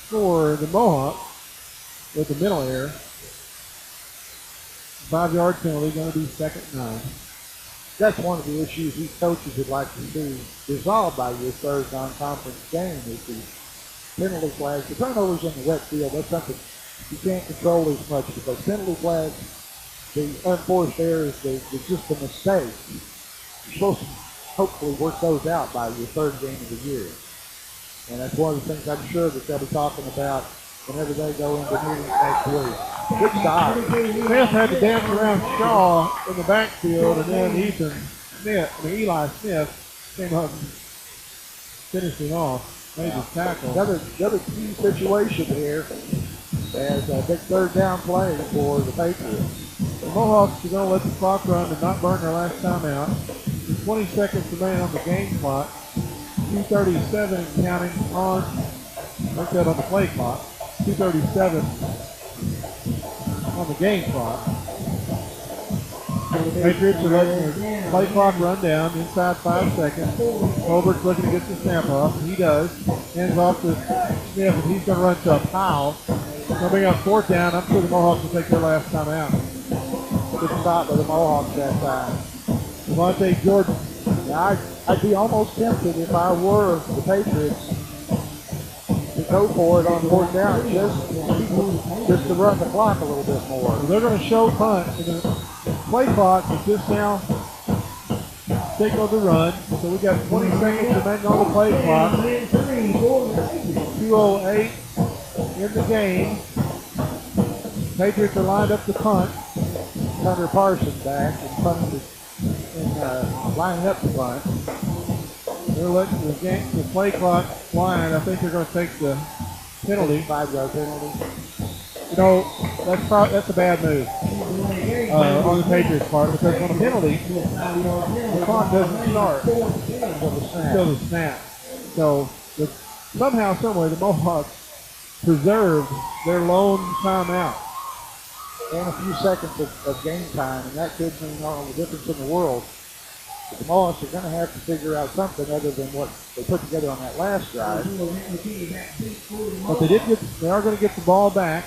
A: for the Mohawks with the middle error. 5-yard penalty, going to be 2nd and 9.
B: That's one of the issues these coaches would like to see resolved by your third non-conference game is the penalty flags. The turnovers in the wet field, that's something you can't control as much because penalty flags, the unforced errors, it's just a mistake. You're supposed to hopefully work those out by your third game of the year. And that's one of the things I'm sure that they'll be talking about whenever they go into meetings next week. Good stop.
A: Smith had to dance around Shaw in the backfield, and then Eli Smith came up and finished it off, made his tackle.
B: Another key situation here as a big third down play for the Patriots.
A: The Mohawks are going to let the clock run and not burn their last timeout. 20 seconds remaining on the game clock. 2:37 and counting on, like that on the play clock. 2:37 on the game clock. The Patriots are letting the play clock run down inside 5 seconds. Holbert's looking to get the snap off. He does. Hands off to Smith, and he's going to run to a foul. Coming up 4th down. I'm sure the Mohawks will take their last time out.
B: Good stop by the Mohawks that time.
A: Devontae Jordan.
B: Yeah, I'd be almost tempted if I were the Patriots to go for it on 4th down, just to run the clock a little bit more.
A: So they're going to show punt. And the play clock is just now signaled to run. So we got 20 seconds remaining on the play clock. 2:08 in the game. Patriots are lined up to punt.
B: Hunter Parsons back and punted and lining up the punt.
A: They're letting the play clock wind. I think they're going to take the penalty.
B: 5-yard penalty.
A: You know, that's a bad move on the Patriots' part because on a penalty, the clock doesn't start until the snap. So somehow, someway, the Mohawks preserved their lone timeout.
B: And a few seconds of game time, and that could mean all the difference in the world. But the Mohawks are going to have to figure out something other than what they put together on that last drive.
A: But they are going to get the ball back.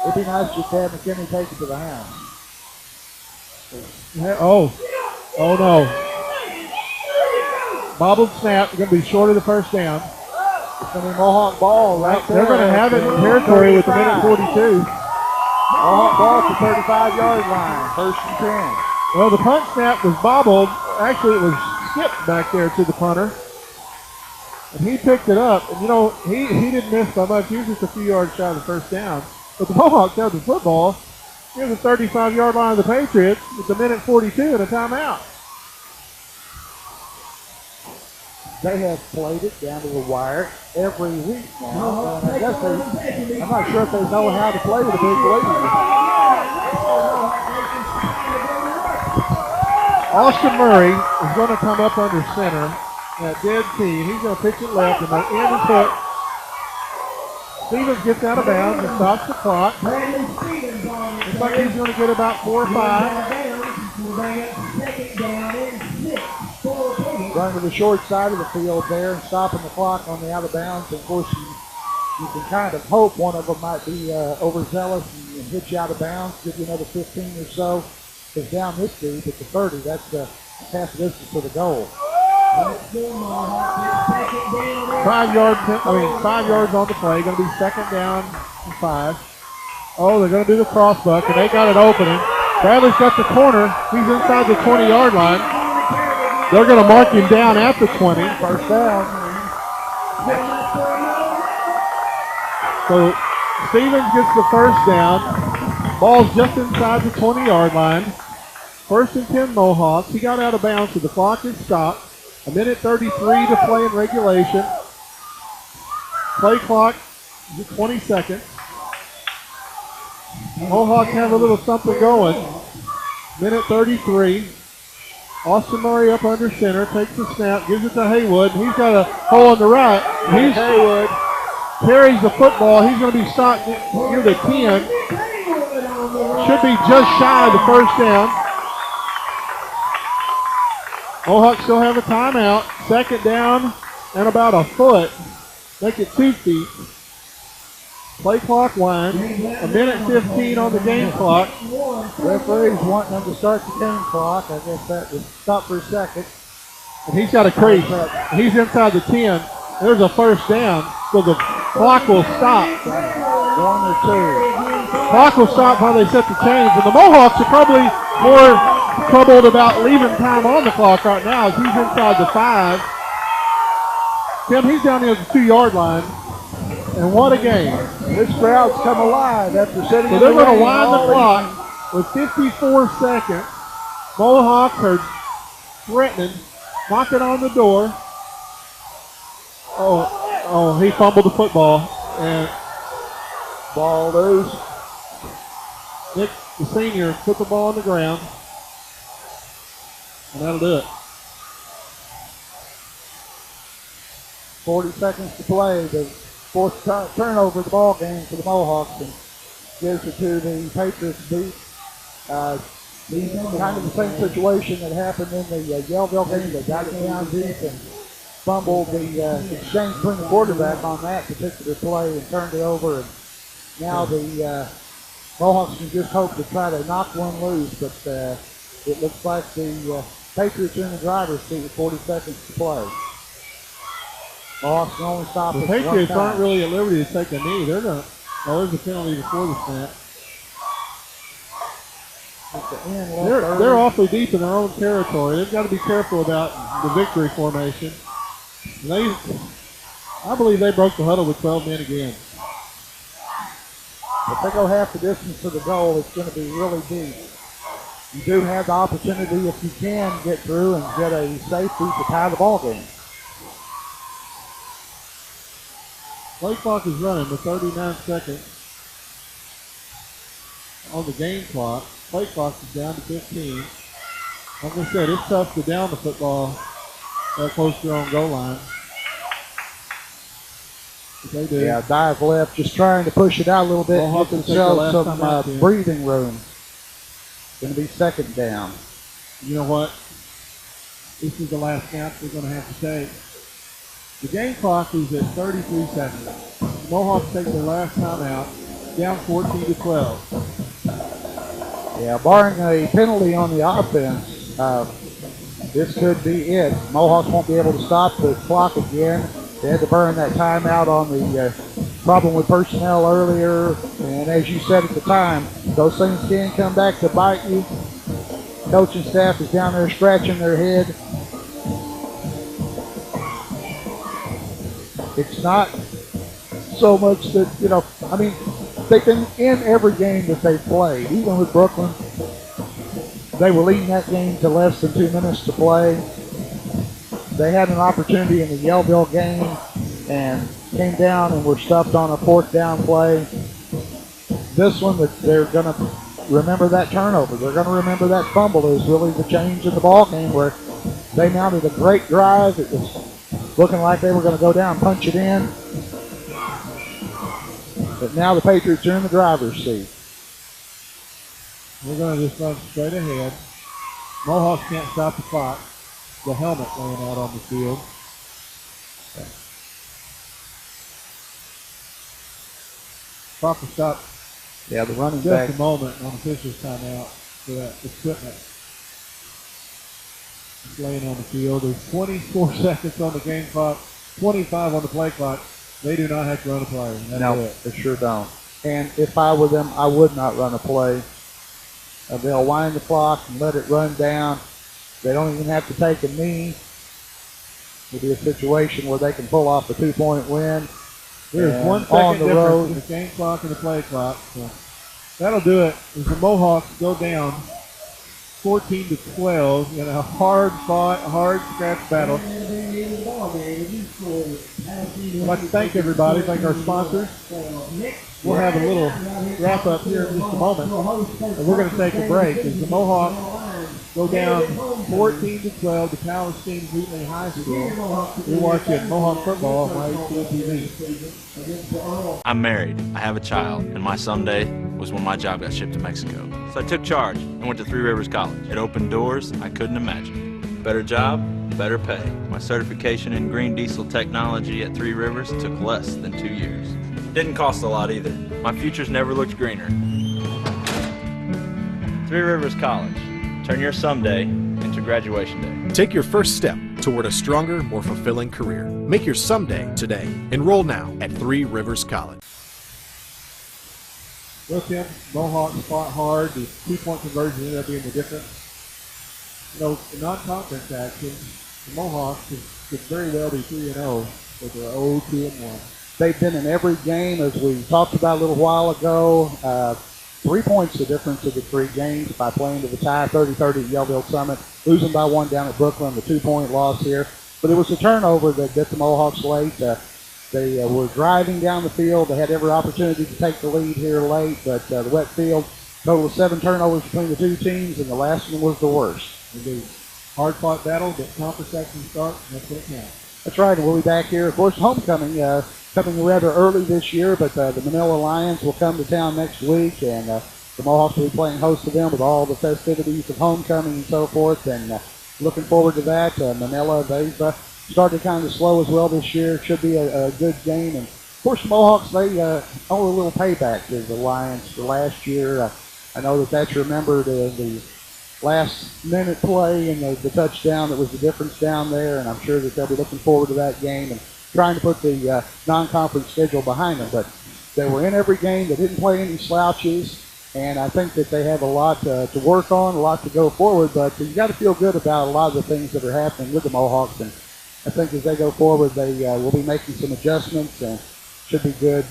B: It'd be nice to have McKinney take it to the house.
A: Oh no. Bobbled snap, going to be short of the 1st down.
B: It's going to be Mohawk ball right there.
A: They're going to have it in territory with the minute 42.
B: Mohawk ball at the 35-yard line, 1st and 10.
A: Well, the punt snap was bobbled. Actually, it was skipped back there to the punter. And he picked it up. And, you know, he didn't miss by much. He was just a few yards shy of the 1st down. But the Mohawks have the football. Here's the 35-yard line of the Patriots with the minute 42 and a timeout.
B: They have played it down to the wire every week now. And I guess I'm not sure if they know how to play with a big lead.
A: Austin Murray is going to come up under center at dead T. He's going to pitch it left, and the end is hooked. Stevens gets out of bounds and stops the clock. Looks like he's going to get about 4 or 5.
B: Running to the short side of the field there, stopping the clock on the out of bounds. Of course, you can kind of hope one of them might be overzealous and hit you out of bounds, give you another 15 or so. Because down this deep at the 30, that's half distance to the goal.
A: 5 yards on the play. Going to be second down and 5. Oh, they're going to do the crossbuck, and they got it opening. Bradley's got the corner. He's inside the 20-yard line. They're going to mark him down at the 20.
B: First down.
A: So Stevens gets the first down. Ball's just inside the 20-yard line. First and 10 Mohawks. He got out of bounds, so the clock is stopped. 1:33 to play in regulation. Play clock is at 20 seconds. Mohawks have a little something going. 1:33. Austin Murray up under center, takes the snap, gives it to Haywood. He's got a hole on the right. Haywood carries the football. He's going to be stopped near the 10. Should be just shy of the first down. Mohawks still have a timeout. Second down and about a foot. Make it 2 feet. Play clock winds. 1:15 on the game clock.
B: Referee's wanting them to start the game clock. I guess that was stopped for a second.
A: And he's got a crease. He's inside the 10. There's a first down, so the clock will stop.
B: 1 or 2.
A: Clock will stop while they set the chains. And the Mohawks are probably more troubled about leaving time on the clock right now as he's inside the 5. Tim, he's down near the 2-yard line. And what a game.
B: This crowd's come alive after setting
A: So they're going to wind the clock with 54 seconds. Mohawks are threatening, knocking on the door. Oh, he fumbled the football. And
B: ball loose.
A: Nick, the senior, put the ball on the ground. And that'll do it.
B: 40 seconds to play. The fourth turnover of the ball game for the Mohawks, and gives it to the Patriots beat. Kind of the same situation that happened in the Yellville game. They got it down deep and fumbled the exchange between the quarterback on that particular play and turned it over. And now the Mohawks can just hope to try to knock one loose, but it looks like the Patriots are in the driver's seat with 40 seconds to play. Mohawks can only stop
A: The
B: it
A: Patriots
B: one time.
A: aren't really at liberty to take a knee. They're going to. Oh, there's a penalty before the snap. They're awfully deep in their own territory. They've got to be careful about the victory formation. I believe they broke the huddle with 12 men again.
B: If they go half the distance to the goal, it's going to be really deep. You do have the opportunity, if you can, get through and get a safety to tie the ball game.
A: Play clock is running with 39 seconds on the game clock. Play clock is down to 15. Like I said, it's tough to down the football that close to their own goal line. But they do.
B: Yeah, dive left, just trying to push it out a little bit and
A: Mohawks
B: get
A: will take the last
B: themselves
A: time out
B: some
A: then.
B: breathing room. Going to be second down.
A: You know what? This is the last snap we're going to have to take. The game clock is at 33 seconds. The Mohawks take their last time out, down 14-12.
B: Yeah, barring a penalty on the offense, this could be it. Mohawks won't be able to stop the clock again. They had to burn that timeout on the problem with personnel earlier, and as you said at the time, those things can come back to bite you. Coaching staff is down there scratching their head. It's not so much that, they've been in every game that they've played. Even with Brooklyn, they were leading that game to less than 2 minutes to play. They had an opportunity in the Yellville game and came down and were stuffed on a fourth down play. This one, they're going to remember that turnover. They're going to remember that fumble is really the change in the ball game where they mounted a great drive. It was looking like they were going to go down, punch it in. But now the Patriots are in the driver's seat.
A: We're going to just run straight ahead. Mohawks can't stop the clock. The helmet laying out on the field. Clock will stop.
B: Yeah, the running
A: just
B: back.
A: a moment on officials' timeout for that equipment. It's laying on the field. There's 24 seconds on the game clock, 25 on the play clock. They do not have to run a play. That's
B: No,
A: it.
B: they sure don't. And if I were them, I would not run a play. They'll wind the clock and let it run down. They don't even have to take a knee. It'll be a situation where they can pull off a 2-point win.
A: There's 1
B: on
A: second
B: the
A: difference
B: road.
A: in the game clock and the play clock. So that'll do it. As the Mohawks go down 14-12 in a hard-fought, hard-scratch battle. I'd like to thank everybody, thank our sponsors. We'll have a little wrap-up here in just a moment. And we're going to take a break as the Mohawks go down 14-12 to Palestine-Wheatley High School. You're watching Mohawk football on YHTV.
G: I'm married, I have a child, and my someday was when my job got shipped to Mexico. So I took charge and went to Three Rivers College. It opened doors I couldn't imagine. Better job, better pay. My certification in green diesel technology at Three Rivers took less than 2 years. Didn't cost a lot either. My future's never looked greener. Three Rivers College. Turn your someday into graduation day.
H: Take your first step toward a stronger, more fulfilling career. Make your someday today. Enroll now at Three Rivers College.
A: Well, Tim, Mohawks fought hard. The 2-point conversion ended up being the difference. You know, in non-conference action, the Mohawks could very well be 3-0, but they're 0-2-1.
B: They've been in every game, as we talked about a little while ago. 3 points the difference of the 3 games by playing to the tie, 30-30 at Yellville Summit, losing by 1 down at Brooklyn, the 2-point loss here. But it was a turnover that bit the Mohawks late. They were driving down the field. They had every opportunity to take the lead here late, but the wet field, total of 7 turnovers between the 2 teams, and the last one was the worst.
A: Indeed. Hard-fought battle, but conference action starts, and that's what counts.
B: That's right, and we'll be back here. Of course, homecoming coming rather early this year, but the Manila Lions will come to town next week, and the Mohawks will be playing host to them with all the festivities of homecoming and so forth, and looking forward to that. Manila, they've started kind of slow as well this year. Should be a good game, and of course, the Mohawks, they owe a little payback to the Lions for last year. I know that's remembered the last-minute play and the touchdown that was the difference down there, and I'm sure that they'll be looking forward to that game and trying to put the non-conference schedule behind them. But they were in every game. They didn't play any slouches, and I think that they have a lot to work on, a lot to go forward. But you got to feel good about a lot of the things that are happening with the Mohawks, and I think as they go forward, they will be making some adjustments and should be good.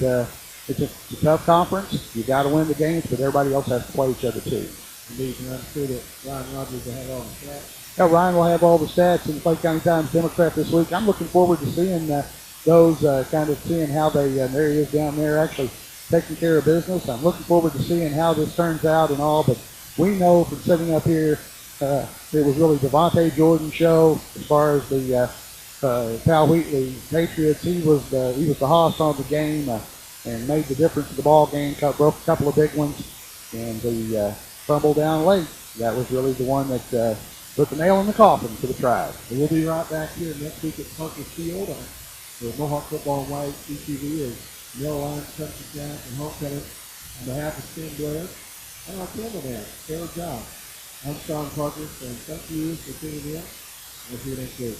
B: It's a tough conference. You got to win the games, but everybody else has to play each other too.
A: Indeed, and I'm sure that Ryan Rogers will have all the stats.
B: Yeah, Ryan will have all the stats in the Clay County Times Democrat this week. I'm looking forward to seeing those, kind of seeing how they, there he is down there actually taking care of business. I'm looking forward to seeing how this turns out and all, but we know from sitting up here, it was really Devontae Jordan's show as far as the Pal-Wheatley Patriots. He was the hoss on the game and made the difference in the ball game, broke a couple of big ones, and the fumble down late. That was really the one that put the nail in the coffin for the Tribe.
A: We'll be right back here next week at Punker Field for Mohawk Football White CTV as Mill Lions comes to town and homecoming on behalf of Tim Blair and our cameraman, Taylor John. I'm Sean Parker, saying thank you for tuning in. We'll see you next week.